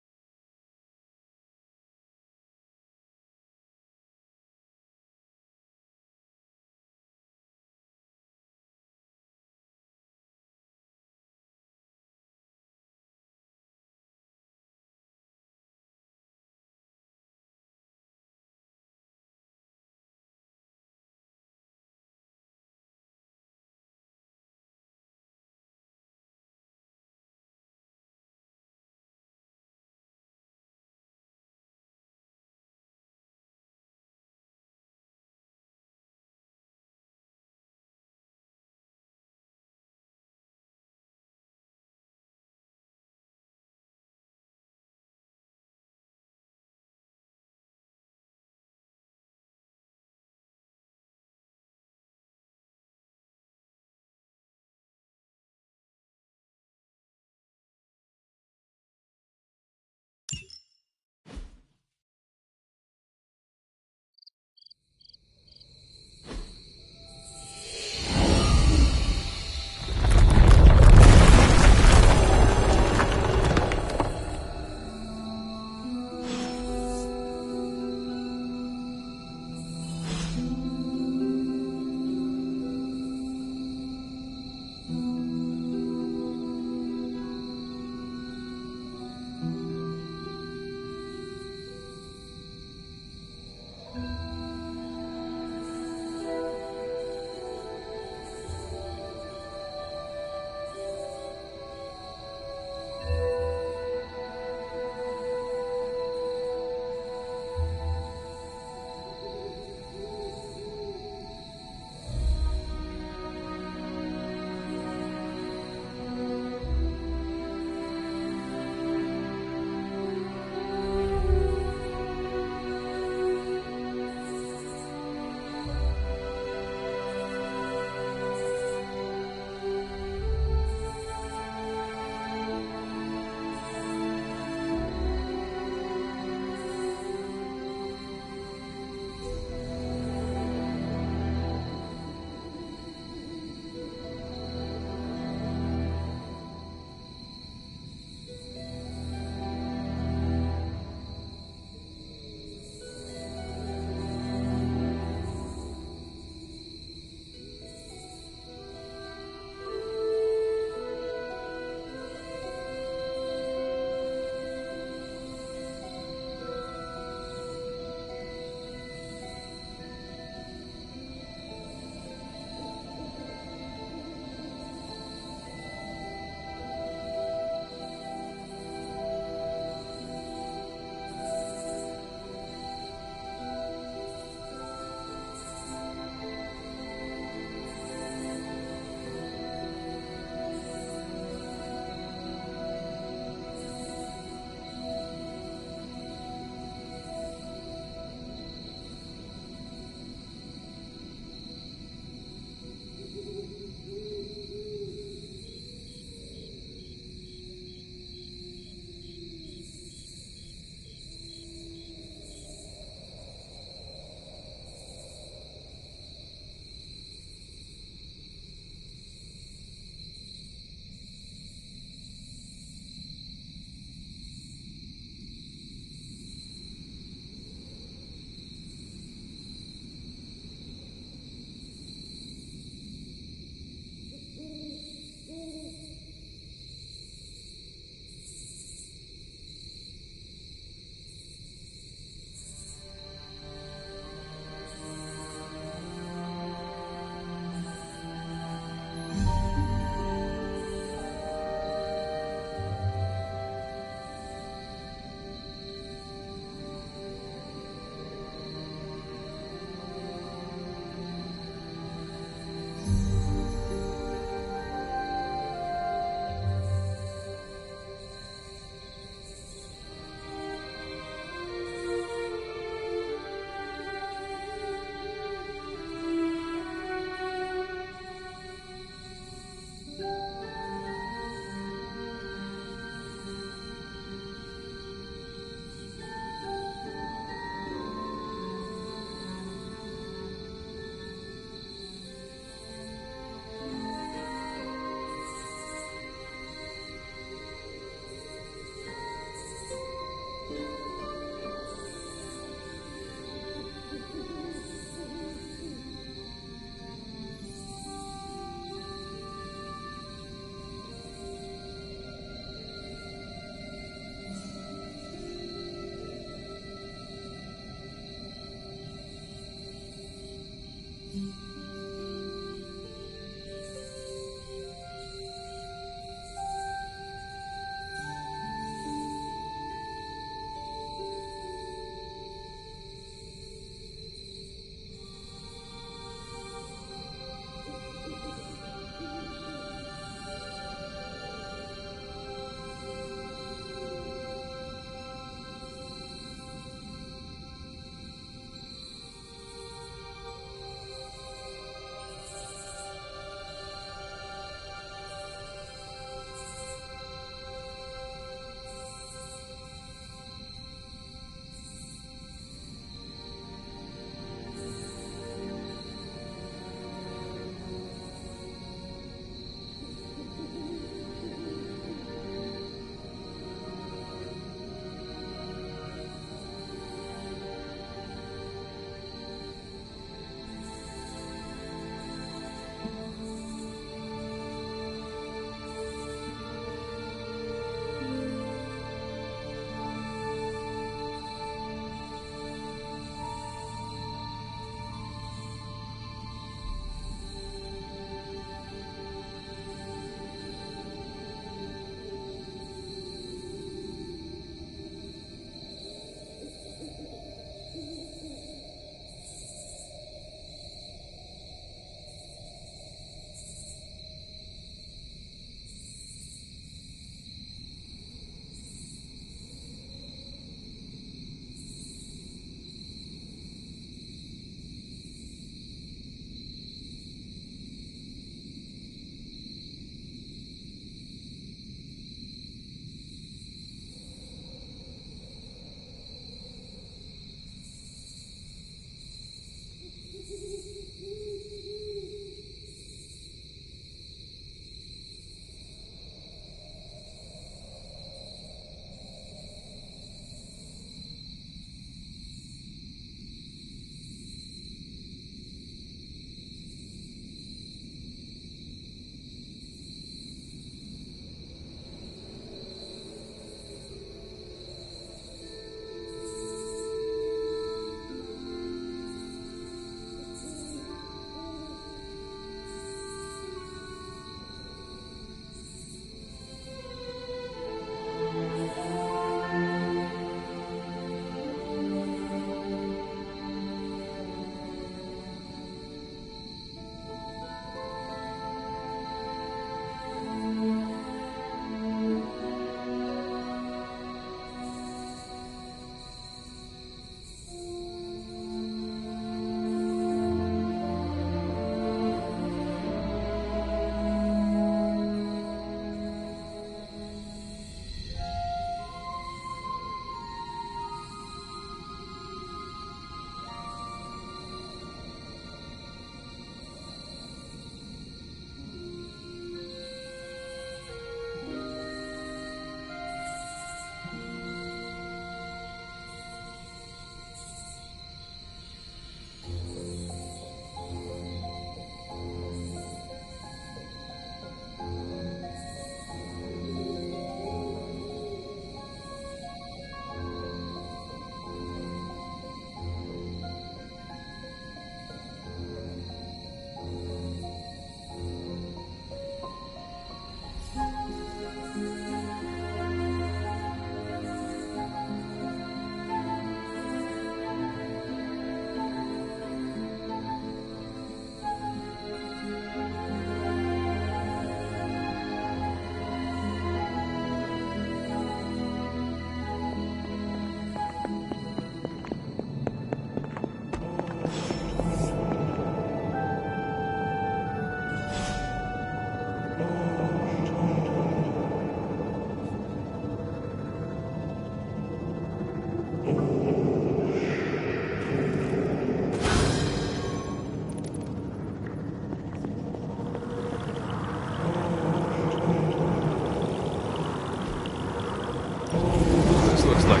looks like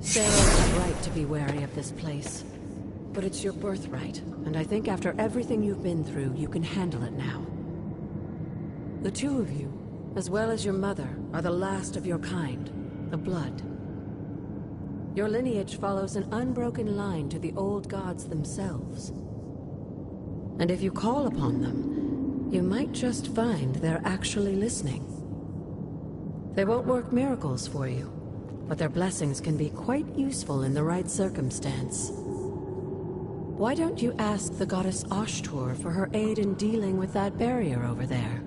Sarah's right to be wary of this place. But it's your birthright, and I think after everything you've been through, you can handle it now. The two of you, as well as your mother, are the last of your kind, the Blood. Your lineage follows an unbroken line to the old gods themselves. And if you call upon them, you might just find they're actually listening. They won't work miracles for you, but their blessings can be quite useful in the right circumstance. Why don't you ask the goddess Ashtur for her aid in dealing with that barrier over there?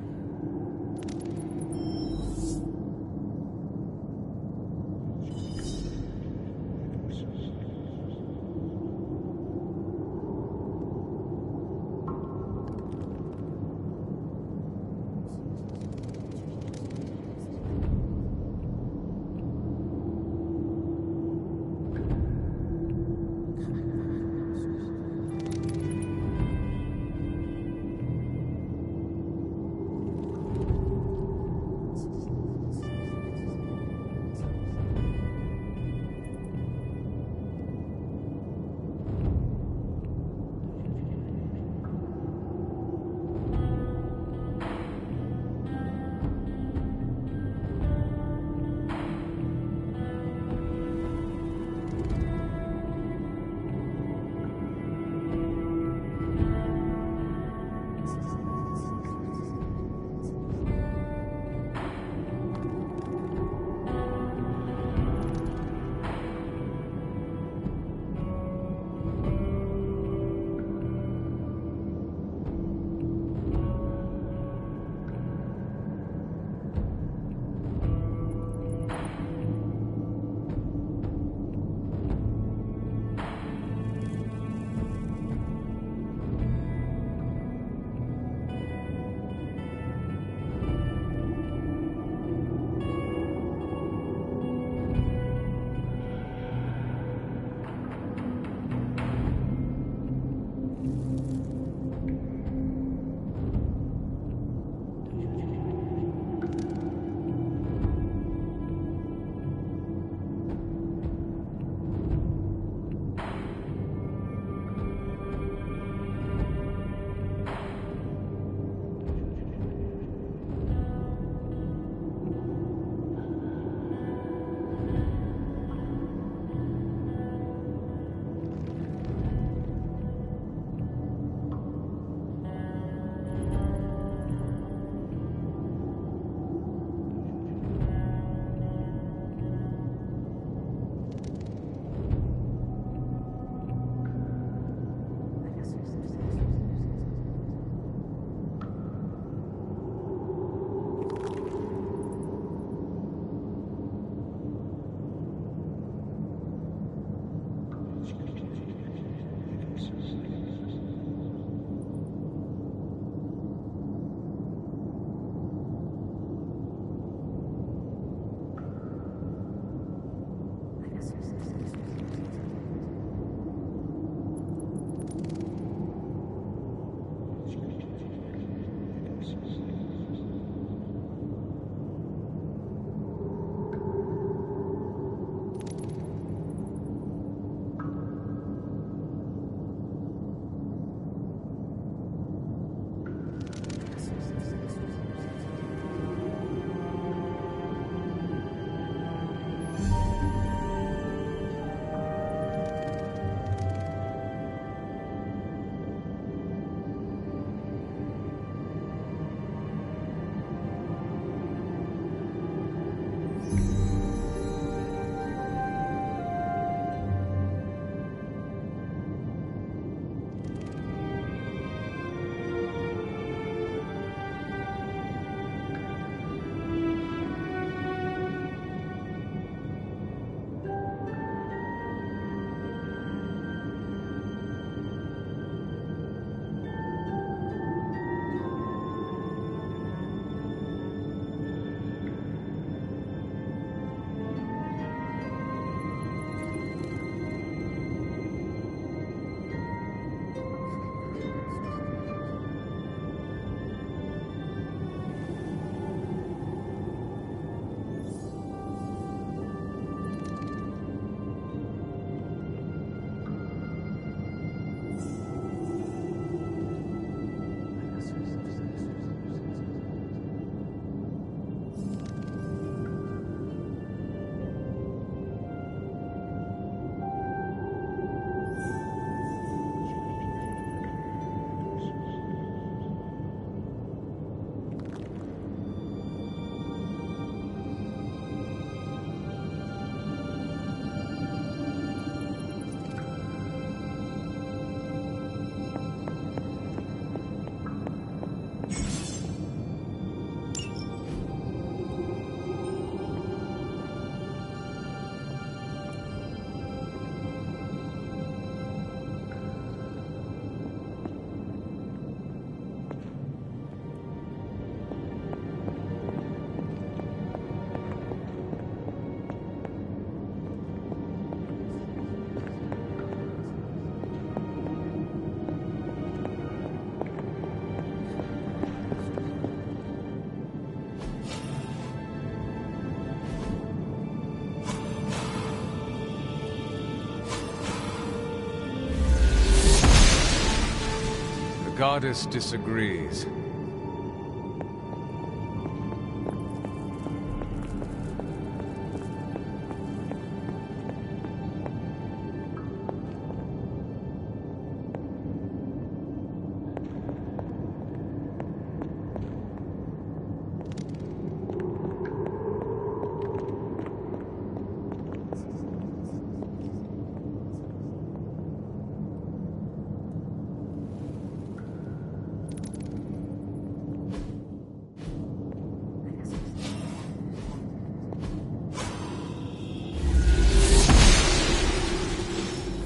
goddess disagrees.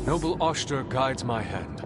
Noble Oster guides my hand.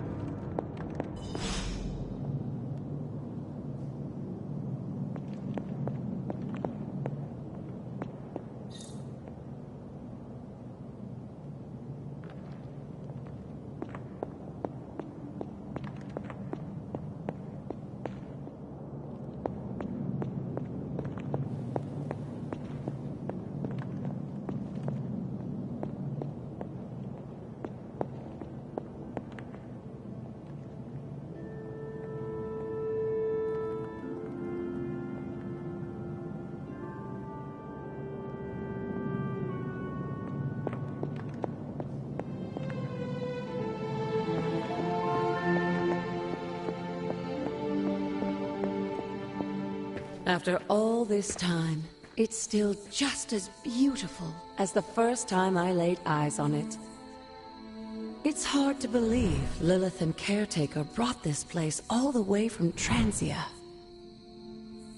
After all this time, it's still just as beautiful as the first time I laid eyes on it. It's hard to believe Lilith and Caretaker brought this place all the way from Transia.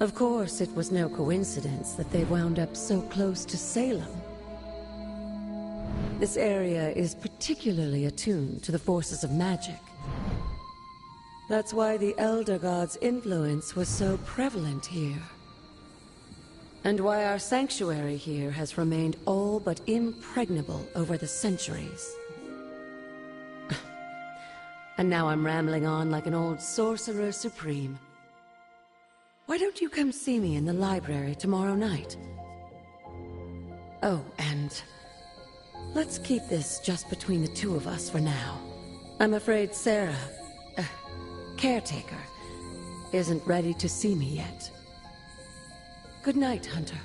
Of course, it was no coincidence that they wound up so close to Salem. This area is particularly attuned to the forces of magic. That's why the Elder God's influence was so prevalent here. And why our sanctuary here has remained all but impregnable over the centuries. And now I'm rambling on like an old sorcerer supreme. Why don't you come see me in the library tomorrow night? Oh, and let's keep this just between the two of us for now. I'm afraid Sarah, Caretaker, isn't ready to see me yet. Good night, Hunter.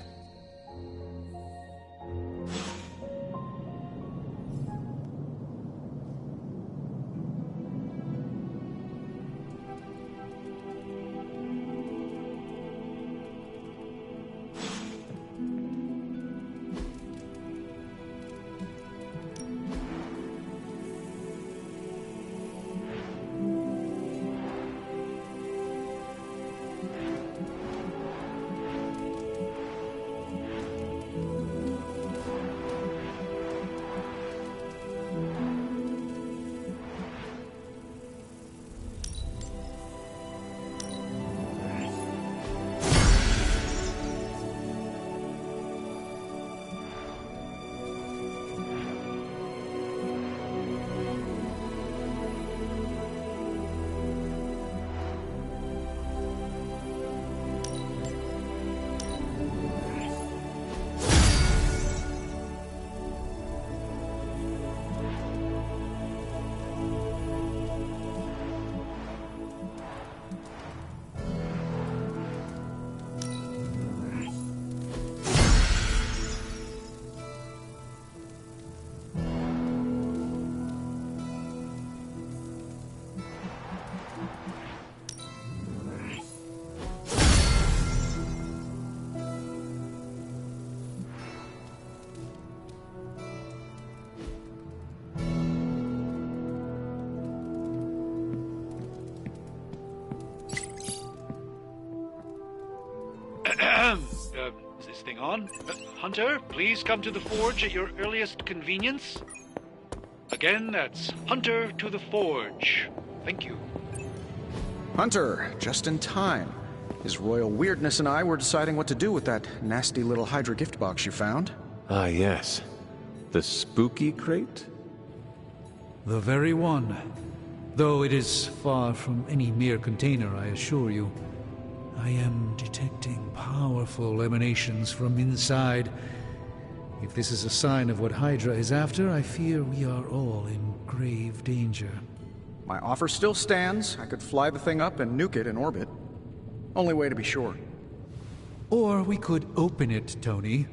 Is this thing on? Hunter, please come to the forge at your earliest convenience. Again, that's Hunter to the forge. Thank you. Hunter, just in time. His royal weirdness and I were deciding what to do with that nasty little Hydra gift box you found. Ah, yes. The spooky crate? The very one. Though it is far from any mere container, I assure you. I am detecting powerful emanations from inside. If this is a sign of what Hydra is after, I fear we are all in grave danger. My offer still stands. I could fly the thing up and nuke it in orbit. Only way to be sure. Or we could open it, Tony,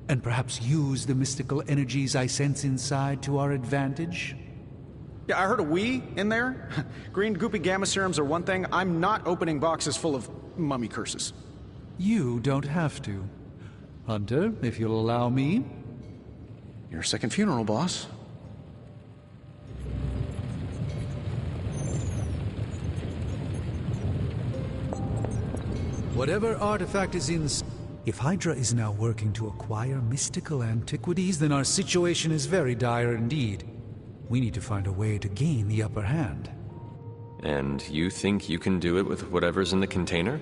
and perhaps use the mystical energies I sense inside to our advantage. Yeah, I heard a "we" in there. Green goopy gamma serums are one thing. I'm not opening boxes full of mummy curses. You don't have to. Hunter, if you'll allow me. Your second funeral, boss. Whatever artifact is in... If Hydra is now working to acquire mystical antiquities, then our situation is very dire indeed. We need to find a way to gain the upper hand. And you think you can do it with whatever's in the container?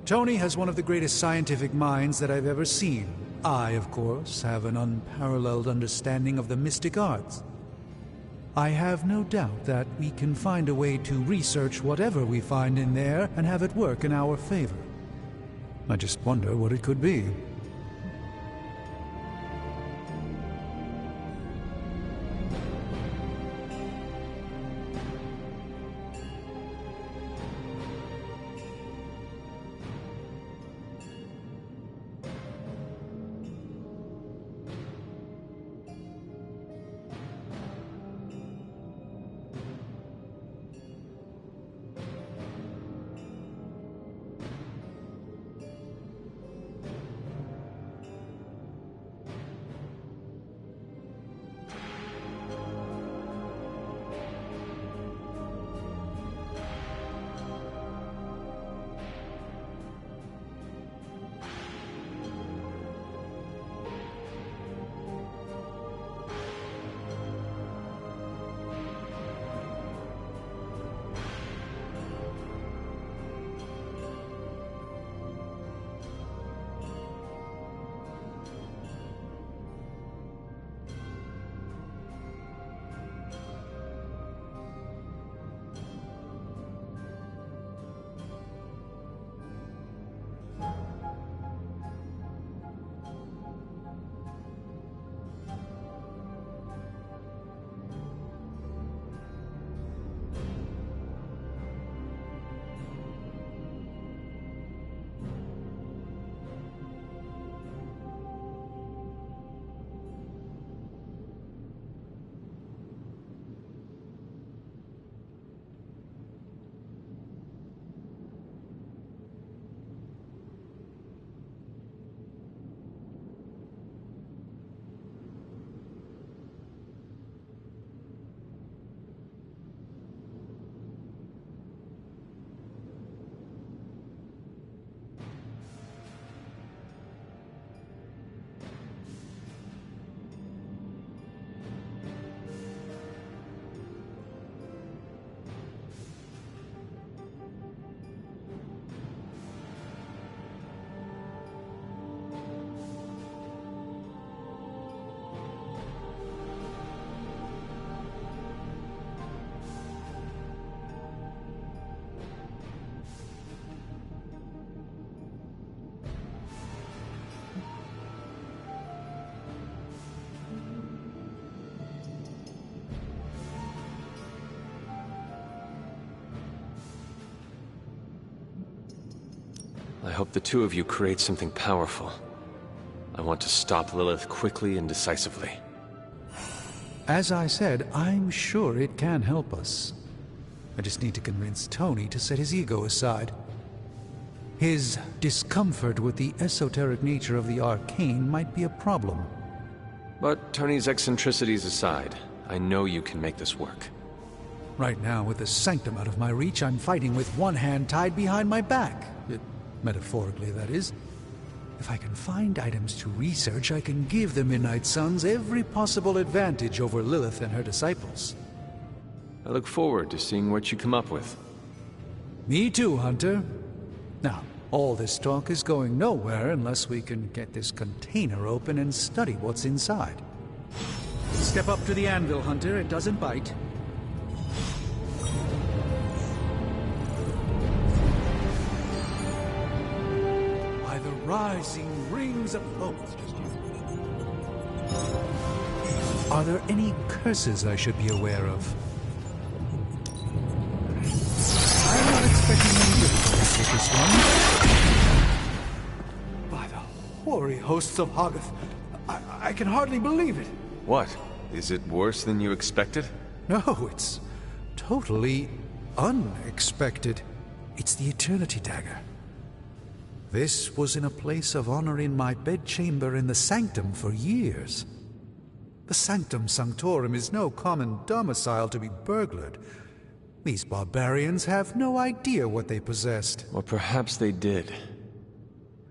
Tony has one of the greatest scientific minds that I've ever seen. I, of course, have an unparalleled understanding of the mystic arts. I have no doubt that we can find a way to research whatever we find in there and have it work in our favor. I just wonder what it could be. I hope the two of you create something powerful. I want to stop Lilith quickly and decisively. As I said, I'm sure it can help us. I just need to convince Tony to set his ego aside. His discomfort with the esoteric nature of the arcane might be a problem. But Tony's eccentricities aside, I know you can make this work. Right now, with the sanctum out of my reach, I'm fighting with one hand tied behind my back. Metaphorically, that is. If I can find items to research, I can give the Midnight Suns every possible advantage over Lilith and her disciples. I look forward to seeing what you come up with. Me too, Hunter. Now, all this talk is going nowhere unless we can get this container open and study what's inside. Step up to the anvil, Hunter. It doesn't bite. By the rising rings of... Oh, it's just you. Are there any curses I should be aware of? priceless one. By the hoary hosts of Hoggoth, I can hardly believe it. What? Is it worse than you expected? No, it's totally unexpected. It's the Eternity Dagger. This was in a place of honor in my bedchamber in the Sanctum for years. The Sanctum Sanctorum is no common domicile to be burglared. These barbarians have no idea what they possessed. Or perhaps they did.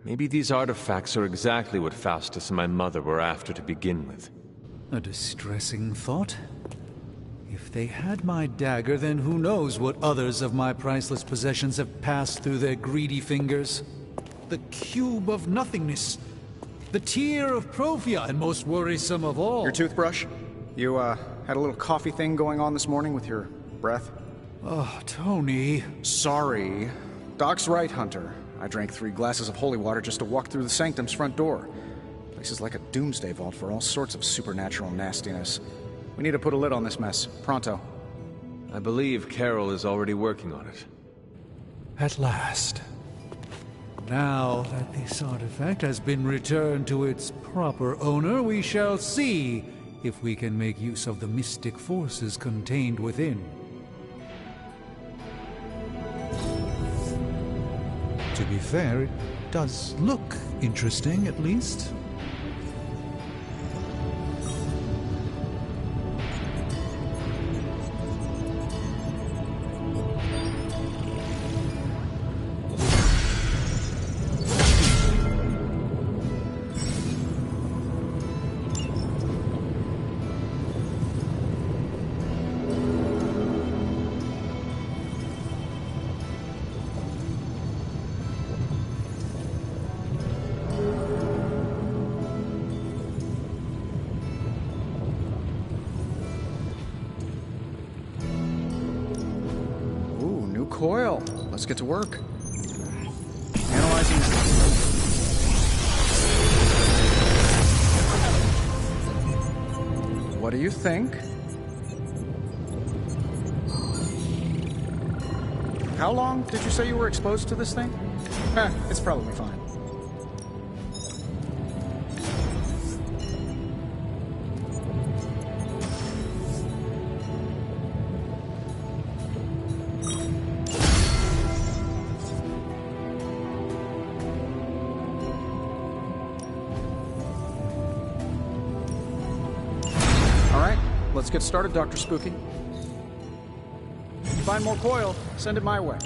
Maybe these artifacts are exactly what Faustus and my mother were after to begin with. A distressing thought. If they had my dagger, then who knows what others of my priceless possessions have passed through their greedy fingers. The cube of nothingness. The tear of Profia, and most worrisome of all. Your toothbrush? You, had a little coffee thing going on this morning with your breath? Oh, Tony. Sorry. Doc's right, Hunter. I drank 3 glasses of holy water just to walk through the Sanctum's front door. Place is like a doomsday vault for all sorts of supernatural nastiness. We need to put a lid on this mess. Pronto. I believe Carol is already working on it. At last. Now that this artifact has been returned to its proper owner, we shall see if we can make use of the mystic forces contained within. To be fair, it does look interesting, at least. Coil. Let's get to work. Analyzing. What do you think? How long did you say you were exposed to this thing? It's probably fine. Let's get started, Dr. Spooky. If you find more coil, send it my way.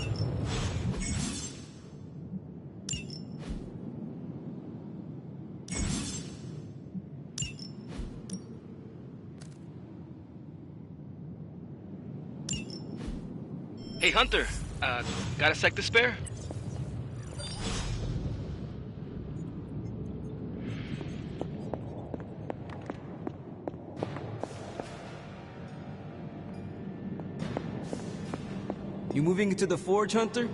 Hey, Hunter. Got a sec to spare? You moving into the forge, Hunter?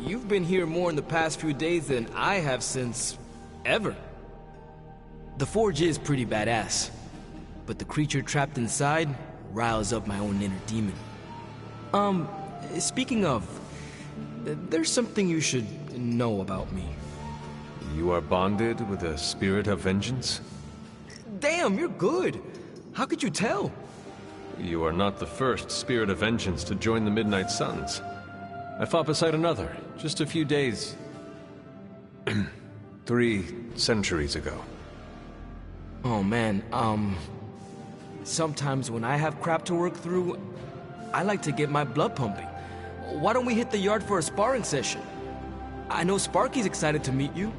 You've been here more in the past few days than I have since... ever. The forge is pretty badass, but the creature trapped inside riles up my own inner demon. Speaking of... there's something you should know about me. You are bonded with a spirit of vengeance? Damn, you're good. How could you tell? You are not the first spirit of vengeance to join the Midnight Suns. I fought beside another, just a few days... 3 centuries ago. Oh man, sometimes when I have crap to work through, I like to get my blood pumping. Why don't we hit the yard for a sparring session? I know Sparky's excited to meet you.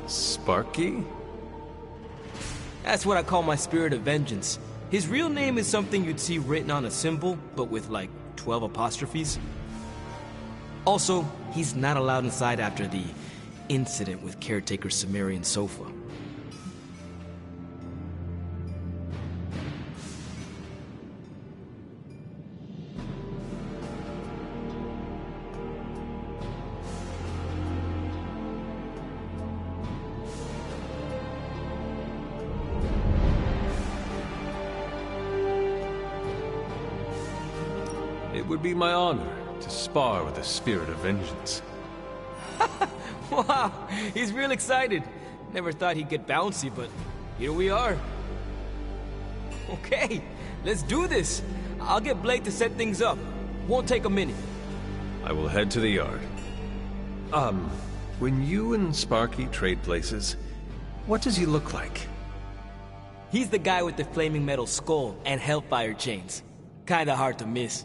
Sparky? That's what I call my spirit of vengeance. His real name is something you'd see written on a symbol, but with like 12 apostrophes. Also, he's not allowed inside after the incident with caretaker Sumerian sofa. It would be my honor to spar with the spirit of vengeance. Wow, he's real excited. Never thought he'd get bouncy, but here we are. Okay, let's do this. I'll get Blake to set things up. Won't take a minute. I will head to the yard. When you and Sparky trade places, what does he look like? He's the guy with the flaming metal skull and hellfire chains. Kinda hard to miss.